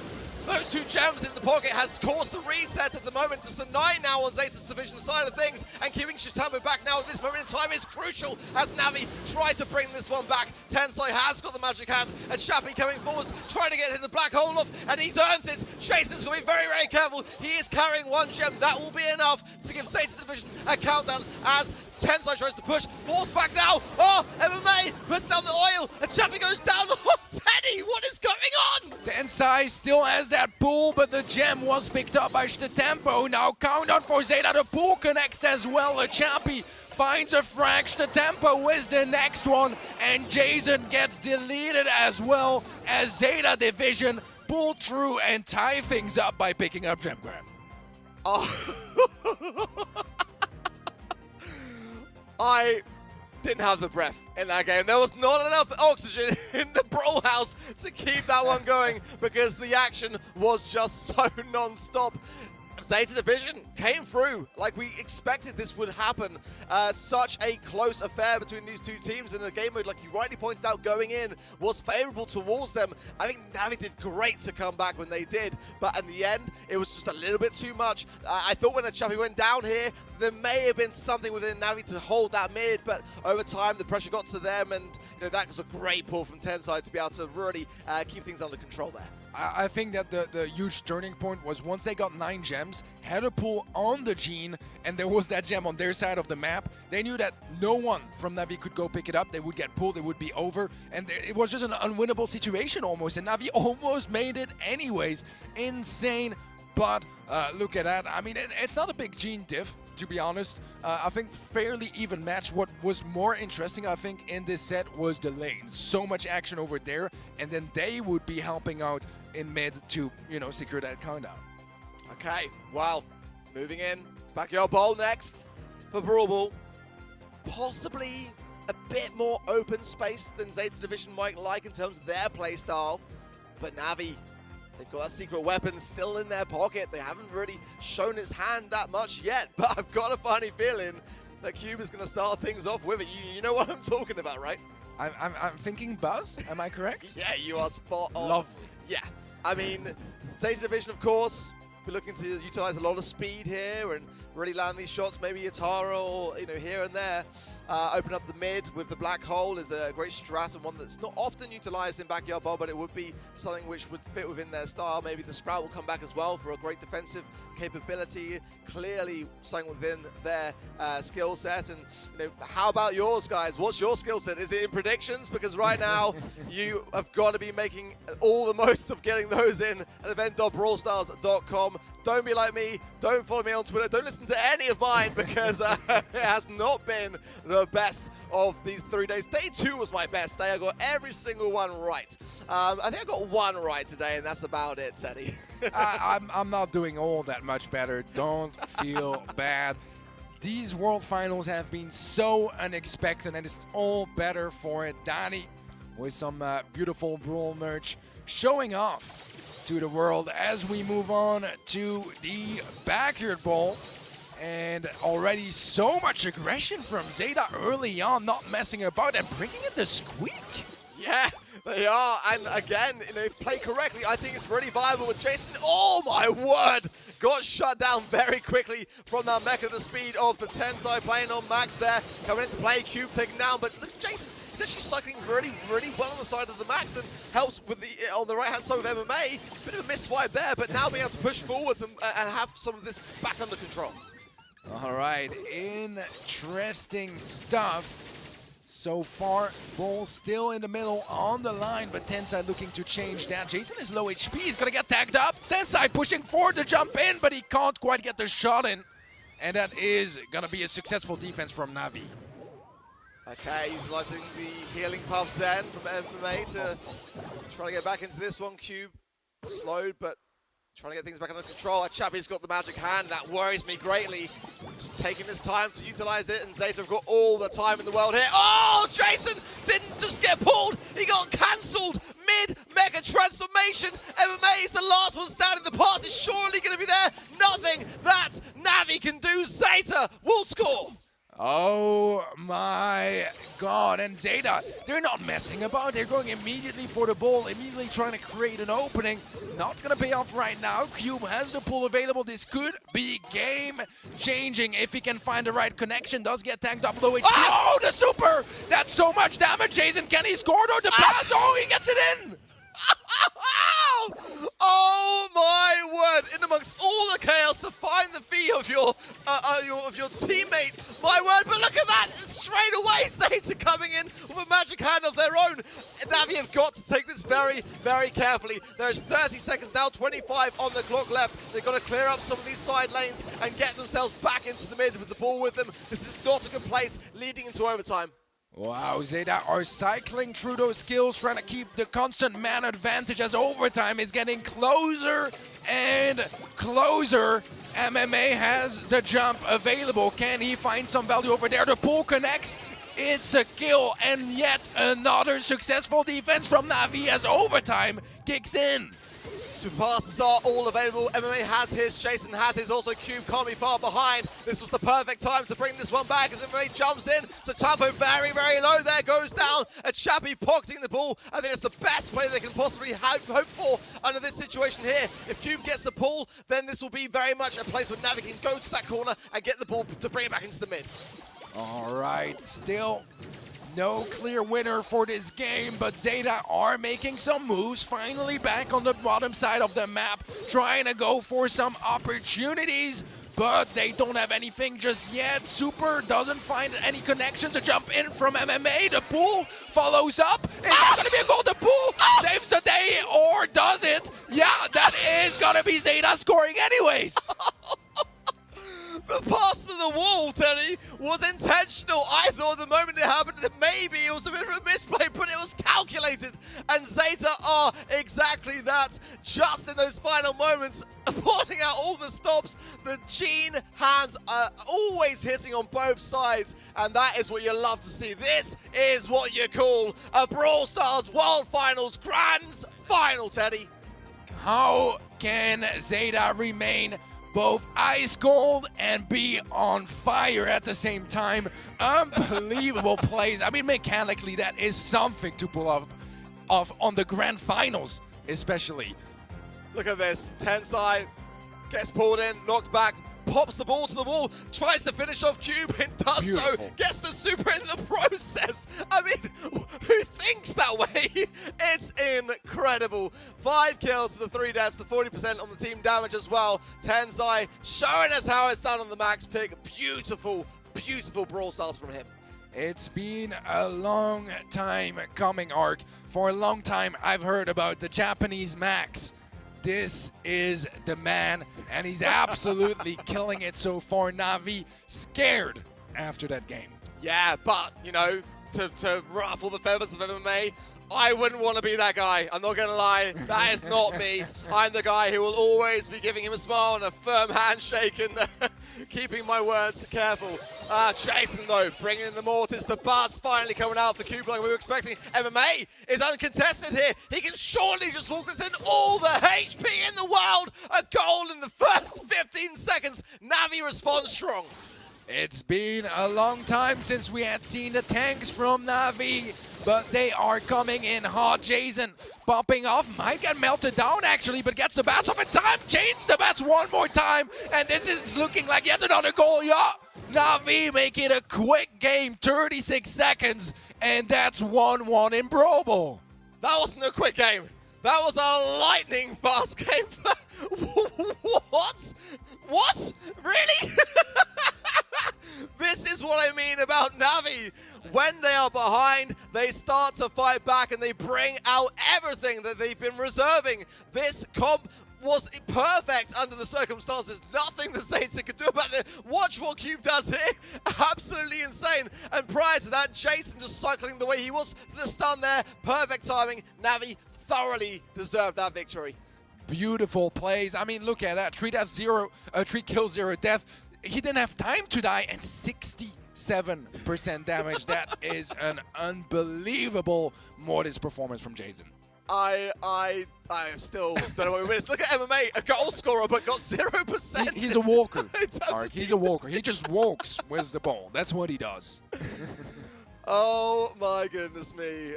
Those 2 gems in the pocket has caused the reset at the moment. Just the 9 now on Zeta's Division side of things, and keeping Shitambo back now at this moment in time is crucial as Na'Vi try to bring this one back. Tensai has got the magic hand, and Chappie coming forward, trying to get his black hole off, and he turns it. Jason's going to be very, very careful. He is carrying 1 gem. That will be enough to give Zeta's Division a countdown as Tensai tries to push. Force back now. Oh, MMA puts down the oil, and Chappie goes down. Oh, Teddy, what is going on? Tensai still has that pull, but the gem was picked up by Shitambo. Now countdown for Zeta. The pull connects as well. The Chappie finds a frag. Shitambo with the next one, and Jason gets deleted as well as Zeta Division pull through and tie things up by picking up gem grab. Oh. I didn't have the breath in that game. There was not enough oxygen in the Brawl house to keep that one going because the action was just so non-stop. Zeta Division came through like we expected this would happen. Such a close affair between these two teams, and the game mode, like you rightly pointed out, going in was favorable towards them. I think Navi did great to come back when they did, but in the end, it was just a little bit too much. I thought when Chappie went down here, there may have been something within Navi to hold that mid, but over time, the pressure got to them, and that was a great pull from Tensai to be able to really keep things under control there. I think that the huge turning point was once they got 9 gems, had a pull on the Gene, and there was that gem on their side of the map. They knew that no one from Navi could go pick it up. They would get pulled, it would be over, and it was just an unwinnable situation almost, and Navi almost made it anyways. Insane, but look at that. I mean, it's not a big Gene diff, to be honest. I think fairly even match. What was more interesting, I think, in this set was the lanes. So much action over there, and then they would be helping out in mid to, secure that countdown. Okay, well, moving in. Backyard Bowl next for Brawl. Possibly a bit more open space than Zeta Division might like in terms of their playstyle, but Navi, they've got that secret weapon still in their pocket. They haven't really shown its hand that much yet, but I've got a funny feeling that Cube is going to start things off with it. You know what I'm talking about, right? I'm thinking Buzz, am I correct? Yeah, you are spot on. Lovely. Yeah, I mean, Zeta Division, of course, we're looking to utilize a lot of speed here and really land these shots. Maybe Yatara or, here and there. Open up the mid with the black hole is a great strat and one that's not often utilized in Backyard Bowl, but it would be something which would fit within their style. Maybe the Sprout will come back as well for a great defensive capability. Clearly something within their skill set. And how about yours, guys? What's your skill set? Is it in predictions? Because right now you have got to be making all the most of getting those in at event.brawlstars.com. Don't be like me. Don't follow me on Twitter. Don't listen to any of mine because it has not been the best of these 3 days. Day 2 was my best day. I got every single one right. I think I got one right today, and that's about it, Teddy. I'm not doing all that much better. Don't feel bad. These World Finals have been so unexpected, and it's all better for it. Danny with some beautiful Brawl merch showing off to the world as we move on to the Backyard Bowl. And already so much aggression from Zeta early on, not messing about and bringing in the squeak. Yeah, they are. And again, if played correctly, I think it's really viable with Jason. Oh my word! Got shut down very quickly from that mecha. The speed of the Tensai playing on Max there. Coming into play, Cube taken down. But look, Jason, he's actually cycling really, really well on the side of the Max and helps with the on the right-hand side with MMA. Bit of a misswipe there, but now being able to push forwards and have some of this back under control. All right, interesting stuff. So far, Brawl still in the middle on the line, but Tensai looking to change that. Jason is low HP, he's gonna get tagged up. Tensai pushing forward to jump in, but he can't quite get the shot in. And that is gonna be a successful defense from Navi. Okay, utilizing the healing puffs then from MMA to try to get back into this one. Cube slowed, but trying to get things back under control. Chappie's got the magic hand. That worries me greatly. Just taking his time to utilize it, and Zeta have got all the time in the world here. Oh, Jason didn't just get pulled. He got cancelled mid-mega transformation. MMA is the last one standing. The pass is surely going to be there. Nothing that Navi can do. Zeta will score. Oh my god, and Zeta, they're not messing about, they're going immediately for the ball, immediately trying to create an opening. Not gonna pay off right now. Cube has the pull available. This could be game changing if he can find the right connection. Does get tanked up low HP. Oh, the super! That's so much damage. Jason, can he score or the pass? Oh, he gets it in! Oh my word! In amongst all the chaos to find the fee of your teammate, my word! But look at that! Straight away, Zeta coming in with a magic hand of their own. Navi have got to take this very, very carefully. There's 30 seconds now, 25 on the clock left. They've got to clear up some of these side lanes and get themselves back into the mid with the ball with them. This is not a good place leading into overtime. Wow, Zeta are cycling through those skills, trying to keep the constant man advantage as overtime is getting closer and closer. MMA has the jump available. Can he find some value over there? The pull connects. It's a kill, and yet another successful defense from Na'Vi as overtime kicks in. Super passes are all available. MMA has his, Jason has his, also Cube can't be far behind. This was the perfect time to bring this one back as MMA jumps in. So Tampo very, very low there, goes down. A Chappie pocketing the ball. I think it's the best play they can possibly hope for under this situation here. If Cube gets the pull, then this will be very much a place where Navi can go to that corner and get the ball to bring it back into the mid. All right, still no clear winner for this game, but Zeta are making some moves, finally back on the bottom side of the map, trying to go for some opportunities, but they don't have anything just yet. Super doesn't find any connections to jump in from MMA. The pool follows up. Is that going to be a goal? The pool saves the day, or does it? Yeah, that is going to be Zeta scoring anyways. The pass to the wall, Teddy, was intentional. I thought the moment it happened that maybe it was a bit of a misplay, but it was calculated. And Zeta are exactly that. Just in those final moments, pulling out all the stops, the Gene hands are always hitting on both sides. And that is what you love to see. This is what you call a Brawl Stars World Finals Grand Final, Teddy. How can Zeta remain both ice cold and be on fire at the same time? Unbelievable plays. I mean, mechanically, that is something to pull off on the grand finals, especially. Look at this. Tensai gets pulled in, knocked back, pops the ball to the wall, tries to finish off Cube, and does Beautiful. so, gets the super in the process. I mean, who thinks that way? It's incredible. 5 kills to the 3 deaths, the 40% on the team damage as well. Tensai showing us how it's done on the max pick. Beautiful, beautiful Brawl Stars from him. It's been a long time coming, Ark. For a long time, I've heard about the Japanese Max. This is the man, and he's absolutely killing it so far. Na'Vi scared after that game. Yeah, but, you know, to ruffle the feathers of MMA, I wouldn't want to be that guy. I'm not going to lie. That is not me. I'm the guy who will always be giving him a smile and a firm handshake and keeping my words careful. Jason, though, bringing in the Mortis. The buzz finally coming out for Cube like we were expecting. MMA is uncontested here. He can surely just walk us in all the HP in the world. A goal in the first 15 seconds. Na'Vi responds strong. It's been a long time since we had seen the tanks from Na'Vi, but they are coming in hot. Jason popping off, might get melted down actually, but gets the bats off in time, chains the bats one more time, and this is looking like yet another goal. Yeah, Na'Vi make it a quick game, 36 seconds, and that's 1-1 in Brawl. That wasn't a quick game. That was a lightning fast game. What? What? Really? This is what I mean about Na'Vi. When they are behind, they start to fight back and they bring out everything that they've been reserving. This comp was perfect under the circumstances. Nothing the Zeta could do about it. Watch what Cube does here. Absolutely insane. And prior to that, Jason just cycling the way he was to the stun there. Perfect timing. Na'Vi thoroughly deserved that victory. Beautiful plays. I mean, look at that. 3 kills, 0 death. He didn't have time to die, and 67% damage. That is an unbelievable Mortis performance from Jason. I still don't know what it is. Look at MMA, a goal scorer, but got 0%. He's a walker. He's a walker. He just walks with the ball. That's what he does. Oh my goodness me.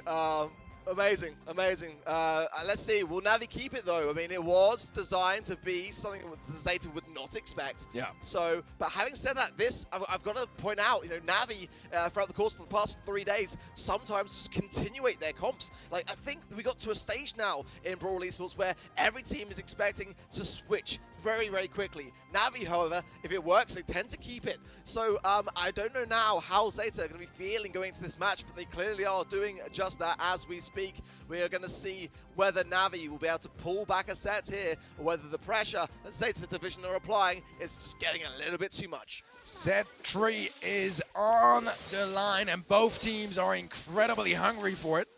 Amazing, amazing. Let's see, will Na'Vi keep it though? I mean, it was designed to be something that Zeta would not expect. Yeah. So, but having said that, I've got to point out, you know, Na'Vi, throughout the course of the past 3 days, sometimes just continuate their comps. Like, I think we got to a stage now in Brawl Esports where every team is expecting to switch very, very quickly. Na'Vi, however, if it works, they tend to keep it. So I don't know now how Zeta are going to be feeling going into this match, but they clearly are doing just that as we speak. We are going to see whether Na'Vi will be able to pull back a set here, or whether the pressure that Zeta Division are applying is just getting a little bit too much. Set 3 is on the line, and both teams are incredibly hungry for it.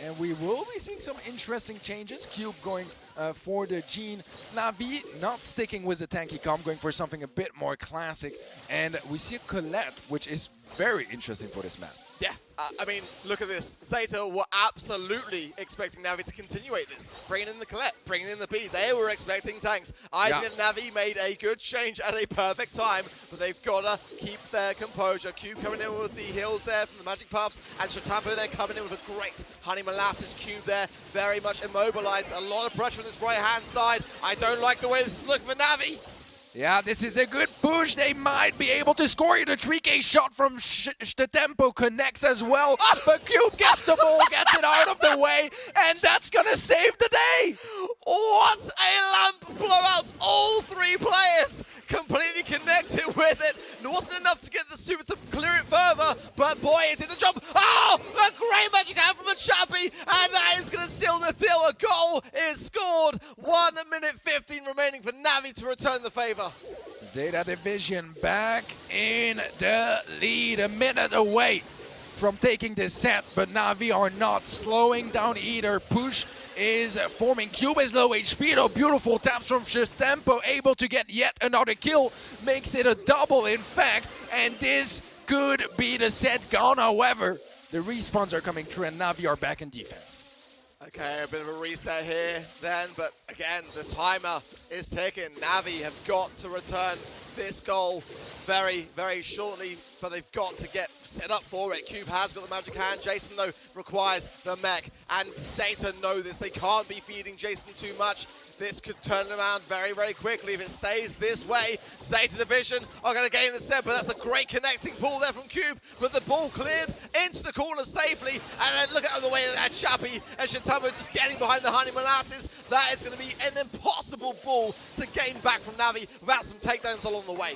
And we will be seeing some interesting changes. Cube going for the Gene. Navi not sticking with the tanky comp, going for something a bit more classic. And we see a Colette, which is very interesting for this map. Yeah, I mean, look at this. Zeta were absolutely expecting Navi to continuate this. Bringing in the Colette, bringing in the B. They were expecting tanks. I think Navi made a good change at a perfect time, but they've got to keep their composure. Cube coming in with the heals there from the Magic Puffs, and Shatambo there coming in with a great Honey Molasses Cube there. Very much immobilized. A lot of pressure on this right-hand side. I don't like the way this is looking for Navi. Yeah, this is a good push. They might be able to score here. The 3K shot from the tempo connects as well. But Cube gets the ball, gets it out of the way, and that's gonna save the day. What a lamp blowout! All three players completely connected with it. It wasn't enough to get the super to clear it further, but boy, it did the job. Oh, a great magic hand from a Chappie, and that is going to seal the deal. A goal is scored. 1 minute 15 remaining for Navi to return the favor. Zeta Division back in the lead, a minute away from taking this set, but Navi are not slowing down either. Push is forming. Cube is low HP though. Beautiful taps from Tempo, able to get yet another kill. Makes it a double in fact, and this could be the set gone. However, the respawns are coming through and Navi are back in defense. Okay, a bit of a reset here then, but again, the timer is ticking. Navi have got to return this goal very, very shortly, but they've got to get set up for it. Cube has got the magic hand. Jason, though, requires the mech, and Zeta know this. They can't be feeding Jason too much. This could turn around very, very quickly if it stays this way. Zeta Division are going to gain the set, but that's a great connecting pull there from Cube. But the ball cleared into the corner safely. And then look at the way that Chappie and Shatamo just getting behind the Honey Molasses. That is going to be an impossible ball to gain back from Navi without some takedowns along the way.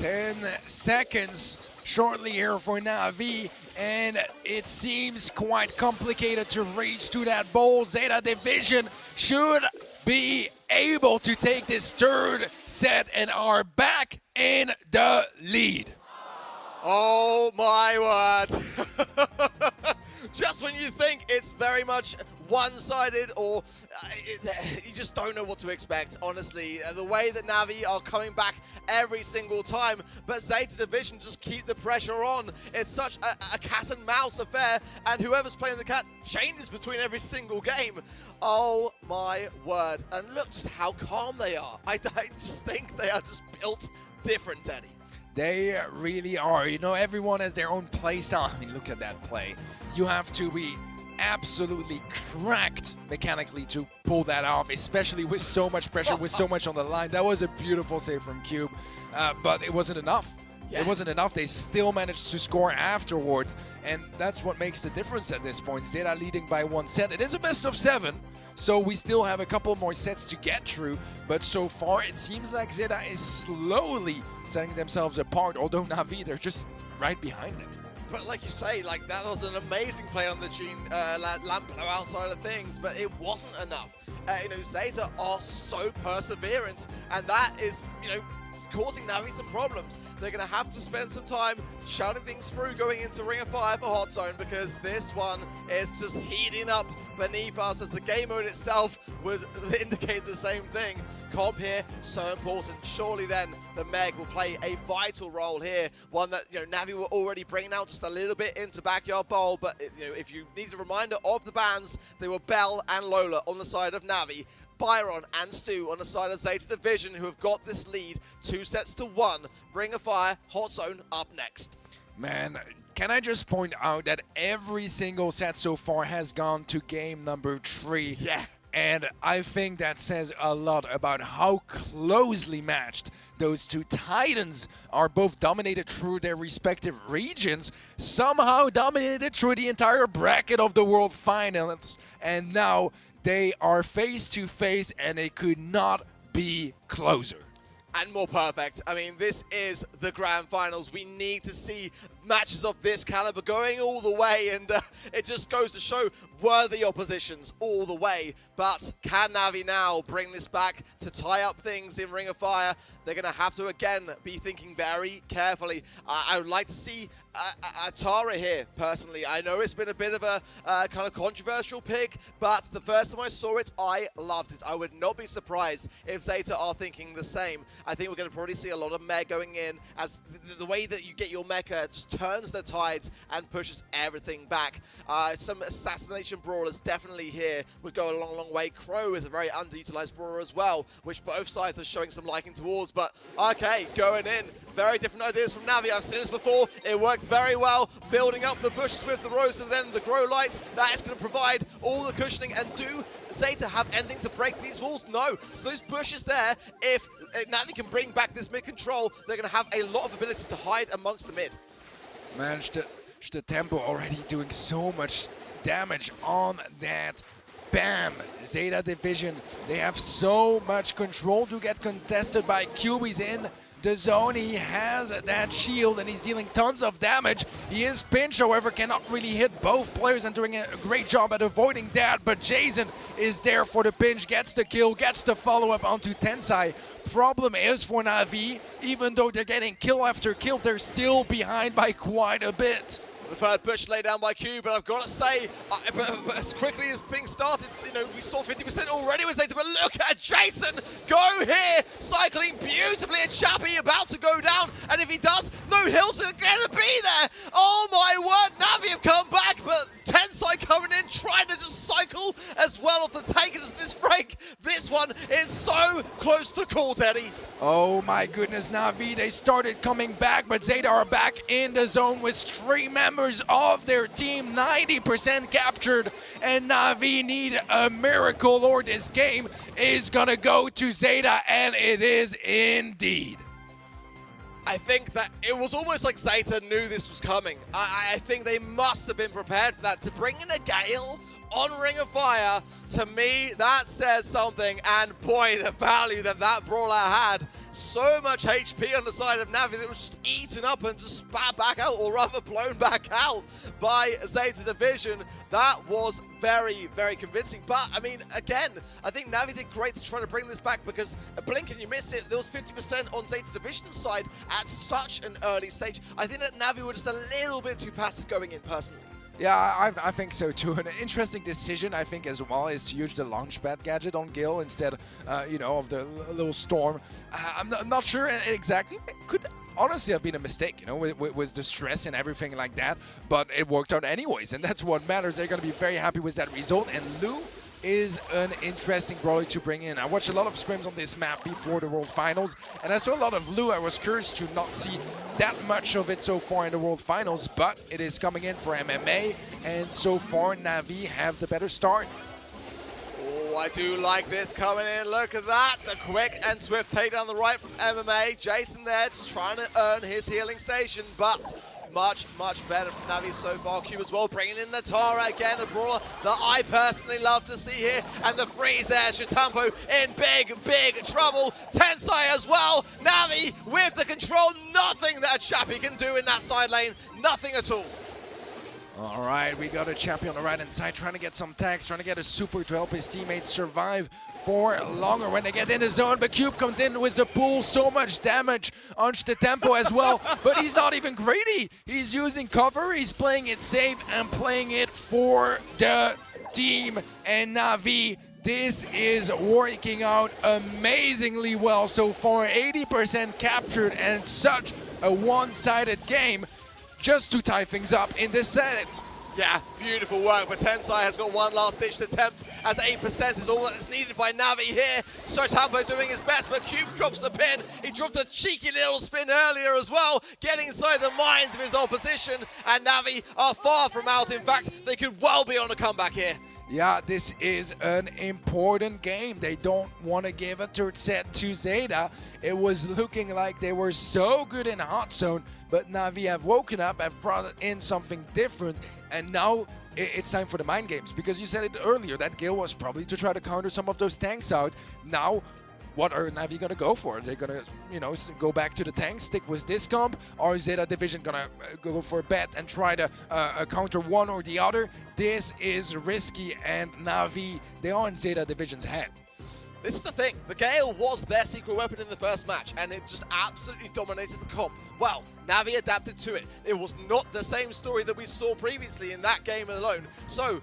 10 seconds shortly here for Navi, and it seems quite complicated to reach to that ball. Zeta Division should be able to take this third set and are back in the lead. Oh my word. Just when you think it's very much one-sided or you just don't know what to expect, honestly. The way that Navi are coming back every single time, but Zeta Division just keep the pressure on. It's such a cat and mouse affair, and whoever's playing the cat changes between every single game. Oh my word. And look just how calm they are. I just think they are just built different, Teddy. They really are. You know, everyone has their own play style. I mean, look at that play. You have to be absolutely cracked mechanically to pull that off, especially with so much pressure, with so much on the line. That was a beautiful save from Cube, but it wasn't enough. Yeah. It wasn't enough. They still managed to score afterwards, and that's what makes the difference at this point. Zeta leading by 1 set. It is a best of 7, so we still have a couple more sets to get through, but so far it seems like Zeta is slowly setting themselves apart, although Navi, they're just right behind them. But like you say, like that was an amazing play on the Gene lamp outside of things, but it wasn't enough. You know, Zeta are so perseverant, and that is, you know, causing Navi some problems. They're going to have to spend some time shouting things through going into Ring of Fire for Hot Zone, because this one is just heating up beneath us, as the game mode itself would indicate the same thing. Comp here, so important. Surely then the Meg will play a vital role here, one that, you know, Navi were already bringing out just a little bit into Backyard Bowl, but you know, if you need a reminder of the bans, they were Bell and Lola on the side of Navi, Byron and Stu on the side of Zeta Division, who have got this lead 2 sets to 1. Ring of Fire, Hot Zone up next. Man, can I just point out that every single set so far has gone to game number 3? Yeah. And I think that says a lot about how closely matched those two Titans are, both dominated through their respective regions, somehow dominated through the entire bracket of the World Finals, and now they are face to face, and it could not be closer. And more perfect. I mean, this is the grand finals. We need to see matches of this caliber going all the way, and it just goes to show worthy oppositions all the way. But can Navi now bring this back to tie up things in Ring of Fire? They're going to have to, again, be thinking very carefully. I would like to see Tara here, personally. I know it's been a bit of a kind of controversial pick, but the first time I saw it, I loved it. I would not be surprised if Zeta are thinking the same. I think we're going to probably see a lot of mech going in, as the way that you get your mecha just turns the tides and pushes everything back. Some assassination brawlers definitely here would go a long, long way. Crow is a very underutilized brawler as well, which both sides are showing some liking towards. But okay, going in. Very different ideas from Navi. I've seen this before. It works very well. Building up the bushes with the rose and then the grow lights. That is going to provide all the cushioning. And do Zeta have anything to break these walls? No. So those bushes there, if Navi can bring back this mid control, they're going to have a lot of ability to hide amongst the mid. Managed the tempo already doing so much damage on that. Bam! Zeta Division, they have so much control to get contested by Cube. He's in the zone, he has that shield and he's dealing tons of damage. He is pinched, however, cannot really hit both players and doing a great job at avoiding that. But Jason is there for the pinch, gets the kill, gets the follow-up onto Tensai. Problem is for Navi, even though they're getting kill after kill, they're still behind by quite a bit. The third push laid down by Q, but I've got to say, but as quickly as things started, you know, we saw 50% already with Zeta, but look at Jason go here, cycling beautifully, and Chappie about to go down, and if he does, no hills are going to be there. Oh my word, Navi have come back, but Tensai coming in, trying to just cycle as well of the takers of this break. This one is so close to call, Teddy. Oh my goodness, Navi, they started coming back, but Zeta are back in the zone with 3 members of their team, 90% captured, and Navi need a miracle or this game is gonna go to Zeta, and it is indeed. I think that it was almost like Zeta knew this was coming. I think they must have been prepared for that. To bring in a Gale on Ring of Fire, to me, that says something. And boy, the value that that brawler had. So much HP on the side of Navi that was just eaten up and just spat back out, or rather blown back out by Zeta Division. That was very, very convincing. But, I mean, again, I think Navi did great to try to bring this back, because blink and you miss it. There was 50% on Zeta Division's side at such an early stage. I think that Navi were just a little bit too passive going in, personally. Yeah, I think so too. An interesting decision, I think, as well, is to use the launchpad gadget on Gil instead, you know, of the little storm. I'm not sure exactly. It could honestly have been a mistake, you know, with the stress and everything like that. But it worked out anyways, and that's what matters. They're going to be very happy with that result. And Lou is an interesting brawler to bring in. I watched a lot of scrims on this map before the World Finals, and I saw a lot of Lou. I was curious to not see that much of it so far in the World Finals, but it is coming in for MMA, and so far Navi have the better start. Oh, I do like this coming in. Look at that. The quick and swift take down the right from MMA. Jason there just trying to earn his healing station, but much, much better from Navi so far. Cube as well, bringing in the Tara again, a brawler that I personally love to see here. And the freeze there, Shatampo in big, big trouble. Tensai as well. Navi with the control. Nothing that Chappie can do in that side lane. Nothing at all. All right, we got a champion on the right-hand side trying to get some tags, trying to get a super to help his teammates survive for longer when they get in the zone. But Cube comes in with the pull, so much damage on the tempo as well. But he's not even greedy. He's using cover, he's playing it safe and playing it for the team. And Navi, this is working out amazingly well so far. 80% captured and such a one-sided game, just to tie things up in this set. Yeah, beautiful work, but Tensai has got one last ditched attempt, as 8% is all that is needed by Navi here. Sotampo doing his best, but Cube drops the pin. He dropped a cheeky little spin earlier as well, getting inside the minds of his opposition, and Navi are far from out. In fact, they could well be on a comeback here. Yeah, this is an important game. They don't want to give a third set to Zeta. It was looking like they were so good in hot zone, but Navi have woken up, have brought in something different, and now it's time for the mind games, because you said it earlier, that Gale was probably to try to counter some of those tanks out. Now, what are Navi gonna go for? Are they gonna, you know, go back to the tank, stick with this comp, or is Zeta Division gonna go for a bet and try to counter one or the other? This is risky, and Navi, they are in Zeta Division's head. This is the thing, the Gale was their secret weapon in the first match, and it just absolutely dominated the comp. Well, Navi adapted to it. It was not the same story that we saw previously in that game alone. So,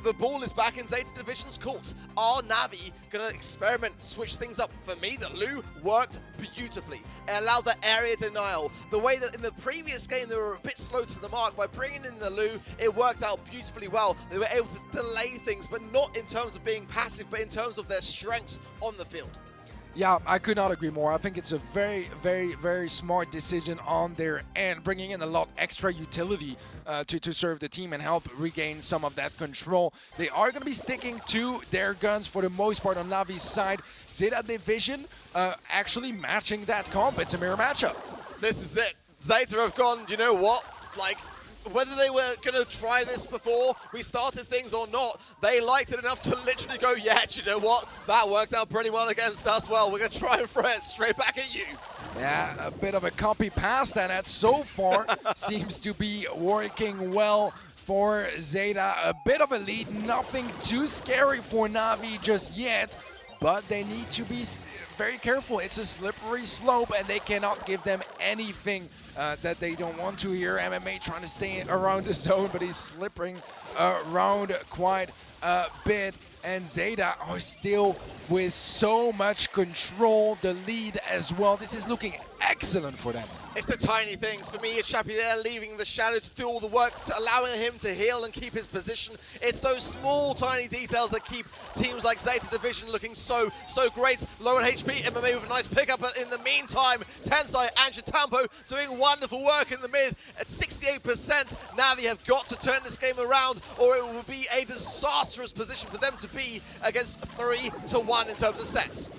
the ball is back in Zeta Division's court. Are Navi going to experiment, switch things up? For me, the Lu worked beautifully. It allowed the area denial. The way that in the previous game they were a bit slow to the mark, by bringing in the Lu, it worked out beautifully well. They were able to delay things, but not in terms of being passive, but in terms of their strengths on the field. Yeah, I could not agree more. I think it's a very, very, very smart decision on their end, bringing in a lot extra utility to serve the team and help regain some of that control. They are going to be sticking to their guns for the most part on Navi's side. Zeta Division actually matching that comp. It's a mirror matchup. This is it. Zeta have gone, you know what? Like, whether they were going to try this before we started things or not, they liked it enough to literally go, yeah, you know what? That worked out pretty well against us. Well, we're going to try and throw it straight back at you. Yeah, a bit of a copy paste, and that so far seems to be working well for Zeta. A bit of a lead, nothing too scary for Navi just yet, but they need to be very careful. It's a slippery slope, and they cannot give them anything that they don't want to here. MMA trying to stay around the zone, but he's slipping around quite a bit. And Zeta are still with so much control, the lead as well. This is looking excellent for them. It's the tiny things. For me, it's Chappie there leaving the shadow to do all the work, allowing him to heal and keep his position. It's those small, tiny details that keep teams like Zeta Division looking so great. Low on HP, MMA with a nice pickup. But in the meantime, Tensai and Chitampo doing wonderful work in the mid at 68%. Navi have got to turn this game around, or it will be a disastrous position for them to be against 3-1 in terms of sets.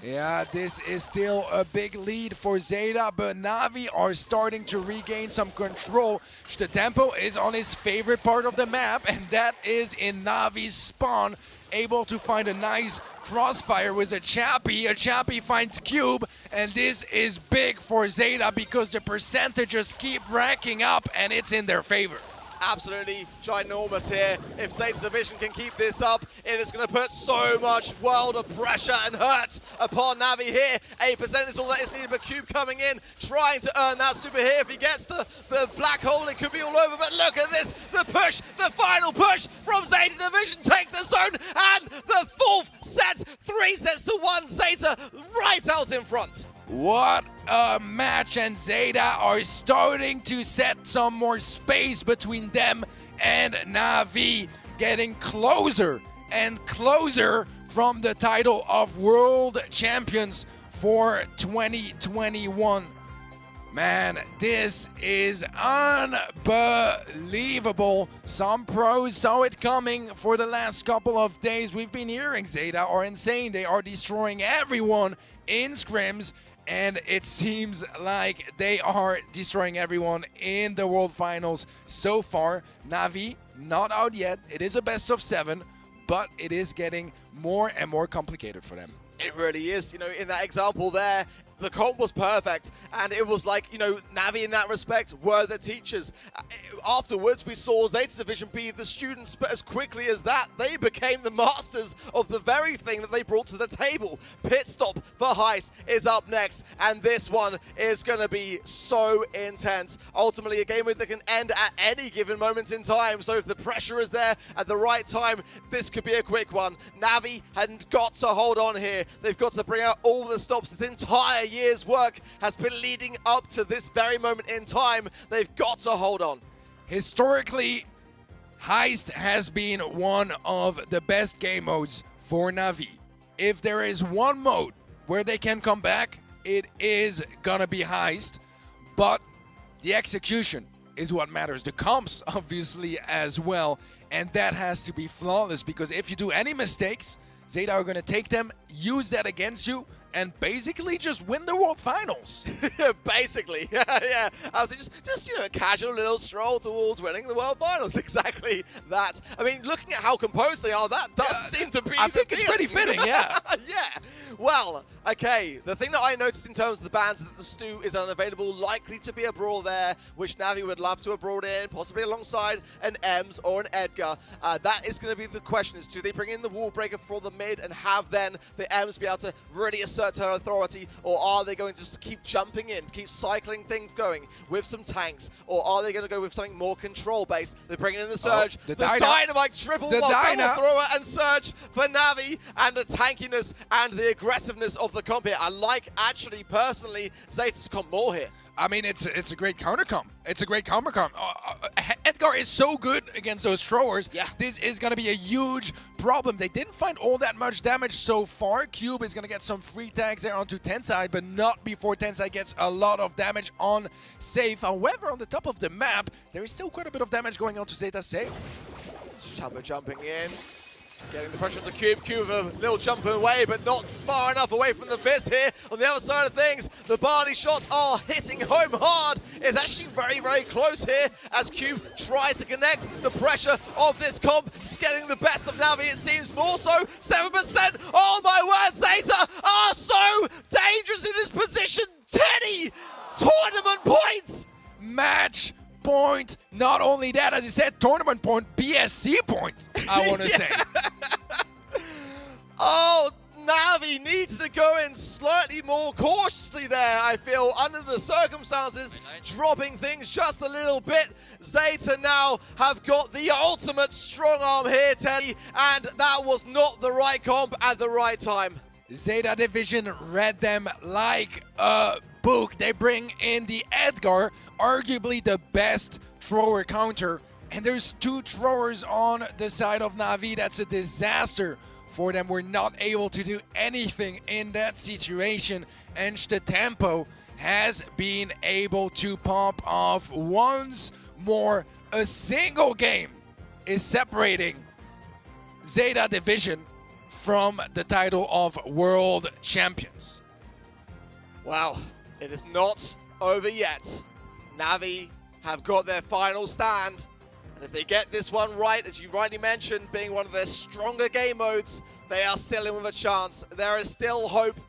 Yeah, this is still a big lead for Zeta, but Navi are starting to regain some control. Chitampo is on his favorite part of the map, and that is in Navi's spawn, able to find a nice crossfire with a Chappie. A Chappie finds Cube, and this is big for Zeta because the percentages keep racking up, and it's in their favor. Absolutely ginormous here. If Zeta Division can keep this up, it is going to put so much world of pressure and hurt upon Navi here. 8% is all that is needed, but Cube coming in, trying to earn that super here. If he gets the black hole, it could be all over, but look at this, the push, the final push from Zeta Division, take the zone, and the fourth set, 3-1, Zeta right out in front. What a match, and Zeta are starting to set some more space between them and Navi, getting closer and closer from the title of World Champions for 2021. Man, this is unbelievable. Some pros saw it coming for the last couple of days. We've been hearing Zeta are insane. They are destroying everyone in scrims. And it seems like they are destroying everyone in the World Finals so far. Navi, not out yet. It is a best of 7, but it is getting more and more complicated for them. It really is. You know, in that example there, the comp was perfect, and it was like, you know, Navi in that respect were the teachers. Afterwards, we saw Zeta Division be the students, but as quickly as that, they became the masters of the very thing that they brought to the table. Pit Stop for Heist is up next, and this one is going to be so intense. Ultimately, a game that can end at any given moment in time, so if the pressure is there at the right time, this could be a quick one. Navi had got to hold on here. They've got to bring out all the stops. This entire year's work has been leading up to this very moment in time. They've got to hold on. Historically, Heist has been one of the best game modes for Navi. If there is one mode where they can come back, it is gonna be Heist, but the execution is what matters. The comps, obviously, as well, and that has to be flawless, because if you do any mistakes, Zeta are gonna take them, use that against you, and basically just win the World Finals. Basically, yeah. I was just you know, a casual little stroll towards winning the World Finals. Exactly that. I mean, looking at how composed they are, that does seem to be. I think it's pretty fitting, yeah. Yeah. Well, Okay, the thing that I noticed in terms of the bans is that the Stu is unavailable, likely to be a Brawl there, which Navi would love to have brought in, possibly alongside an Ems or an Edgar. That is going to be the question, is do they bring in the Wall Breaker for the mid and have then the Ems be able to really assert her authority, or are they going to just keep jumping in, keep cycling things going with some tanks, or are they going to go with something more control-based? They're bringing in the Surge, the Dynamite triple the double thrower and Surge for Navi, and the tankiness and the aggressiveness of the comp here. I like, actually, personally, Zeta's comp more here. I mean, it's a great counter comp. It's a great counter comp. Edgar is so good against those throwers. Yeah. This is going to be a huge problem. They didn't find all that much damage so far. Cube is going to get some free tags there onto Tensai, but not before Tensai gets a lot of damage on Safe. However, on the top of the map, there is still quite a bit of damage going on to Zeta Safe. Chubba jumping in. Getting the pressure on the Cube. Cube a little jump away, but not far enough away from the Fizz here. On the other side of things, the Barley shots are hitting home hard. It's actually very, very close here as Cube tries to connect. The pressure of this comp is getting the best of Navi, it seems more so. 7%. Oh my word, Zeta are so dangerous in this position. 10 tournament points. Match point. Not only that, as you said, tournament point, BSC point, I want to say. Oh, Navi needs to go in slightly more cautiously there, I feel, under the circumstances, dropping things just a little bit. Zeta now have got the ultimate strong arm here, Teddy, and that was not the right comp at the right time. Zeta Division read them like a book. They bring in the Edgar, arguably the best thrower counter, and there's 2 throwers on the side of Navi. That's a disaster for them. We're not able to do anything in that situation, and the tempo has been able to pump off once more. A single game is separating Zeta Division from the title of World Champions. Wow, it is not over yet. Navi have got their final stand, and if they get this one right, as you rightly mentioned, being one of their stronger game modes, they are still in with a chance. There is still hope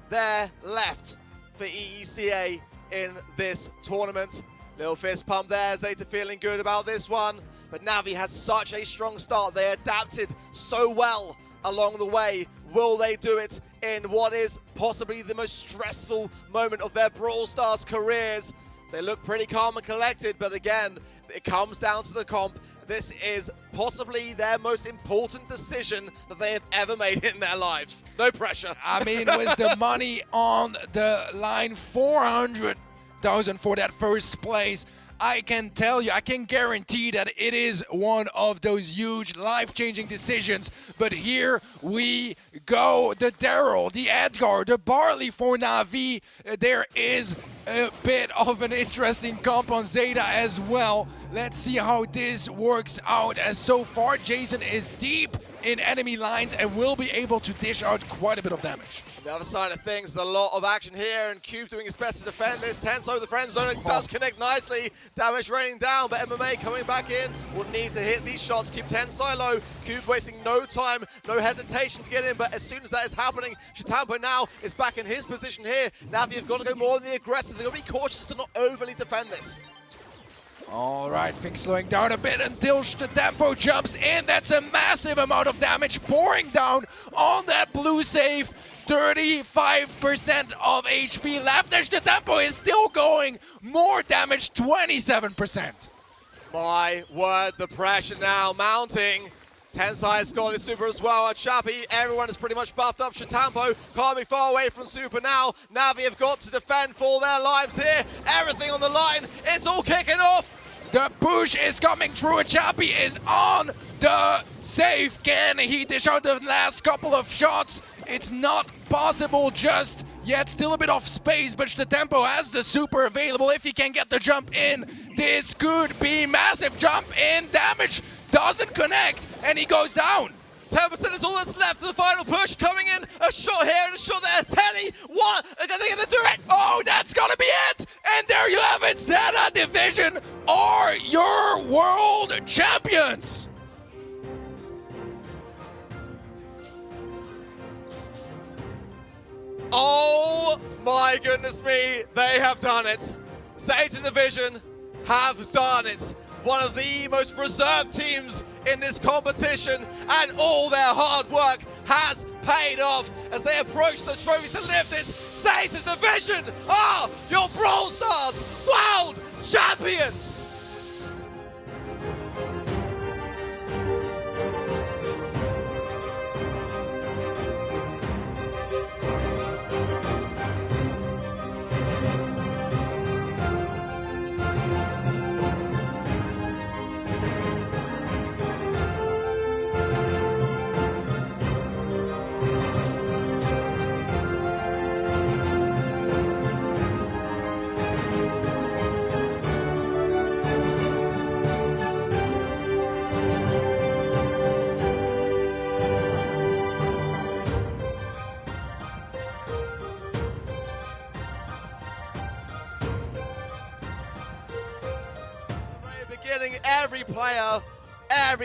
there left for EECA in this tournament. Little fist pump there, Zeta feeling good about this one, but Navi has such a strong start. They adapted so well along the way. Will they do it in what is possibly the most stressful moment of their Brawl Stars careers? They look pretty calm and collected, but again, it comes down to the comp. This is possibly their most important decision that they have ever made in their lives. No pressure. I mean, with the money on the line, 400,000 for that first place, I can tell you, I can guarantee that it is one of those huge life-changing decisions. But here we go. The Daryl, the Edgar, the Barley for Navi. There is a bit of an interesting comp on Zeta as well. Let's see how this works out, as so far Jason is deep in enemy lines and will be able to dish out quite a bit of damage. On the other side of things, a lot of action here, and Cube doing his best to defend this. Tenso, the friend zone, does connect nicely. Damage raining down, but MMA coming back in. Will need to hit these shots, keep Tensai low. Cube wasting no time, no hesitation to get in, but as soon as that is happening, Shatampo now is back in his position here. Navi have got to go more on the aggressive. They've got to be cautious to not overly defend this. All right, things slowing down a bit until the tempo jumps in. That's a massive amount of damage pouring down on that blue save. 35% of HP left. There's the tempo is still going. More damage, 27%. My word, the pressure now mounting. Tensai has got his super as well. Chappy, everyone is pretty much buffed up. Shatampo can't be far away from super now. Navi have got to defend for their lives here. Everything on the line. It's all kicking off. The push is coming through. Chappy is on the save. Can he dish out the last couple of shots? It's not possible just yet. Still a bit off space, but the tempo has the super available. If he can get the jump in, this could be massive. Jump in, damage doesn't connect, and he goes down. 10% is all that's left of the final push. Coming in, a shot here and a shot there. Teddy, what? Are they going to do it? Oh, that's going to be it. And there you have it. Zeta Division are your world champions. Oh My goodness me, they have done it. Zeta Division have done it. One of the most reserved teams in this competition, and all their hard work has paid off as they approach the trophy to lift it. Zeta Division are your Brawl Stars World Champions! Beginning, every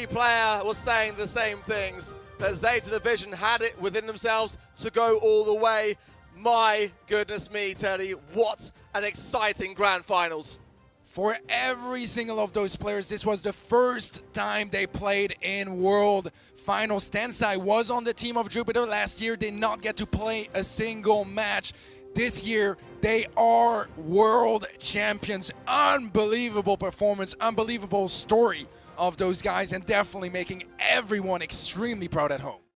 player was saying the same things, that Zeta Division had it within themselves to go all the way. My goodness me, Teddy, what an exciting grand finals. For every single of those players, this was the first time they played in World Finals. Tensai was on the team of Jupiter last year, did not get to play a single match. This year, they are world champions. Unbelievable performance, unbelievable story of those guys, and definitely making everyone extremely proud at home.